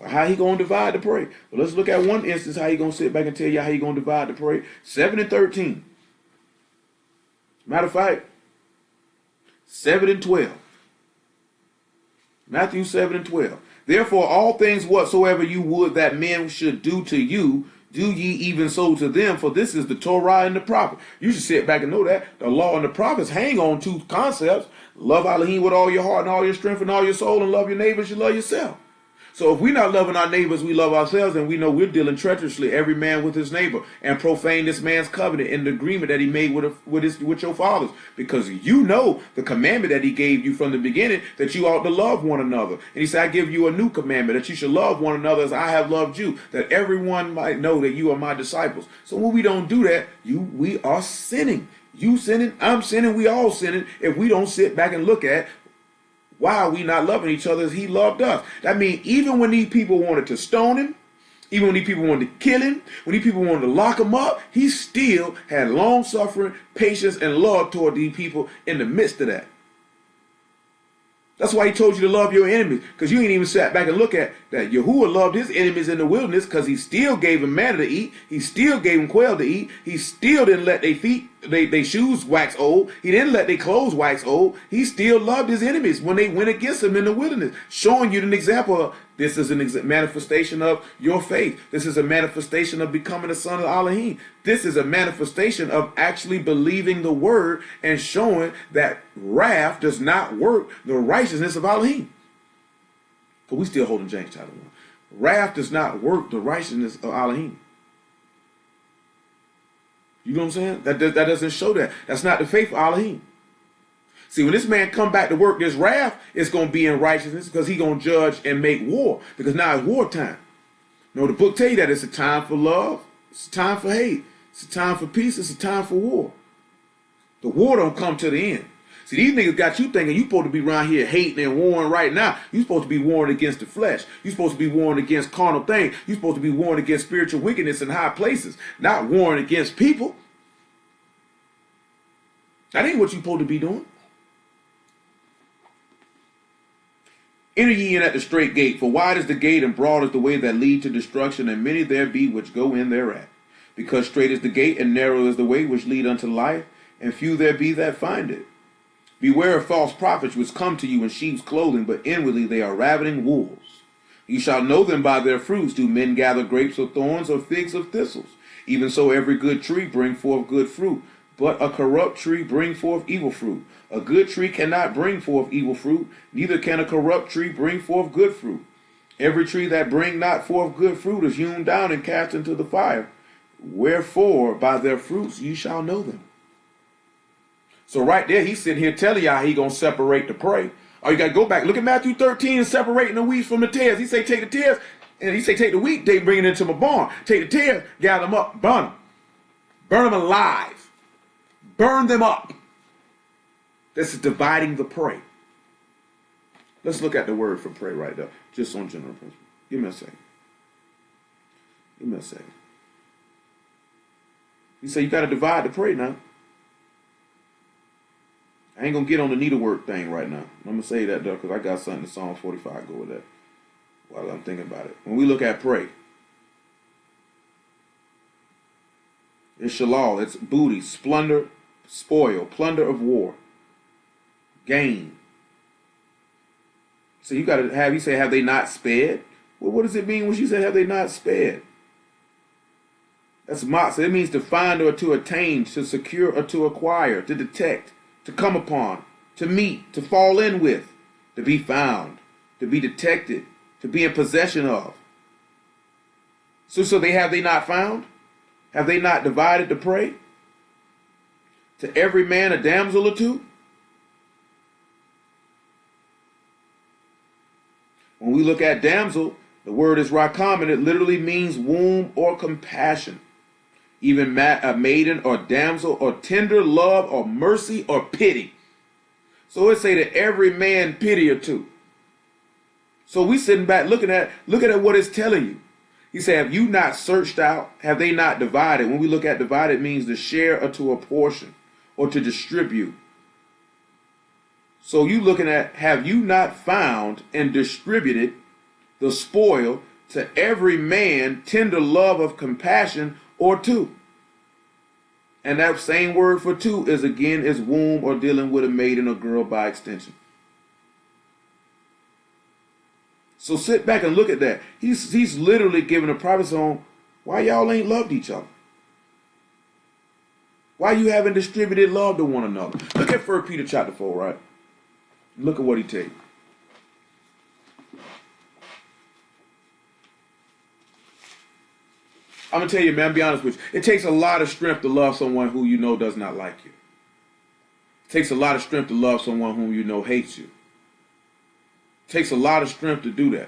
How he going to divide the prey? Well, let's look at one instance how he going to sit back and tell you how he going to divide the prey. 7 and 13. Matter of fact, 7 and 12. Matthew 7 and 12. Therefore, all things whatsoever you would that men should do to you, do ye even so to them, for this is the Torah and the prophet. You should sit back and know that the law and the prophets hang on two concepts. Love Elohim with all your heart and all your strength and all your soul, and love your neighbors, you love yourself. So if we're not loving our neighbors, we love ourselves, and we know we're dealing treacherously, every man with his neighbor, and profane this man's covenant and the agreement that he made with your fathers. Because you know the commandment that he gave you from the beginning, that you ought to love one another. And he said, I give you a new commandment, that you should love one another as I have loved you, that everyone might know that you are my disciples. So when we don't do that, we are sinning. You sinning, I'm sinning, we all sinning if we don't sit back and look at why are we not loving each other as he loved us? That means even when these people wanted to stone him, even when these people wanted to kill him, when these people wanted to lock him up, he still had long suffering, patience, and love toward these people in the midst of that. That's why he told you to love your enemies, because you ain't even sat back and look at that. Yahuwah loved his enemies in the wilderness because he still gave them manna to eat. He still gave them quail to eat. He still didn't let their feet, their shoes wax old. He didn't let their clothes wax old. He still loved his enemies when they went against him in the wilderness, showing you an example of this is a manifestation of your faith. This is a manifestation of becoming a son of Elohim. This is a manifestation of actually believing the word and showing that wrath does not work the righteousness of Elohim. But we still holding James chapter 1. Wrath does not work the righteousness of Elohim. You know what I'm saying? That doesn't show that. That's not the faith of Elohim. See, when this man come back to work this wrath, it's going to be in righteousness because he's going to judge and make war. Because now it's war time. No, the book tell you that it's a time for love. It's a time for hate. It's a time for peace. It's a time for war. The war don't come to the end. See, these niggas got you thinking you supposed to be around here hating and warring right now. You supposed to be warring against the flesh. You supposed to be warring against carnal things. You supposed to be warring against spiritual wickedness in high places, not warring against people. That ain't what you supposed to be doing. Enter ye in at the straight gate, for wide is the gate and broad is the way that lead to destruction, and many there be which go in thereat. Because straight is the gate and narrow is the way which lead unto life, and few there be that find it. Beware of false prophets which come to you in sheep's clothing, but inwardly they are ravening wolves. You shall know them by their fruits. Do men gather grapes of thorns or figs of thistles? Even so every good tree bring forth good fruit, but a corrupt tree bring forth evil fruit. A good tree cannot bring forth evil fruit, neither can a corrupt tree bring forth good fruit. Every tree that bring not forth good fruit is hewn down and cast into the fire. Wherefore by their fruits you shall know them. So right there, he's sitting here telling y'all he going to separate the prey. Oh, you got to go back. Look at Matthew 13, separating the wheat from the tares. He say take the tares, and he say take the wheat, they bring it into my barn. Take the tares, gather them up, burn them. Burn them alive. Burn them up. This is dividing the prey. Let's look at the word for prey right there, just on general principle. Give me a second. Give me a second. You say you got to divide the prey now. I ain't going to get on the needlework thing right now. I'm going to say that though, because I got something in Psalm 45 go with that while I'm thinking about it. When we look at prey, it's shalal, it's booty, splendor, spoil, plunder of war, gain. So you got to have, you say, have they not sped? Well, what does it mean when she said, have they not sped? That's mat. So it means to find or to attain, to secure or to acquire, to detect, to come upon, to meet, to fall in with, to be found, to be detected, to be in possession of. So have they not found? Have they not divided the prey? To every man a damsel or two? When we look at damsel, the word is rakam, and it literally means womb or compassion. Even a maiden or damsel or tender love or mercy or pity. So it say that every man pity or two. So we sitting back looking at what it's telling you. He said, have you not searched out? Have they not divided? When we look at divided, it means to share or to apportion or to distribute. So you looking at, have you not found and distributed the spoil to every man tender love of compassion or two? And that same word for two is womb, or dealing with a maiden or girl by extension. So sit back and look at that. He's literally giving a prophecy on why y'all ain't loved each other. Why you haven't distributed love to one another. Look at 1 Peter chapter 4, right? Look at what he tells you. I'm going to tell you, man, be honest with you. It takes a lot of strength to love someone who you know does not like you. It takes a lot of strength to love someone whom you know hates you. It takes a lot of strength to do that.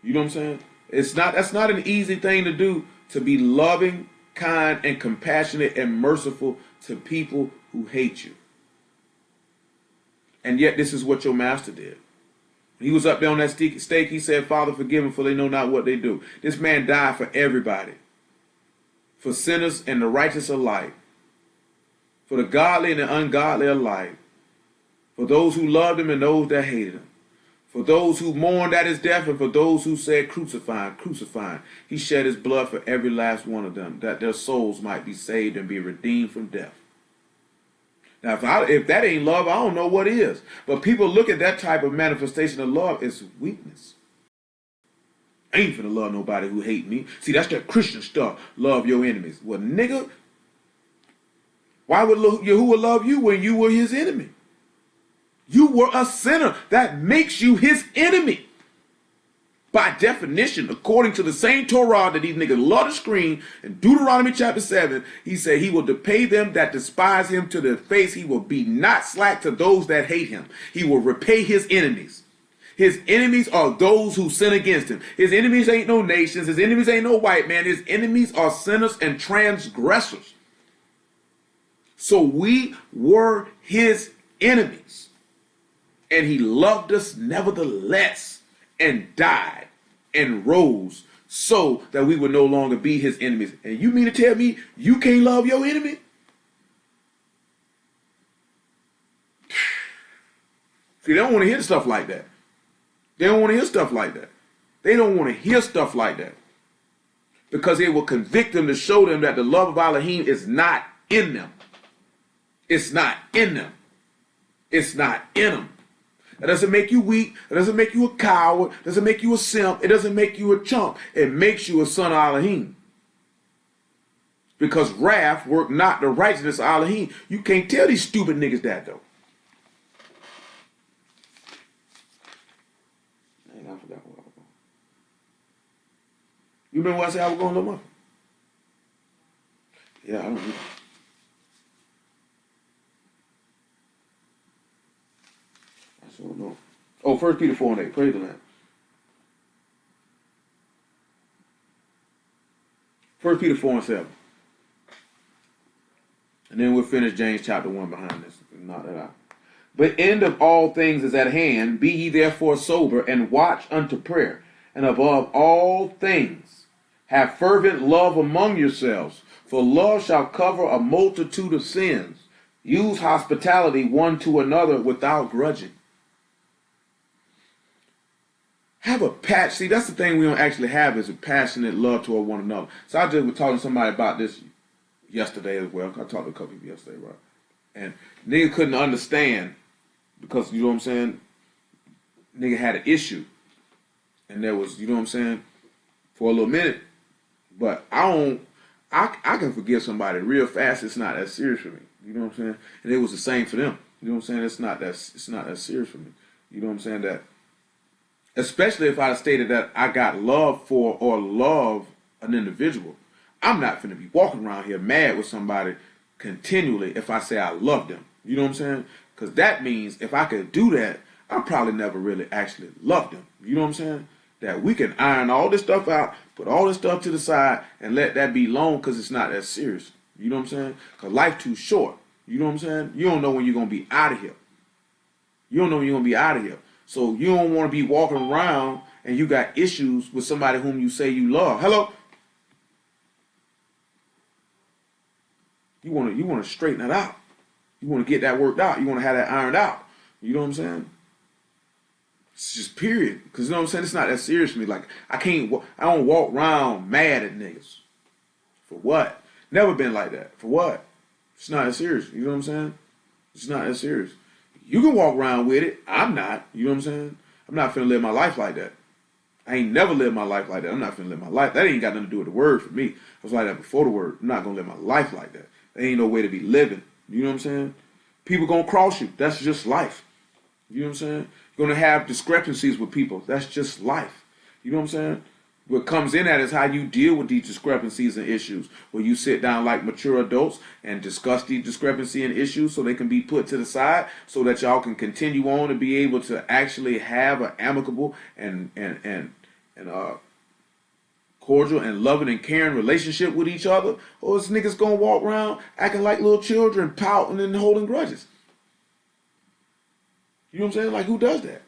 You know what I'm saying? That's not an easy thing to do, to be loving, kind, and compassionate and merciful to people who hate you. And yet this is what your master did. He was up there on that stake. He said, Father, forgive them, for they know not what they do. This man died for everybody. For sinners and the righteous alike. For the godly and the ungodly alike. For those who loved him and those that hated him. For those who mourned at his death, and for those who said, crucify him, crucify him. He shed his blood for every last one of them, that their souls might be saved and be redeemed from death. Now, if that ain't love, I don't know what is. But people look at that type of manifestation of love as weakness. I ain't finna love nobody who hate me. See, that's that Christian stuff. Love your enemies. Well, nigga, why would Yahuwah love you when you were his enemy? You were a sinner. That makes you his enemy. By definition, according to the same Torah that these niggas love to scream, in Deuteronomy chapter 7, he said he will repay them that despise him to their face. He will be not slack to those that hate him. He will repay his enemies. His enemies are those who sin against him. His enemies ain't no nations. His enemies ain't no white man. His enemies are sinners and transgressors. So we were his enemies. And he loved us nevertheless and died and rose so that we would no longer be his enemies. And you mean to tell me you can't love your enemy? See, they don't want to hear stuff like that. They don't want to hear stuff like that. They don't want to hear stuff like that. Because it will convict them to show them that the love of Elohim is not in them. It's not in them. It's not in them. That doesn't make you weak. It doesn't make you a coward. It doesn't make you a simp. It doesn't make you a chump. It makes you a son of Elohim. Because wrath work not the righteousness of Elohim. You can't tell these stupid niggas that, though. I forgot where I was going. You remember what I said I was going to look up? Yeah, I don't know. I don't know. Oh, 1 Peter 4 and 8. Praise the Lamb. 1 Peter 4 and 7. And then we'll finish James chapter 1 behind this. Knock that out. But end of all things is at hand. Be ye therefore sober, and watch unto prayer. And above all things, have fervent love among yourselves. For love shall cover a multitude of sins. Use hospitality one to another without grudging. Have a patch. See, that's the thing we don't actually have, is a passionate love toward one another. So I just was talking to somebody about this yesterday as well. I talked to a couple people yesterday, right? And nigga couldn't understand because, you know what I'm saying, nigga had an issue. And there was, you know what I'm saying, for a little minute. But I can forgive somebody real fast. It's not that serious for me. You know what I'm saying? And it was the same for them. You know what I'm saying? It's not that serious for me. You know what I'm saying? That, especially if I stated that I got love for or love an individual, I'm not finna be walking around here mad with somebody continually if I say I love them. You know what I'm saying? Because that means if I could do that, I probably never really actually loved him. You know what I'm saying? That we can iron all this stuff out, put all this stuff to the side, and let that be long because it's not that serious. You know what I'm saying? Because life too short. You know what I'm saying? You don't know when you're going to be out of here. You don't know when you're going to be out of here. So you don't want to be walking around and you got issues with somebody whom you say you love. Hello? You want to straighten it out. You want to get that worked out. You want to have that ironed out. You know what I'm saying? It's just period. Because you know what I'm saying? It's not that serious to me. Like, I don't walk around mad at niggas. For what? Never been like that. For what? It's not that serious. You know what I'm saying? It's not that serious. You can walk around with it. I'm not. You know what I'm saying? I'm not finna live my life like that. I ain't never lived my life like that. I'm not finna live my life. That ain't got nothing to do with the word for me. I was like that before the word. I'm not gonna live my life like that. There ain't no way to be living. You know what I'm saying? People gonna cross you. That's just life. You know what I'm saying? You're gonna have discrepancies with people. That's just life. You know what I'm saying? What comes in that is how you deal with these discrepancies and issues. Where you sit down like mature adults and discuss these discrepancy and issues so they can be put to the side so that y'all can continue on to be able to actually have an amicable and cordial and loving and caring relationship with each other. Or this niggas gonna walk around acting like little children, pouting and holding grudges. You know what I'm saying? Like, who does that?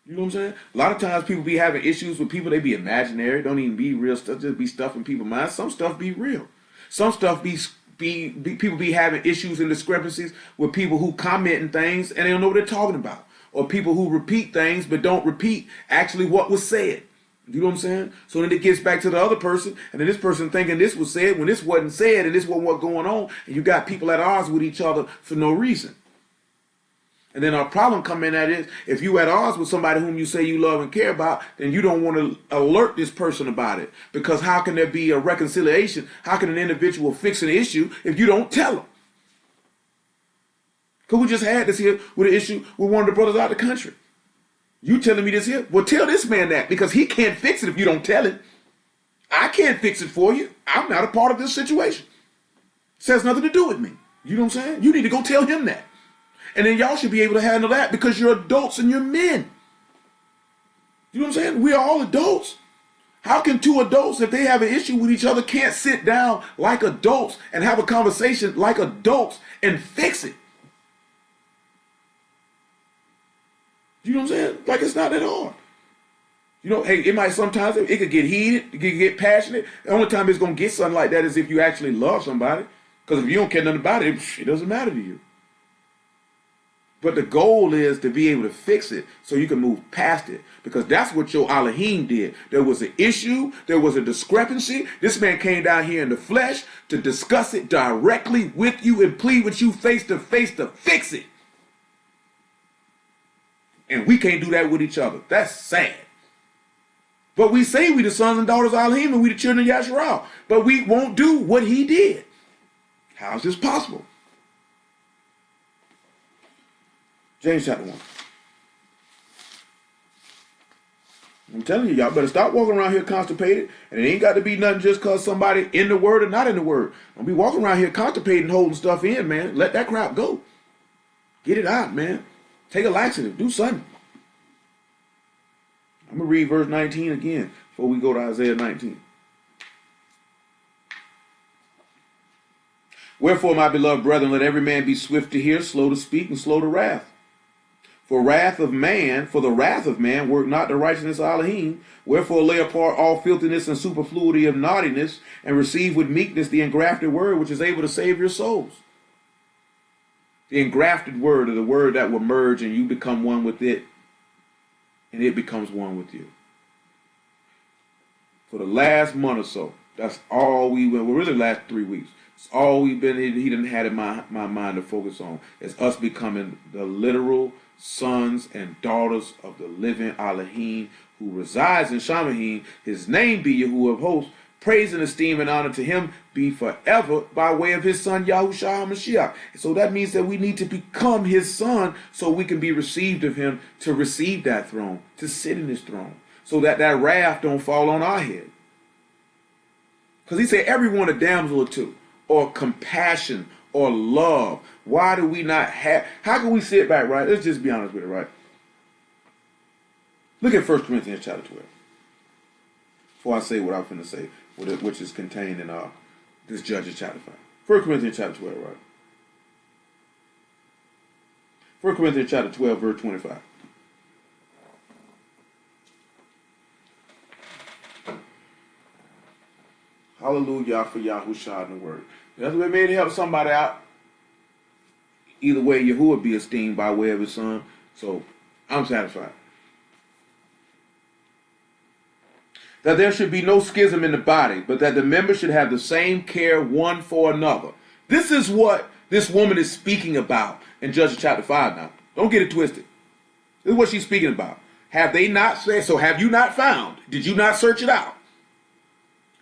You know what I'm saying? A lot of times people be having issues with people. They be imaginary. Don't even be real stuff. Just be stuff in people's minds. Some stuff be real. Some stuff be people be having issues and discrepancies with people who commenting things and they don't know what they're talking about. Or people who repeat things but don't repeat actually what was said. You know what I'm saying? So then it gets back to the other person, and then this person thinking this was said when this wasn't said, and this wasn't what's going on, and you got people at odds with each other for no reason. And then our problem come in that is, if you at odds with somebody whom you say you love and care about, then you don't want to alert this person about it. Because how can there be a reconciliation? How can an individual fix an issue if you don't tell them? Because we just had this here with an issue with one of the brothers out of the country. You telling me this here? Well, tell this man that, because he can't fix it if you don't tell him. I can't fix it for you. I'm not a part of this situation. It has nothing to do with me. You know what I'm saying? You need to go tell him that. And then y'all should be able to handle that because you're adults and you're men. You know what I'm saying? We are all adults. How can two adults, if they have an issue with each other, can't sit down like adults and have a conversation like adults and fix it? You know what I'm saying? Like, it's not that hard. You know, hey, it might sometimes, it could get heated, it could get passionate. The only time it's going to get something like that is if you actually love somebody. Because if you don't care nothing about it, it doesn't matter to you. But the goal is to be able to fix it so you can move past it. Because that's what your Elohim did. There was an issue. There was a discrepancy. This man came down here in the flesh to discuss it directly with you and plead with you face to fix it. And we can't do that with each other. That's sad. But we say we the sons and daughters of Elohim and we the children of Yasharal. But we won't do what he did. How is this possible? James chapter 1. I'm telling you, y'all better stop walking around here constipated. And it ain't got to be nothing just because somebody in the word or not in the word. Don't be walking around here constipating, holding stuff in, man. Let that crap go. Get it out, man. Take a laxative. Do something. I'm going to read verse 19 again before we go to Isaiah 19. Wherefore, my beloved brethren, let every man be swift to hear, slow to speak, and slow to wrath. For the wrath of man work not the righteousness of Elohim. Wherefore lay apart all filthiness and superfluity of naughtiness, and receive with meekness the engrafted word, which is able to save your souls. The engrafted word, or the word that will merge and you become one with it, and it becomes one with you. For the last month or so, that's all we went, well, really the last 3 weeks. It's all he didn't have in my mind to focus on. Is us becoming the literal sons and daughters of the living Elohim who resides in Shamahim. His name be Yahuwah of hosts. Praise and esteem and honor to him be forever by way of his son Yahushua HaMashiach. So that means that we need to become his son so we can be received of him to receive that throne, to sit in his throne, so that that wrath don't fall on our head. Because he said everyone a damsel or two, or compassion, or love? Why do we not have, how can we sit back, right? Let's just be honest with it, right? Look at 1 Corinthians chapter 12. Before I say what I'm finna say, which is contained in this Judges chapter 5. 1 Corinthians chapter 12, right? 1 Corinthians chapter 12, verse 25. Hallelujah for Yahushua in the word. That's what made it help somebody out. Either way, Yahuwah be esteemed by way of his son. So I'm satisfied. That there should be no schism in the body, but that the members should have the same care one for another. This is what this woman is speaking about in Judges chapter 5 now. Don't get it twisted. This is what she's speaking about. Have they not said, so have you not found? Did you not search it out?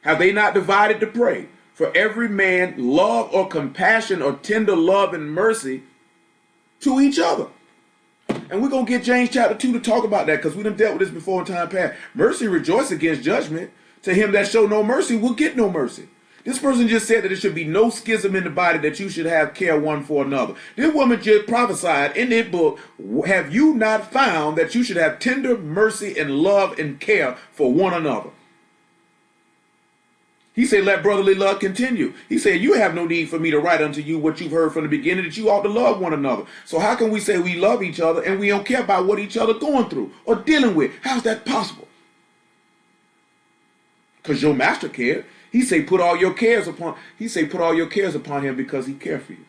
Have they not divided to pray? For every man love or compassion or tender love and mercy to each other. And we're going to get James chapter 2 to talk about that, because we done dealt with this before in time past. Mercy rejoice against judgment. To him that show no mercy will get no mercy. This person just said that there should be no schism in the body, that you should have care one for another. This woman just prophesied in that book, have you not found that you should have tender mercy and love and care for one another? He said, let brotherly love continue. He said, you have no need for me to write unto you what you've heard from the beginning, that you ought to love one another. So how can we say we love each other and we don't care about what each other going through or dealing with? How's that possible? Because your master cared. He say, put all your cares upon him, because he cared for you.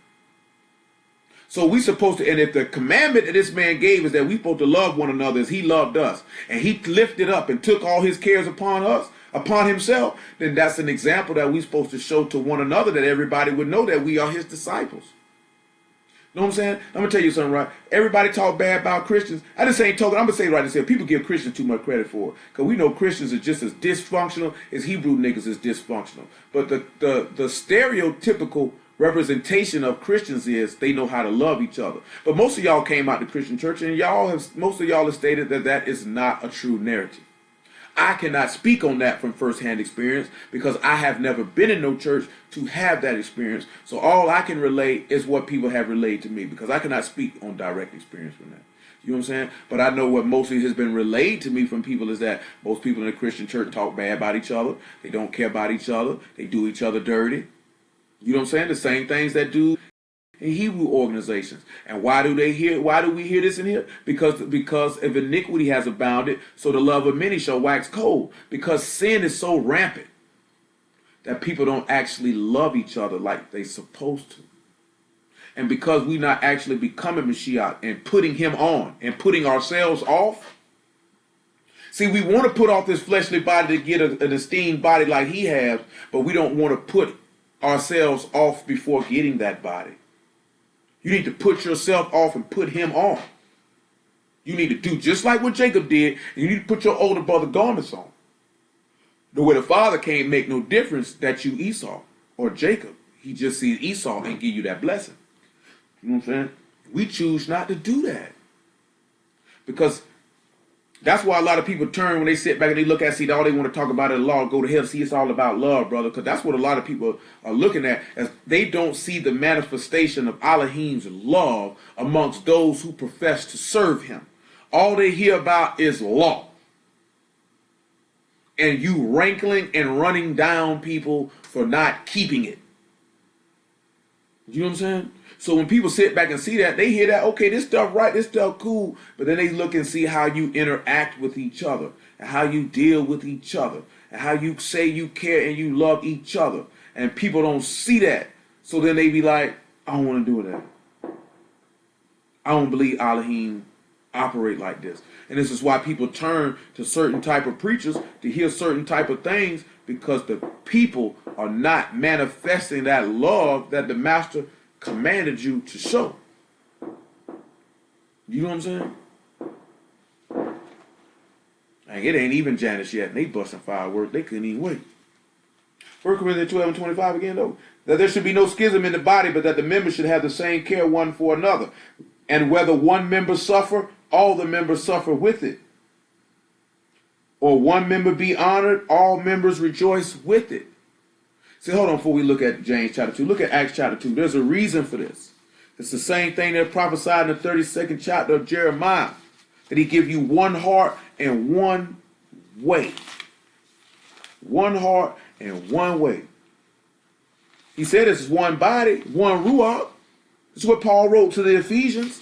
So we supposed to, and if the commandment that this man gave is that we supposed to love one another as he loved us, and he lifted up and took all his cares upon us, upon himself, then that's an example that we're supposed to show to one another, that everybody would know that we are his disciples. You know what I'm saying? I'm going to tell you something, right? Everybody talk bad about Christians. I just ain't talking, I'm going to say it right and say, people give Christians too much credit for it. Because we know Christians are just as dysfunctional as Hebrew niggas is dysfunctional. But the stereotypical representation of Christians is they know how to love each other. But most of y'all came out to Christian church, and most of y'all have stated that that is not a true narrative. I cannot speak on that from firsthand experience, because I have never been in no church to have that experience. So all I can relate is what people have relayed to me, because I cannot speak on direct experience from that. You know what I'm saying? But I know what mostly has been relayed to me from people is that most people in the Christian church talk bad about each other. They don't care about each other. They do each other dirty. You know what I'm saying? The same things that do in Hebrew organizations. And why do we hear this in here? Because if iniquity has abounded, so the love of many shall wax cold. Because sin is so rampant that people don't actually love each other like they supposed to. And because we're not actually becoming Mashiach and putting him on and putting ourselves off. See, we want to put off this fleshly body to get an esteemed body like he has, but we don't want to put ourselves off before getting that body. You need to put yourself off and put him on. You need to do just like what Jacob did, and you need to put your older brother garments on. The way the father can't make no difference that you Esau or Jacob. He just sees Esau and give you that blessing. You know what I'm saying? We choose not to do that. Because that's why a lot of people turn when they sit back and they look at, see, all they want to talk about is law, go to hell. See, it's all about love, brother. Because that's what a lot of people are looking at, as they don't see the manifestation of Elohim's love amongst those who profess to serve him. All they hear about is law. And you rankling and running down people for not keeping it. You know what I'm saying? So when people sit back and see that, they hear that, okay, this stuff right, this stuff cool, but then they look and see how you interact with each other, and how you deal with each other, and how you say you care and you love each other. And people don't see that. So then they be like, I don't want to do that. I don't believe Elohim operate like this. And this is why people turn to certain type of preachers to hear certain type of things, because the people are not manifesting that love that the master commanded you to show. You know what I'm saying? And it ain't even Janice yet, and they busting fireworks. They couldn't even wait. 1 Corinthians 12 and 25 again, though. That there should be no schism in the body, but that the members should have the same care one for another. And whether one member suffer, all the members suffer with it. Or one member be honored, all members rejoice with it. See, hold on before we look at James chapter 2. Look at Acts chapter 2. There's a reason for this. It's the same thing that prophesied in the 32nd chapter of Jeremiah. That he give you one heart and one way. One heart and one way. He said it's one body, one ruach. This is what Paul wrote to the Ephesians.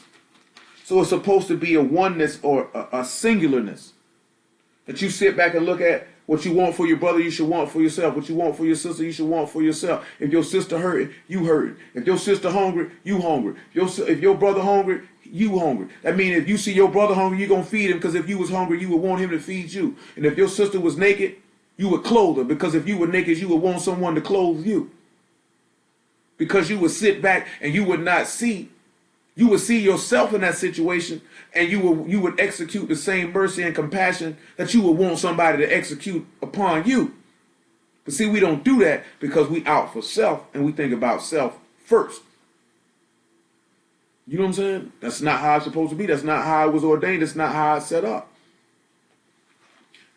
So it's supposed to be a oneness or a singularness. That you sit back and look at what you want for your brother, you should want for yourself. What you want for your sister, you should want for yourself. If your sister hurting, you hurting. If your sister hungry, you hungry. If your brother hungry, you hungry. That means if you see your brother hungry, you're going to feed him, because if you was hungry, you would want him to feed you. And if your sister was naked, you would clothe her, because if you were naked, you would want someone to clothe you. Because you would sit back and you would not see. You would see yourself in that situation, and you would execute the same mercy and compassion that you would want somebody to execute upon you. But see, we don't do that because we out for self, and we think about self first. You know what I'm saying? That's not how it's supposed to be. That's not how it was ordained. That's not how it's set up.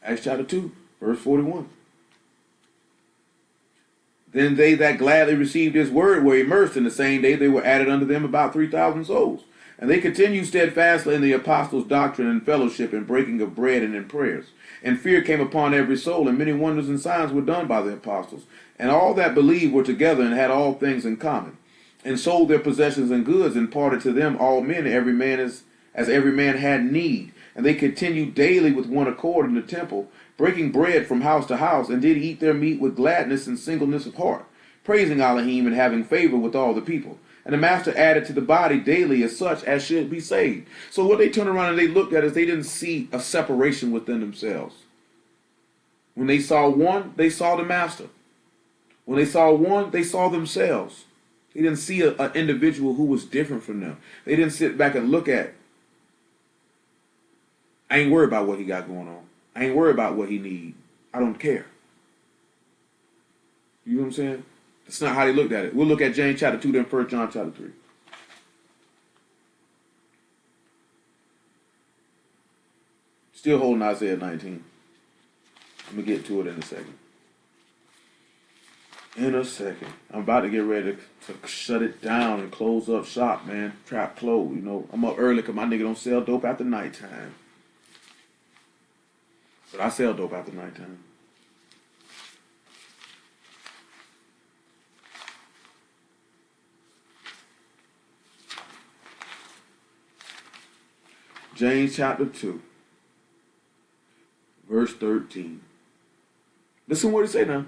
Acts chapter 2, verse 41. Then they that gladly received his word were immersed, in the same day they were added unto them about 3,000 souls. And they continued steadfastly in the apostles' doctrine and fellowship, and breaking of bread and in prayers. And fear came upon every soul, and many wonders and signs were done by the apostles. And all that believed were together and had all things in common, and sold their possessions and goods, and parted to them all men, every man as every man had need. And they continued daily with one accord in the temple, breaking bread from house to house, and did eat their meat with gladness and singleness of heart, praising Elohim and having favor with all the people. And the master added to the body daily as such as should be saved. So what they turned around and they looked at is they didn't see a separation within themselves. When they saw one, they saw the master. When they saw one, they saw themselves. They didn't see an individual who was different from them. They didn't sit back and look at, I ain't worried about what he got going on. I ain't worried about what he need. I don't care. You know what I'm saying? That's not how they looked at it. We'll look at James chapter 2, then 1 John chapter 3. Still holding Isaiah 19. I'm going to get to it in a second. In a second. I'm about to get ready to shut it down and close up shop, man. Trap close. You know, I'm up early because my nigga don't sell dope after nighttime. But I sell dope after nighttime. James chapter 2, verse 13. Listen what it say now.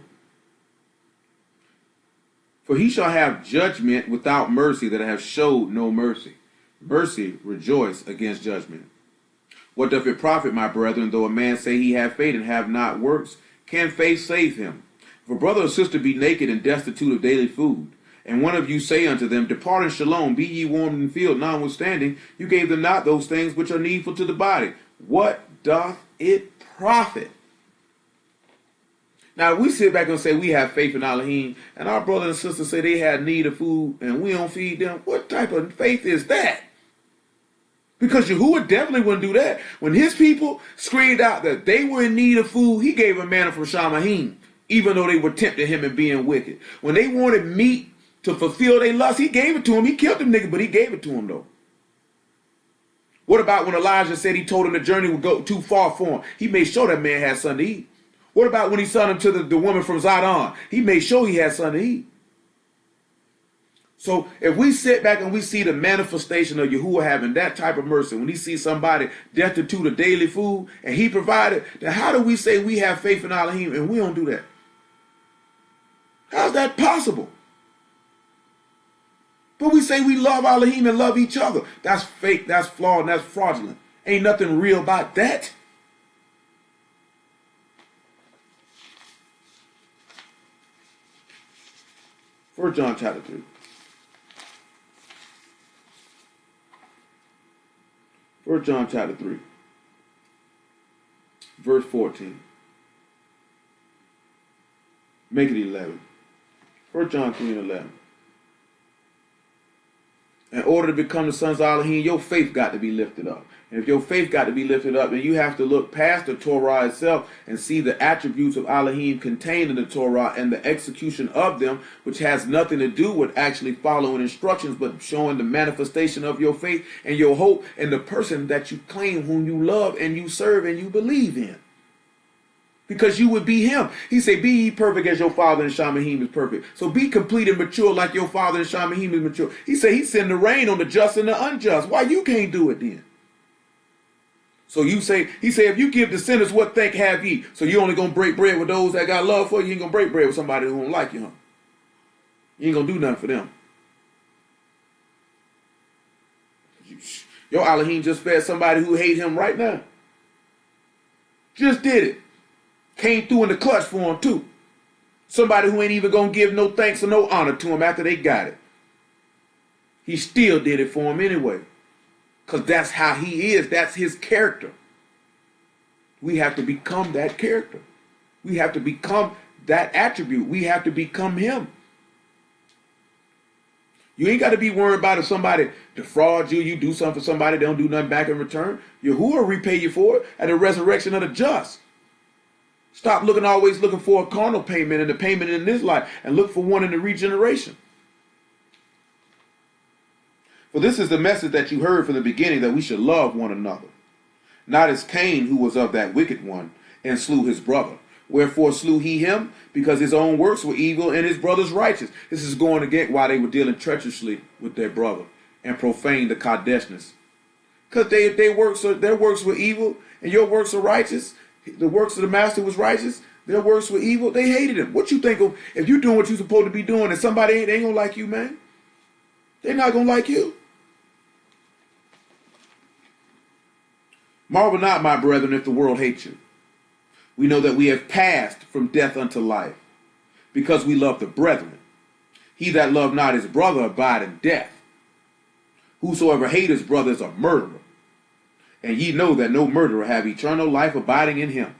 For he shall have judgment without mercy that have showed no mercy. Mercy rejoice against judgment. What doth it profit, my brethren, though a man say he have faith and have not works? Can faith save him? If a brother or sister be naked and destitute of daily food, and one of you say unto them, depart in shalom, be ye warmed and filled, notwithstanding, you gave them not those things which are needful to the body. What doth it profit? Now, we sit back and say we have faith in Elohim, and our brothers and sisters say they had need of food, and we don't feed them. What type of faith is that? Because Yahuwah definitely wouldn't do that. When his people screamed out that they were in need of food, he gave them manna from Shamahim, even though they were tempting him in being wicked. When they wanted meat to fulfill their lust, he gave it to them. He killed them niggas, but he gave it to them, though. What about when Elijah said he told him the journey would go too far for him? He made sure that man had something to eat. What about when he sent him to the woman from Zidon? He made sure he had something to eat. So if we sit back and we see the manifestation of Yahuwah having that type of mercy, when he sees somebody destitute of daily food and he provided, then how do we say we have faith in Elohim and we don't do that? How's that possible? But we say we love Elohim and love each other. That's fake, that's flawed, and that's fraudulent. Ain't nothing real about that. First John chapter 3. 1 John chapter 3, verse 14. Make it 11. 1 John 3 and 11. In order to become the sons of Elohim, your faith got to be lifted up. And if your faith got to be lifted up, then you have to look past the Torah itself and see the attributes of Elohim contained in the Torah and the execution of them, which has nothing to do with actually following instructions, but showing the manifestation of your faith and your hope in the person that you claim, whom you love and you serve and you believe in. Because you would be him. He said, be ye perfect as your father in Shamahim is perfect. So be complete and mature like your father in Shamahim is mature. He said he sent the rain on the just and the unjust. Why you can't do it then? So you say, he said, if you give the sinners what think have ye. So you only going to break bread with those that got love for you. You ain't going to break bread with somebody who don't like you, huh? You ain't going to do nothing for them. Your Elohim just fed somebody who hate him right now. Just did it. Came through in the clutch for him too. Somebody who ain't even going to give no thanks or no honor to him after they got it. He still did it for him anyway. Because that's how he is. That's his character. We have to become that character. We have to become that attribute. We have to become him. You ain't got to be worried about if somebody defrauds you, you do something for somebody, they don't do nothing back in return. Yahuwah will repay you for it at the resurrection of the just. Stop always looking for a carnal payment and the payment in this life, and look for one in the regeneration. For this is the message that you heard from the beginning, that we should love one another. Not as Cain, who was of that wicked one, and slew his brother. Wherefore slew he him? Because his own works were evil and his brother's righteous. This is going to get why they were dealing treacherously with their brother and profaned the Kadeshness. Because their works were evil and your works are righteous. The works of the master was righteous. Their works were evil. They hated him. What you think of if you're doing what you're supposed to be doing and somebody ain't going to like you, man? They're not going to like you. Marvel not, my brethren, if the world hates you. We know that we have passed from death unto life, because we love the brethren. He that love not his brother abide in death. Whosoever hate his brother is a murderer. And ye know that no murderer have eternal life abiding in him.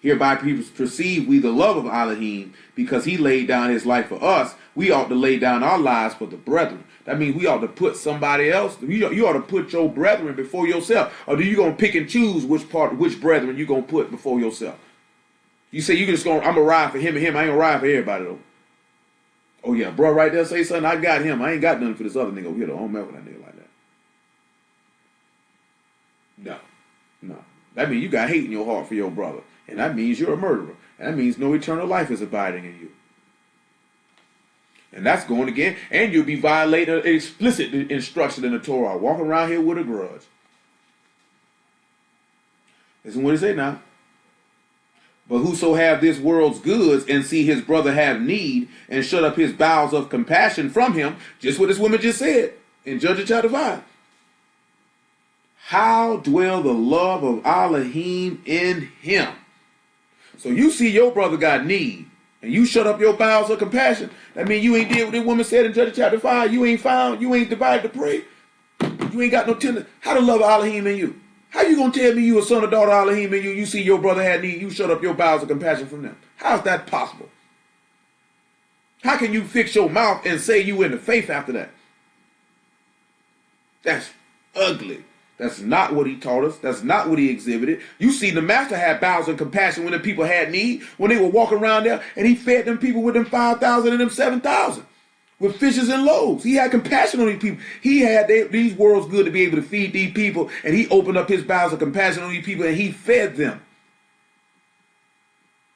Hereby perceive we the love of Elohim, because he laid down his life for us. We ought to lay down our lives for the brethren. That means we ought to put somebody else. You ought to put your brethren before yourself. Or do you gonna pick and choose which brethren you gonna put before yourself? You say I'm gonna ride for him and him. I ain't gonna ride for everybody though. Oh yeah, bro, right there say something. I got him. I ain't got nothing for this other nigga over here though. I don't mess with that nigga like that. No. That means you got hate in your heart for your brother. And that means you're a murderer. And that means no eternal life is abiding in you. And that's going again. And you'll be violating explicit instruction in the Torah. Walking around here with a grudge. Listen what he say now. But whoso have this world's goods and see his brother have need and shut up his bowels of compassion from him, just what this woman just said in Judges chapter 5. How dwell the love of Elohim in him? So you see your brother got need, and you shut up your bowels of compassion. That means you ain't did what this woman said in Judges chapter 5. You ain't found, you ain't divided the prey. You ain't got no tender. How to love Elohim in you? How you gonna tell me you a son or daughter of Elohim in you? You see your brother had need, you shut up your bowels of compassion from them. How's that possible? How can you fix your mouth and say you in the faith after that? That's ugly. That's not what he taught us. That's not what he exhibited. You see, the master had bowels of compassion when the people had need, when they were walking around there, and he fed them people with them 5,000 and them 7,000 with fishes and loaves. He had compassion on these people. He had these worlds good to be able to feed these people, and he opened up his bowels of compassion on these people, and he fed them.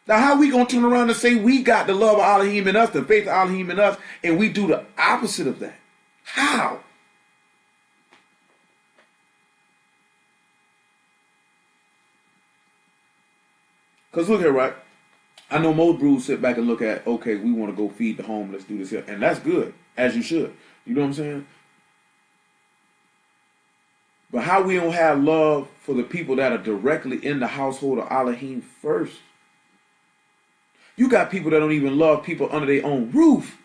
Now, how are we going to turn around and say we got the love of Elohim in us, the faith of Elohim in us, and we do the opposite of that? How? Because look here, right? I know most brews sit back and look at, okay, we want to go feed the homeless, do this here. And that's good, as you should. You know what I'm saying? But how we don't have love for the people that are directly in the household of Elohim first? You got people that don't even love people under their own roof.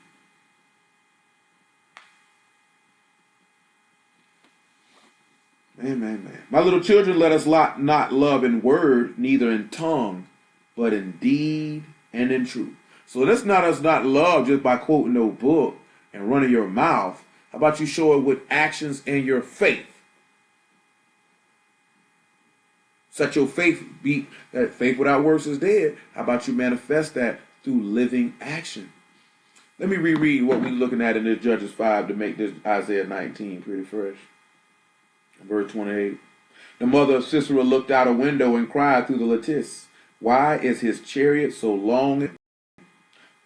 Man. My little children, let us not love in word, neither in tongue, but in deed and in truth. So let's not us not love just by quoting no book and running your mouth, How about you show it with actions and your faith? Such your faith be that faith without works is dead. How about you manifest that through living action? Let me reread what we're looking at in this Judges 5 to make this Isaiah 19 pretty fresh. Verse 28. The mother of Sisera looked out a window and cried through the lattice, why is his chariot so long?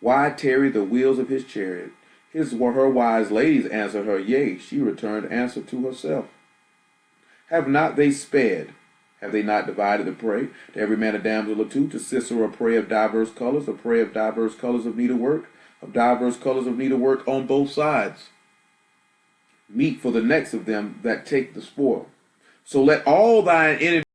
Why tarry the wheels of his chariot? Her wise ladies answered her, yea, she returned answer to herself. Have not they sped? Have they not divided the prey? To every man a damsel or two, to Sisera a prey of diverse colors, a prey of diverse colors of needlework, on both sides. Meat for the necks of them that take the spoil. So let all thine enemies